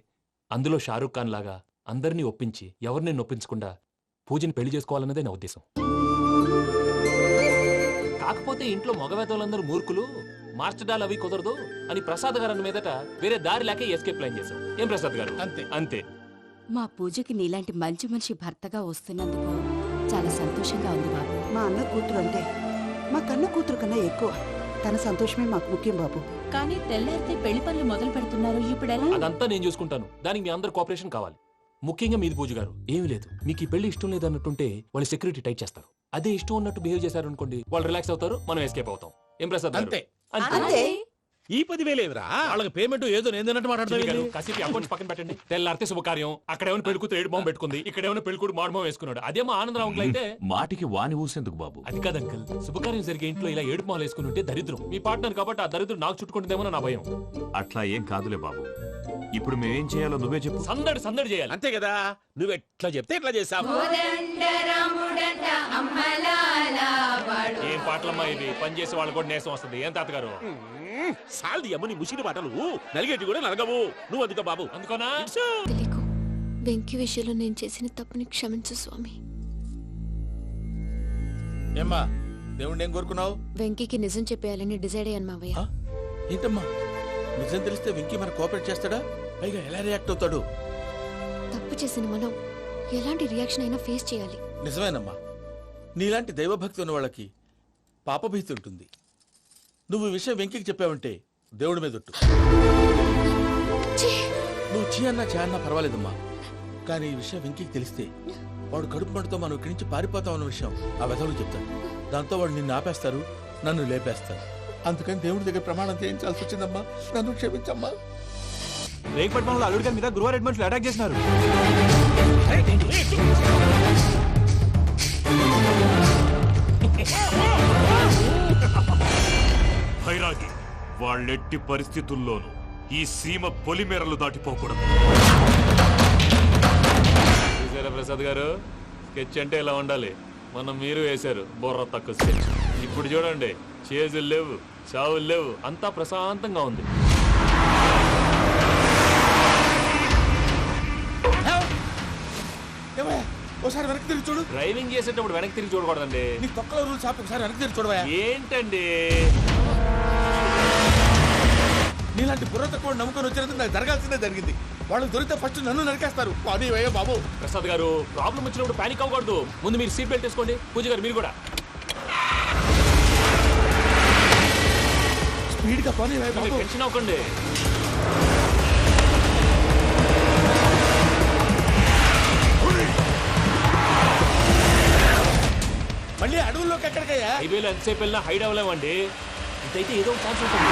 అందులో షారూక్ ఖాన్ లాగా అందరినీ ఒప్పించి ఎవరిని నొప్పించకుండా పూజని పెళ్లి చేసుకోవాలన్నదే నా ఉద్దేశం. కాకపోతే ఇంట్లో మగవేతలందరూ మూర్ఖులు, మార్చడాలు అవి కుదరదు అని ప్రసాద్ గారు అన్న మీదట వేరే దారి లేక ఎస్కేప్ ప్లాన్ చేశాం. ఏం ప్రసాద్ గారు? అంతే అంతే. మా పూజకి నీలాంటి మంచి మనిషి భర్తగా వస్తున్నందుకు చాలా సంతోషంగా ఉంది బాబు. మా అన్న కూతురు అంతే, మా కన్న కూతురు కన్నా ఎక్కువ. తన సంతోషమే మాకు ముఖ్యం బాబు. కానీ తెల్లారితే పెళ్లి పనులు మొదలు పెడుతున్నారు, ఇప్పుడు ఎలా? అదంతా నేను చూసుకుంటాను. దానికి మీ అందరు కోఆపరేషన్ కావాలి. ముఖ్యంగా మీది పూజ గారు. ఏమీ లేదు, మీకు ఈ పెళ్లి ఇష్టం లేదు అన్నట్టుంటే వాళ్ళు సెక్యూరిటీ టైట్ చేస్తారు. అదే ఇష్టం ఉన్నట్టు బిహేవ్ చేశారు అనుకోండి, వాళ్ళు రిలాక్స్ అవుతారు, మనం ఎస్కేప్ అవుతాం. ఏం ప్రసాద్ గారు? అంతే. అంతే. ఈ 10,000 ఏమిరా? వాళ్ళకి పేమెంట్ ఏదో నేను చిన్ని గారు, మాట్లాడతాను. కాసేపు అకౌంట్స్ పక్కన పెట్టండి. తెల్లారితే శుభకార్యం, అక్కడేమైనా పెళ్ళికూతురు ఏడు బాంబు పెట్టుకుంది, ఇక్కడేమైనా పెళ్ళికూడు మాడు బాంబు వేసుకున్నాడు. అదేమో ఆనందరావు అంకుల్ అయితే మాటికి వాని ఊసేందుకు బాబు? అది కాదు అంకుల్, శుభకార్యం జరిగే ఇంట్లో ఇలా ఏడు మాలు వేసుకుని ఉంటే దరిద్రం. మీ పార్ట్నర్ కాబట్టి ఆ దరిద్రం నాకు చుట్టుకుంటుందేమో నా భయం. అట్లా ఏం కాదులే బాబు. ఇప్పుడు మేమేం చేయాలో నువ్వే చెప్పు. సందడి సందడి చేయాలి. అంతే కదా, నువ్వు ఎట్లా చెప్తే ఎట్లా చేస్తావు. ఏం పాటలమ్మా ఇవి? పని చేసే వాళ్ళు కూడా నేసం వస్తుంది. ఏం తాతగారు? సాల్ది అమ్మని ముసిరి మాటలు నలిగేటి కూడా నలగవు. నువ్వు అందుకో బాబు. అందుకోనా? తెలియకు వెంకీ విషయంలో నేను చేసిన తప్పుని క్షమించు స్వామి. ఏమ్మా దేవుణ్ణి ఏం కోరుకున్నావు? వెంకీకి నిజం చెప్పేయాలని డిసైడ్ అయ్యాను మావయ్య. ఏంటమ్మా నిజం తెలిస్తే వెంకీ మన కోఆపరేట్ చేస్తాడా? పైగా ఎలా రియాక్ట్ అవుతాడు? తప్పు చేసిన మనం ఎలాంటి రియాక్షన్ అయినా ఫేస్ చేయాలి. నిజమేనమ్మా, నీలాంటి దైవభక్తి ఉన్న వాళ్ళకి పాపభీతి ఉంటుంది. నువ్వు ఈ విషయం వెంకికి చెప్పావంటే దేవుడి మీద ఒట్టు. నువ్వు చీ అన్నా చే అన్నా పర్వాలేదమ్మా, కానీ ఈ విషయం వెంకికి తెలిస్తే వాడు కడుపు మంటతో మనం ఇక్కడి నుంచి పారిపోతాం అన్న విషయం ఆ వెధవుడు చెప్తాడు. దాంతో వాడు నిన్ను ఆపేస్తారు, నన్ను లేపేస్తారు. అందుకని దేవుడి దగ్గర ప్రమాణం చేయించాల్సి వచ్చిందమ్మా, నన్ను క్షమించమ్మా. రేగపట్నంలో అల్లుడి గారి మీద గురువారెడ్డి మనుషులు అటాక్ చేసినారు. భైరాగి, వాళ్ళెట్టి పరిస్థితుల్లోనూ ఈ సీమ పొలిమేరలు దాటిపోకూడదు. చూసారా ప్రసాద్ గారు, స్కెచ్ అంటే ఇలా ఉండాలి. మనం మీరు వేశారు బుర్ర తక్కువ స్కెచ్. ఇప్పుడు చూడండి, చేజులు లేవు, చావులు లేవు, అంతా ప్రశాంతంగా ఉంది. ఒకసారి వెనక్కి తిరిగి చూడు. డ్రైవింగ్ చేసేటప్పుడు వెనక్కి తిరిగి చూడకూడదండి. నీ తొక్కలో రూల్స్ ఆపి ఒకసారి వెనక్కి తిరిగి చూడవా. ఏంటండి నీలాంటి బుర్ర తక్కువ నమ్ముకొని వచ్చినందుకు నాకు జరగాల్సిందే జరిగింది. వాళ్ళు దొరికితే ఫస్ట్ నన్ను నరికేస్తారు. అది వయ్యో బాబు. ప్రసాద్ గారు, ప్రాబ్లం వచ్చినప్పుడు పానిక్ అవ్వకూడదు. ముందు మీరు సీట్ బెల్ట్ వేసుకోండి. పూజ గారు మీరు కూడా స్పీడ్ గా పని టెన్షన్ అవ్వకండి. మళ్ళీ అడవుల్లోకి ఎక్కడికయ్యా? హైవేలో ఎంతసేపు వెళ్ళినా హైడ్ అవ్వలేమండి. ఇదైతే ఏదో ఒక ఛాన్స్ ఉంటుంది.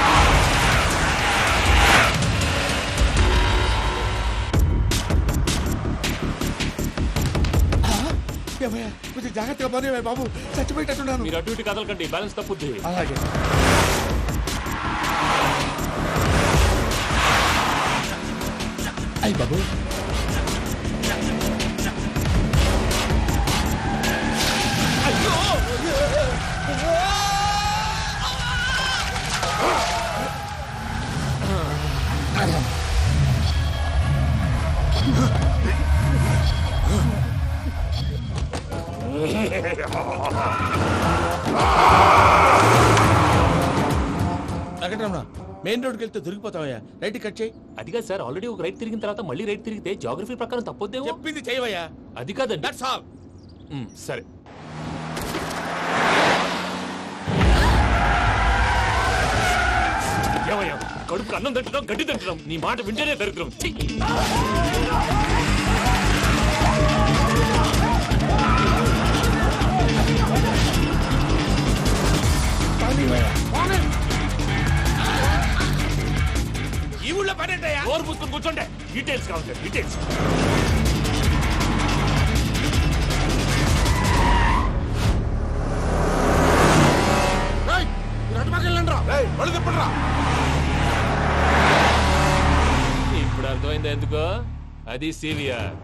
కొంచెం జాగ్రత్తగా పని బాబు, చచ్చిపోయేటట్టున్నాను. మీరు అటు ఇటు కదలకండి, బ్యాలెన్స్ తప్పుద్ది. అలాగే. అయ్యి బాబు, వెంకటరమణ, మెయిన్ రోడ్కి వెళ్తే దొరికిపోతావయ్యా. రైట్ కట్ చేయి. అది కాదు సార్, ఆల్రెడీ ఒక రైట్ తిరిగిన తర్వాత మళ్ళీ రైట్ తిరిగితే జాగ్రఫీ ప్రకారం తప్పొద్దేమో. చెప్పింది చేయవయ్యా. అది కాదండి. That's all. సరే. ఏమయ్యా, కడుపుకు అన్నం తింటున్నాం, గడ్డి తింటున్నాం. నీ మాట వింటేనే దరిద్రం. ఈ ఊళ్ళో పని ఏంటయ్యా? డోర్ పూసుకొని కూర్చోండి. డీటెయిల్స్ కావాలి, డీటెయిల్స్. ఇప్పుడు అర్థమైంది ఎందుకో. అది సివిఆర్.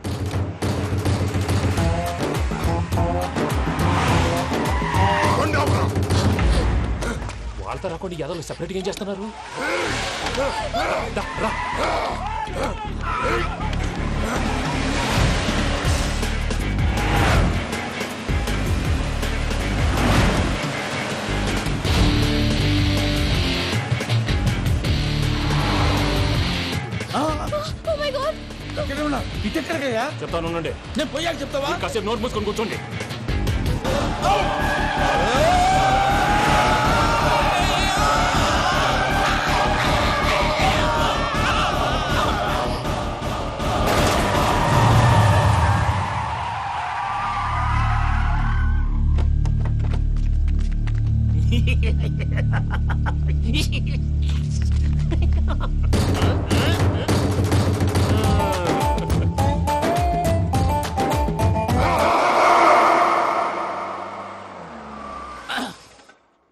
వాళ్ళతో రాకుండా యాదవ్ సెపరేట్గా ఏం చేస్తున్నారు? రా. ఇటెక్కడికయ్యా? చెప్తాను ఉండండి. నేను పోయాక చెప్తావా? కాసేపు నోట్ మూసుకొని కూర్చోండి.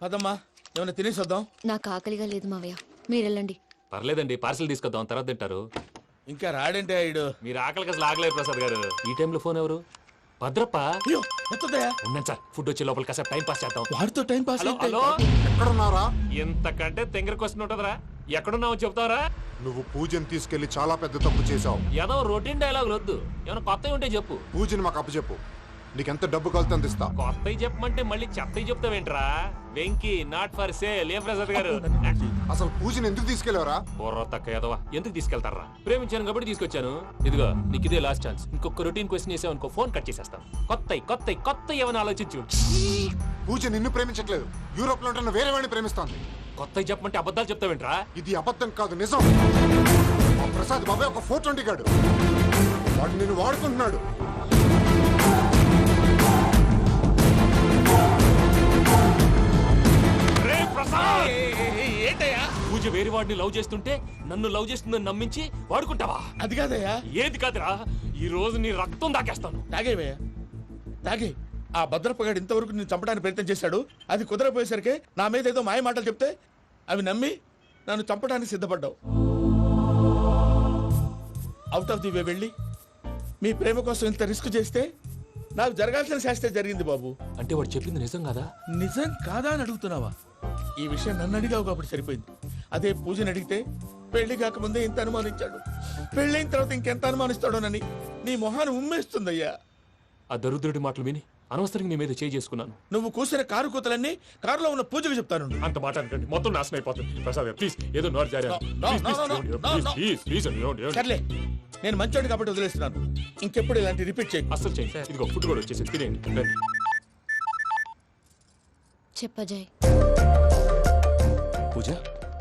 పదమ్మా, ఏమైనా తినేసి వద్దాం. నాకు ఆకలిగా లేదు మావయ్య, మీరు వెళ్ళండి. పర్లేదండి, పార్సల్ తీసుకొద్దాం, తర్వాత తింటారు. ఇంకా రాడంటే ఆయుడు. మీరు ఆకలికి అసలు ఆగలేదు ప్రసాద్ గారు. ఈ టైంలో ఫోన్ ఎవరు? భద్రప్ప. ఉన్నాను సార్, ఫుడ్ వచ్చే లోపల కాసేపు టైం పాస్ చేద్దాం. వాడితో టైం పాస్. హలో, ఎక్కడున్నారా? ఇంతకంటే తెంగర క్వశ్చన్ ఉంటుందిరా. ఎక్కడున్నావు చెప్తావరా? నువ్వు పూజని తీసుకెళ్లి చాలా పెద్ద తప్పు చేశావు. ఏదో రొటీన్ డైలాగ్ వద్దు, ఏమైనా కొత్తవి ఉంటే చెప్పు. పూజని మాకు అప్పచెప్పు, నీకెంత డబ్బు కలితే అందిస్తా. కొత్తవి చెప్పమంటే మళ్ళీ చెత్తవి చెప్తావేంట్రా? Venky not for sale. ఏ ప్రసాద్ గారు, అసలు పూజని ఎందుకు తీసుకెళ్లేవరా? బుర్ర తక్క ఏదవా, ఎందుకు తీసుకెళ్తారా? ప్రేమించాను కాబట్టి తీసుకొచ్చాను. ఇదిగో నీకు ఇదే లాస్ట్ ఛాన్స్. ఇంకొక రొటీన్ క్వశ్చన్ చేసావు అనుకో, ఫోన్ కట్ చేసేస్తాను. కొత్త ఏమైనా ఆలోచించు. పూజ నిన్ను ప్రేమించట్లేదు, యూరోప్ లో ఉంటున్న వేరే వాడిని ప్రేమిస్తాంది. కొత్తవి చెప్పమంటే అబద్ధాలు చెప్తావేంట్రా? ఇది అబద్ధం కాదు, నిజం. మా ప్రసాద్ బాబాయ్ ఒక 420 గాడు, వాడు నిన్ను వాడుకుంటున్నాడు. పూజ వేరే వాడిని లవ్ చేస్తుంటే నన్ను లవ్ చేస్తుందని నమ్మించి వాడుకుంటావా? అది కాదయ్యా. ఏది కాదురా, ఈ రోజు నీ రక్తం దాకేస్తాను. తాగేవయ్యా, తాగే. ఆ భద్రపగాడు ఇంతవరకు నేను చంపడానికి ప్రయత్నం చేశాడు. అది కుదరపోయేసరికి నా మీద ఏదో మాయ మాటలు చెప్తే అవి నమ్మి నన్ను చంపడానికి సిద్ధపడ్డావు. అవుట్ ఆఫ్ ది వే వెళ్ళి మీ ప్రేమ కోసం ఇంత రిస్క్ చేస్తే నాకు జరగాల్సిన శాస్త్రే జరిగింది బాబు. అంటే వాడు చెప్పింది నిజం కాదా? నిజం కాదా అని అడుగుతున్నావా? ఈ విషయం నన్ను అడిగావు కాబట్టి సరిపోయింది. అదే పూజని అడిగితే పెళ్లి కాకముందే ఇంత అనుమానించాడు, పెళ్ళైన తర్వాత ఇంకెంత అనుమానిస్తాడోనని నీ మొహాన్ని ఉమ్మేస్తుందయ్యా. ఆ దరిద్రుడి మాటలు విని అనవసరంగా నీ మీద చేయి చేసుకున్నాను. నువ్వు కూసిన కారు కూతలన్నీ కారులో ఉన్న పూజకు చెప్తాను. అంత మాట అనకండి, మొత్తం నాశనం అయిపోతుంది. ప్రసాద్ ప్లీజ్, ఏదో నోరు జారీ. సర్లే, నేను మంచోడు కాబట్టి వదిలేస్తున్నాను. ఇంకెప్పుడు ఇలాంటి రిపీట్ చేయి. అస్సలు చేయి. ఇదిగో ఫుడ్ కూడా వచ్చేసి తినేయండి. చెప్పజాయ్. పూజ,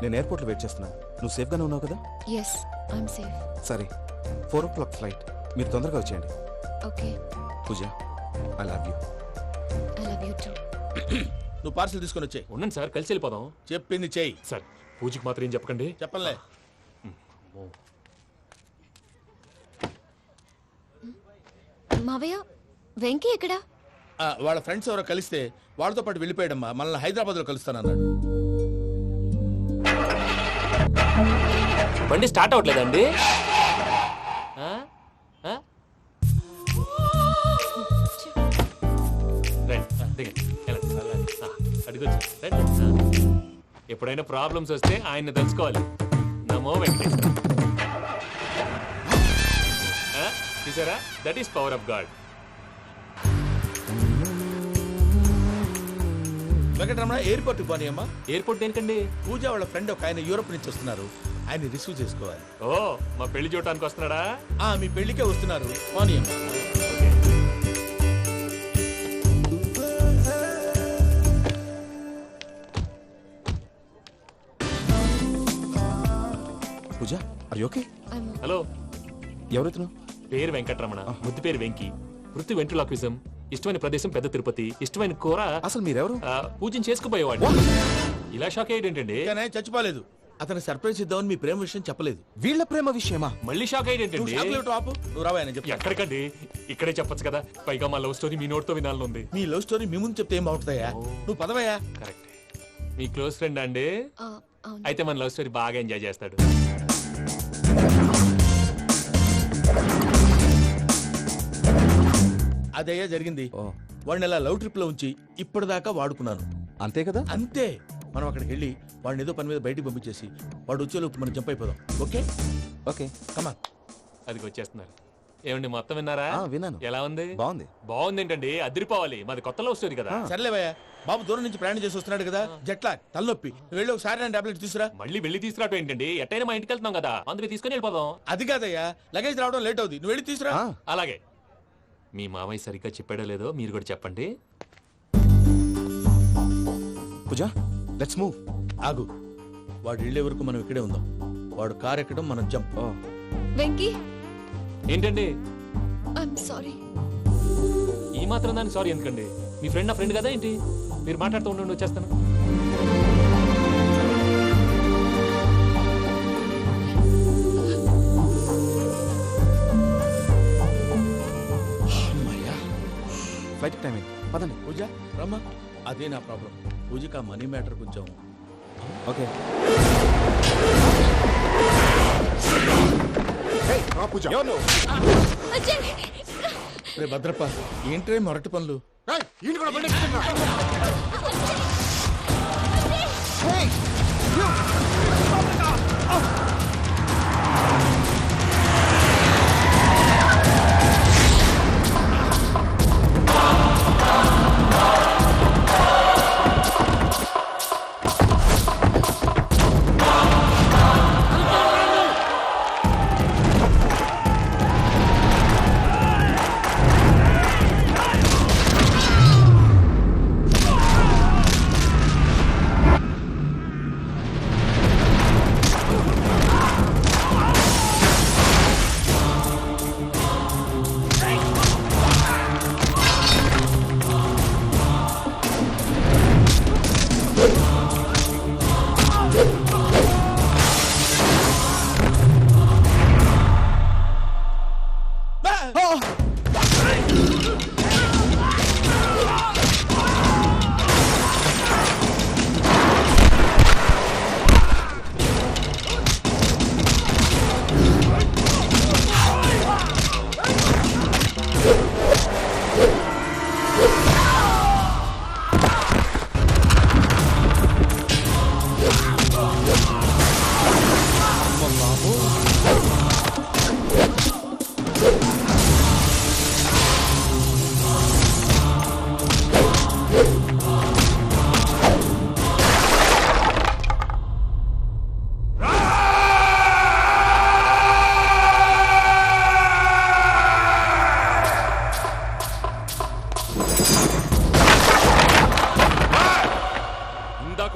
నేను ఎయిర్పోర్ట్లో వెయిట్ చేస్తున్నాను. నువ్వు సేఫ్గానే ఉన్నావు కదా? Yes, I'm safe. సరే, 4 o'clock ఫ్లైట్. మీరు తొందరగా వచ్చేయండి. Okay. Pooja, I love you. I love you too. నువ్వు పార్సల్ తీసుకొని వచ్చేయి. ఉండండి సార్, కలిసి వెళ్ళిపోదాం. చెప్పింది చెయ్యి సార్. పూజకి మాత్రం ఏం చెప్పకండి. చెప్పలే. మావయ్య, వెంకీ ఎక్కడా? వాళ్ళ ఫ్రెండ్స్ ఎవరో కలిస్తే వాళ్ళతో పాటు వెళ్ళిపోయాడమ్మా. మనల్ని హైదరాబాద్ లో కలుస్తానన్నాడు. బండి స్టార్ట్ అవ్వట్లేదండి. ఎప్పుడైనా ప్రాబ్లమ్స్ వస్తే ఆయన్ని తెలుసుకోవాలి. నమో వెంకటేశ్వర. చూసారా, that is power of God. Venkataramana, airport పోనీ అమ్మా. ఎయిర్పోర్ట్ దేనికండి? పూజ వాళ్ళ ఫ్రెండ్ ఒక ఆయన యూరోప్ నుంచి వస్తున్నారు, ఆయన రిసీవ్ చేసుకోవాలి. ఓ, మా పెళ్లి చూడటానికి వస్తున్నాడా? మీ పెళ్లికే వస్తున్నారు, పోనీ అమ్మా. పూజ, ఆర్ యు ఓకే? హలో, ఎవరైతును? పేరు వెంకటరమణ, ముద్దు పేరు వెంకీ, వృత్తి వెంట్రులాక్విజం, ఇష్టమైన ప్రదేశం పెద్ద తిరుపతి, ఇష్టమైన కూర. అసలు మీరెవరు? పూజను చేసుకుపోయేవాడు. ఇలా షాక్ అయ్యేటండి. చచ్చిపోలేదు. అతను సర్ప్రైజ్ ఇద్దామని మీ ప్రేమ విషయం చెప్పలేదు. వీళ్ళ ప్రేమ విషయమా? మళ్ళీ షాక్ అయ్యేటండి. నువ్వు రావా? ఎక్కడికండి, ఇక్కడే చెప్పొచ్చు కదా. పైగా మా లవ్ స్టోరీ మీ నోట్తో వినాలని ఉంది. మీ లవ్ స్టోరీ మీ ముందు చెప్తే ఏం బాగుంటుందయ్యా? నువ్వు పదవయ్యా. కరెక్ట్. మీ క్లోజ్ ఫ్రెండ్ అండి? అయితే మన లవ్ స్టోరీ బాగా ఎంజాయ్ చేస్తాడు. అదయ్యా జరిగింది. వాడిని అలా లవ్ ట్రిప్ లో ఉంచి ఇప్పటిదాకా వాడుకున్నాను. అంతే కదా? అంతే. మనం అక్కడికి వెళ్ళి వాడిని ఏదో పని మీద బయటికి పంపించేసి వాడు వచ్చేలోపు మనం జంప్ అయిపోదాం. ఓకే ఓకే, కమా. అది వచ్చేస్తున్నారు. ఏమండి, మొత్తం విన్నారా? విన్నాను. ఎలా ఉంది? బాగుంది. బాగుంది ఏంటండి, అదిరిపోవాలి. మాది కొత్త లవ్ స్టోరీ కదా. సర్లేవయ్యా, బాబు దూరం నుంచి ప్రయాణం చేసి వస్తున్నాడు కదా, జట్లా తలనొప్పి. వెళ్ళి ఒకసారి నా టాబ్లెట్ తీసుకురా. మళ్ళీ వెళ్ళి తీసుకురావటం ఏంటండి? ఎట్టైనా మా ఇంటికి వెళ్తున్నాం కదా, అందుకే తీసుకుని వెళ్ళిపోదాం. అది కాదయ్యా, లగేజ్ రావడం లేట్ అవుతుంది, నువ్వు వెళ్ళి తీసుకురా. అలాగే. మీ మామయ్య సరిగ్గా చెప్పాడో లేదో మీరు కూడా చెప్పండి. పూజ, లెట్స్ మూవ్. ఆగు, వాడు వెళ్ళే వరకు మనం ఇక్కడే ఉందాం. వాడు కార్ ఎక్కడం, మనం జంప్. వెంకీ. ఏంటండి? I'm sorry. ఈ మాత్రం దానికి సారీ ఎందుకండి? మీ ఫ్రెండ్ నా ఫ్రెండ్ కదా ఏంటి? మీరు మాట్లాడుతూ ఉండండి, వచ్చేస్తాను. ఫ్లైట్ టైం అయింది పదండి. పూజ రమ్మా. అదే నా ప్రాబ్లం. పూజకి ఆ మనీ మ్యాటర్ కొంచెం. ఓకే పూజ రే భద్రప్ప, ఏంట్రే మొరటి పనులు?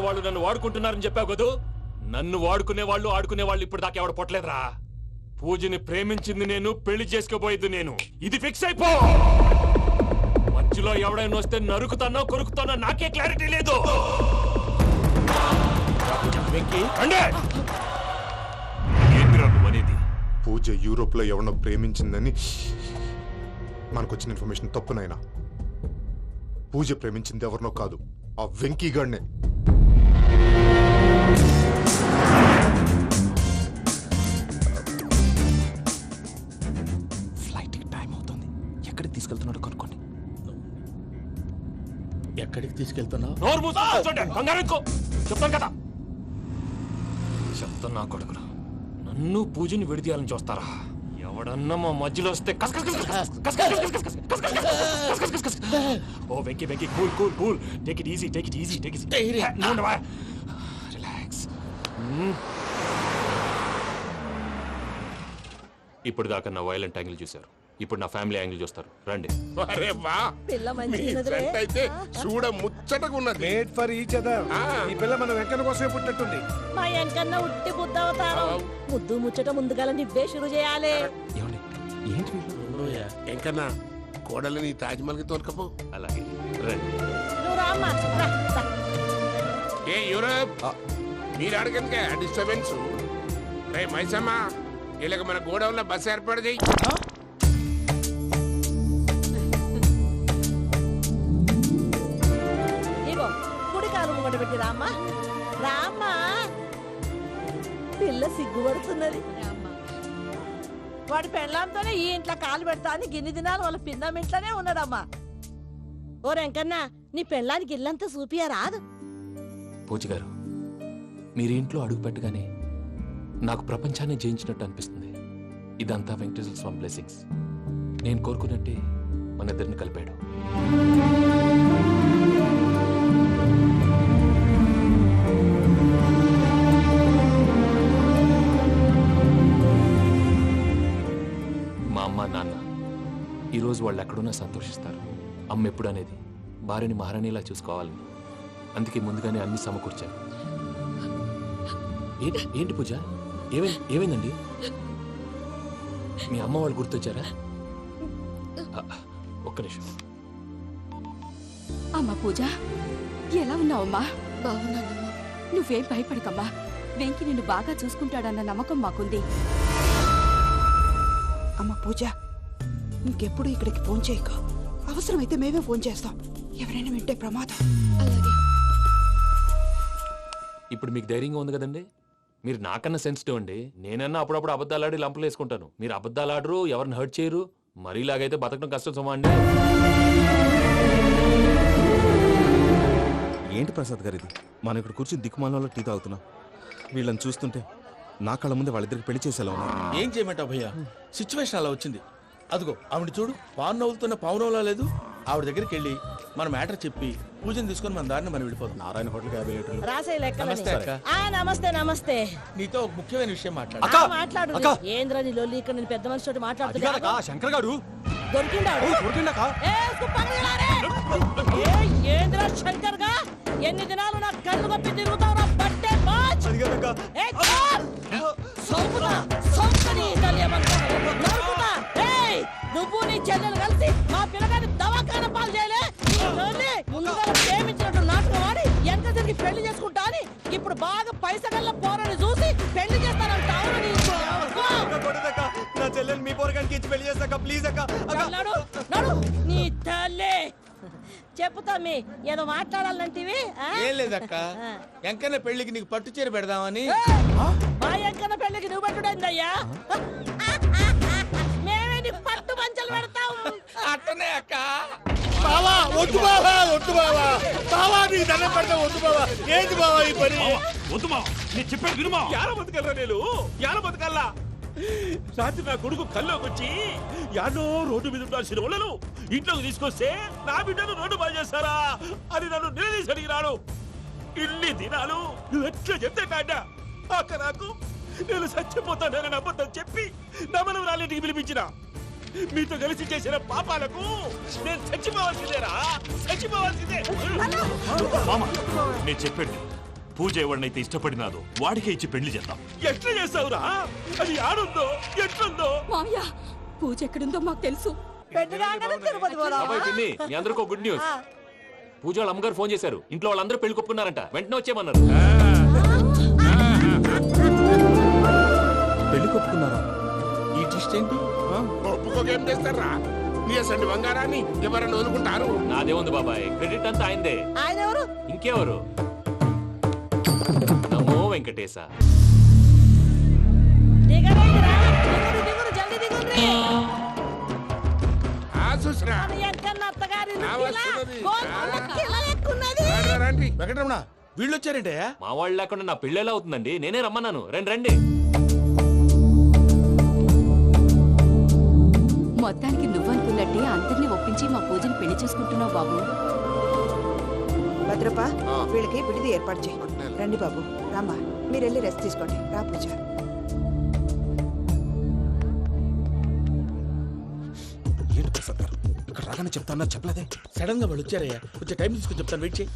వాళ్ళు నన్ను వాడుకుంటున్నారని చెప్పావు కదూ. నన్ను వాడుకునే వాళ్ళు ఆడుకునే వాళ్ళు ఇప్పుడు దాకా ఎవడ పొట్టలేదురా. పూజని ప్రేమించింది నేను, పెళ్లి చేసుకోబోయేది నేను. ఇది ఫిక్స్ అయిపో. మధ్యలో ఎవడైనా వస్తే నరుకుతానో కొరుకుతానో నాకే క్లారిటీ లేదు. పూజ యూరోప్ లో ఎవరినో ప్రేమించిందని మనకొచ్చిన ఇన్ఫర్మేషన్ తప్పునైనా. పూజ ప్రేమించింది ఎవరినో కాదు, ఆ వెంకీ గాడినే. ఫ్లైట్ టైం అవుతుంది. ఎక్కడికి తీసుకెళ్తున్నాడో కనుక్కోండి. ఎక్కడికి తీసుకెళ్తున్నావు? చెప్తాను కదా. చెప్తున్నా కొడుకురా, నన్ను పూజని విడిదీయాలని చూస్తారా? ఎవడన్నా మా మధ్యలో వస్తే ఓ Venky Venky, cool cool cool, take it easy, take it easy, take it easy, relax. ఇప్పుడు దాకా నా వైలెంట్ యాంగిల్ చూశారు, ఇప్పుడు నా ఫ్యామిలీ యాంగిల్ చూస్తారు. రండి. అరే వా, మీ ఫ్రెండ్ అయితే చూడ ముచ్చటగా ఉన్నది. Made for each other. ఈ పిల్ల మన వెంకన్న కోసమే పుట్టినట్టుంది. మా వెంకన్న ఉట్టి బుద్ధ అవతారం. ముద్దు ముచ్చట ముందుగాల నివ్వే షురు చేయాలి. వెంకన్న కోడలిని తాజ్మహల్ కి తోలుకపో. అలాగే రండి. నువ్వు రామ్మా. ఏ యూరప్, మీరు అడగనికే డిస్టర్బెన్స్. రే మైసమ్మ, ఇలాగ మన గోడౌన్ లో బస్సు ఏర్పాటు చేయి. ఇగో కుడి కాలు ముంగట పెట్టి రామ్మా. రామ్మా, పిల్ల సిగ్గుపడుతున్నది. వాడి పెళ్ళాంతోనే ఈ ఇంట్లో కాలు పెడతా అని గిన్ని దినాలు వాళ్ళ పిన్నం ఇంట్లోనే ఉన్నాడమ్మా. ఓ వెంకన్న, నీ పెళ్ళానికి ఇల్లంతా చూపియా రాదు? పూజ గారు, మీరు ఇంట్లో అడుగు పెట్టగానే నాకు ప్రపంచాన్ని జయించినట్టు అనిపిస్తుంది. ఇదంతా వెంకటేశ్వర స్వామి బ్లెస్సింగ్స్. నేను కోరుకున్నట్టే మన ఇద్దరిని కలిపాడు. మా అమ్మ నాన్న ఈరోజు వాళ్ళు ఎక్కడున్నా సంతోషిస్తారు. అమ్మ ఎప్పుడు అనేది భార్యని మహారాణిలా చూసుకోవాలని, అందుకే ముందుగానే అన్ని సమకూర్చాను. ఏంటి పూజ, ఏమైందండి? మీ అమ్మ వాళ్ళు గుర్తొచ్చారా? ఒక్క నిమిషం. అమ్మా పూజ, ఎలా ఉన్నావమ్మా? బాగున్నానమ్మా. నువ్వేం భయపడకమ్మా. వెంకి నిన్ను బాగా చూసుకుంటాడన్న నమ్మకం మాకుంది. అమ్మ పూజ, ఇంకెప్పుడు ఇక్కడికి ఫోన్ చేయకు. అవసరమైతే మేమే ఫోన్ చేస్తాం. ఎవరైనా వింటే ప్రమాదం. ఇప్పుడు మీకు ధైర్యంగా ఉంది కదండి. మీరు నాకన్నా సెన్సిటివ్ అండి. నేనన్నా అప్పుడప్పుడు అబద్ధాలాడి లంపలు వేసుకుంటాను. మీరు అబద్ధాలు ఆడరు, ఎవరిని హర్ట్ చేయరు. మరీ ఇలాగైతే బతకడం కష్టం సుమా అండి. ఏంటి ప్రసాద్ గారు ఇది? మనం ఇక్కడ కూర్చుని దిక్కుమాలలో టీ తాగుతున్నాం. వీళ్ళని చూస్తుంటే నా కళ్ళ ముందే వాళ్ళిద్దరికి పెళ్లి చేసేలా ఉన్నారు. ఏం చేయమంటావు భయ్యా, సిచ్యువేషన్ అలా వచ్చింది. అదిగో ఆవిడ చూడు, పాను నవ్వులుతున్న పావునవ్వులా లేదు. ఆవిడ దగ్గరికి వెళ్ళి మన మ్యాటర్ చెప్పి పూజను తీసుకొని మన దారిని మనం వెళ్ళిపోతాం. నారాయణ హోటల్ 50 లీటర్లు. రాసే లెక్కలని. నమస్తే అక్క. నమస్తే నమస్తే. నీతో ఒక ముఖ్యమైన విషయం మాట్లాడు. మాట్లాడు. ఏంద్రా నీ లొల్లి? ఇక్కడ నేను పెద్ద మనిషితో మాట్లాడుతున్నా. శంకర్ గారు దొరికిందాడు. ఏంద్రా శంకర్ గా? ఎన్ని దినాలు నా కళ్ళు కప్పి తిరుగుతావు? బట్టే బాచ్. నువ్వు నీ చెల్లెలు కలిసి మా పిల్లగాని దవాఖాన పాలు చేయలే. ముందుగా ప్రేమించినట్టు నాటకం ఆడి ఎంత తిరిగి పెళ్లి చేసుకుంటా అని ఇప్పుడు బాగా పైసగల్ల పోరని చూసి పెళ్లి చేస్తానంటావు. నా చెల్లెలు మీ పోరగానికి ఇచ్చి పెళ్లి చేస్తాక ప్లీజ్ అక్క. నడు నీ తల్లి. చెప్పుతా మీ ఏదో మాట్లాడాలంటివి. ఏం లేదక్క, ఎంకన్న పెళ్లికి నీకు పట్టు చీర పెడదామని. మా ఎంకన్న పెళ్లికి నువ్వు పెట్టుడైందయ్యా? మేమే నీకు పట్టు పంచలు పెడతాం. అట్టనే అక్క. బావా వద్దు బావా, వద్దు బావా, బావా నీ దండం పెడతా, వద్దు బావా. ఏంటి బావా ఈ పని? వద్దు మా, నేను చెప్పేది వినుమా. యాల బతకల్లా నేను, యాల బతకల్లా. రాత్రి నా కొడుకు కల్లోకి వచ్చి యాడో రోడ్డు మీద ఉండాల్సిన వాళ్ళను ఇంట్లోకి తీసుకొస్తే నా బిడ్డను రోడ్డు బాగా చేస్తారా అని నన్ను నిలదీసి అడిగినాడు. ఇన్ని దినాలు నువ్వు ఎట్లా చెప్తే కాడ అక్క నాకు నేను చచ్చిపోతానని అబద్ధం చెప్పి నా మనవరాలింటికి పిలిపించిన. మీతో కలిసి చేసిన పాపాలకు నేను చచ్చిపోవాల్సిందేరా, చచ్చిపోవాల్సిందే. నేను చెప్పండి, పూజ ఎవరినైతే ఇష్టపడినాదో వాడికే ఇచ్చి పెళ్లి చేద్దాం. ఎట్లా చేస్తావురా? అది ఆడుందో ఎట్లుందో. మామయ్య, పూజ ఎక్కడుందో మాకు తెలుసు. అబ్బాయి పిన్ని, మీ అందరికీ గుడ్ న్యూస్. పూజ వాళ్ళ అమ్మగారు ఫోన్ చేశారు. ఇంట్లో వాళ్ళందరూ పెళ్లి కొప్పుకున్నారంట. వెంటనే వచ్చేయమన్నారు. పెళ్లి కొప్పుకున్నారా? ఈ ట్విస్ట్ ఏంటి? ఒప్పుకోకేం చేస్తారా? నీ అసలు బంగారాన్ని ఎవరైనా వదులుకుంటారు? నాదేముంది బాబాయ్, క్రెడిట్ అంతా ఆయనదే. ఆయన ఎవరు? ఇంకెవరు? నమో వెంకటేశ. వెంకటరమణ, వీళ్ళు వచ్చారంటే మా వాళ్ళు లేకుండా నా పెళ్ళేలా అవుతుందండి. నేనే రమ్మన్నాను. రండి రండి. మొత్తానికి నువ్వనుకున్నట్టే అందరినీ ఒప్పించి మా పూజని పెళ్లి చేసుకుంటున్నావు బాబు. భద్రప, వీళ్ళకి విడిది ఏర్పాటు చేయి. రండి బాబు, రామ్మా, మీరు వెళ్ళి రెస్ట్ తీసుకోండి. రా పూజ. ఏంటి ప్రసాద్ గారు ఇక్కడ రాగానే చెప్తాన్నా చెప్పలేదే? సడన్ గా వాళ్ళు వచ్చారయ్యా. కొంచెం టైం తీసుకొని చెప్తాను, వెయిట్ చేయి.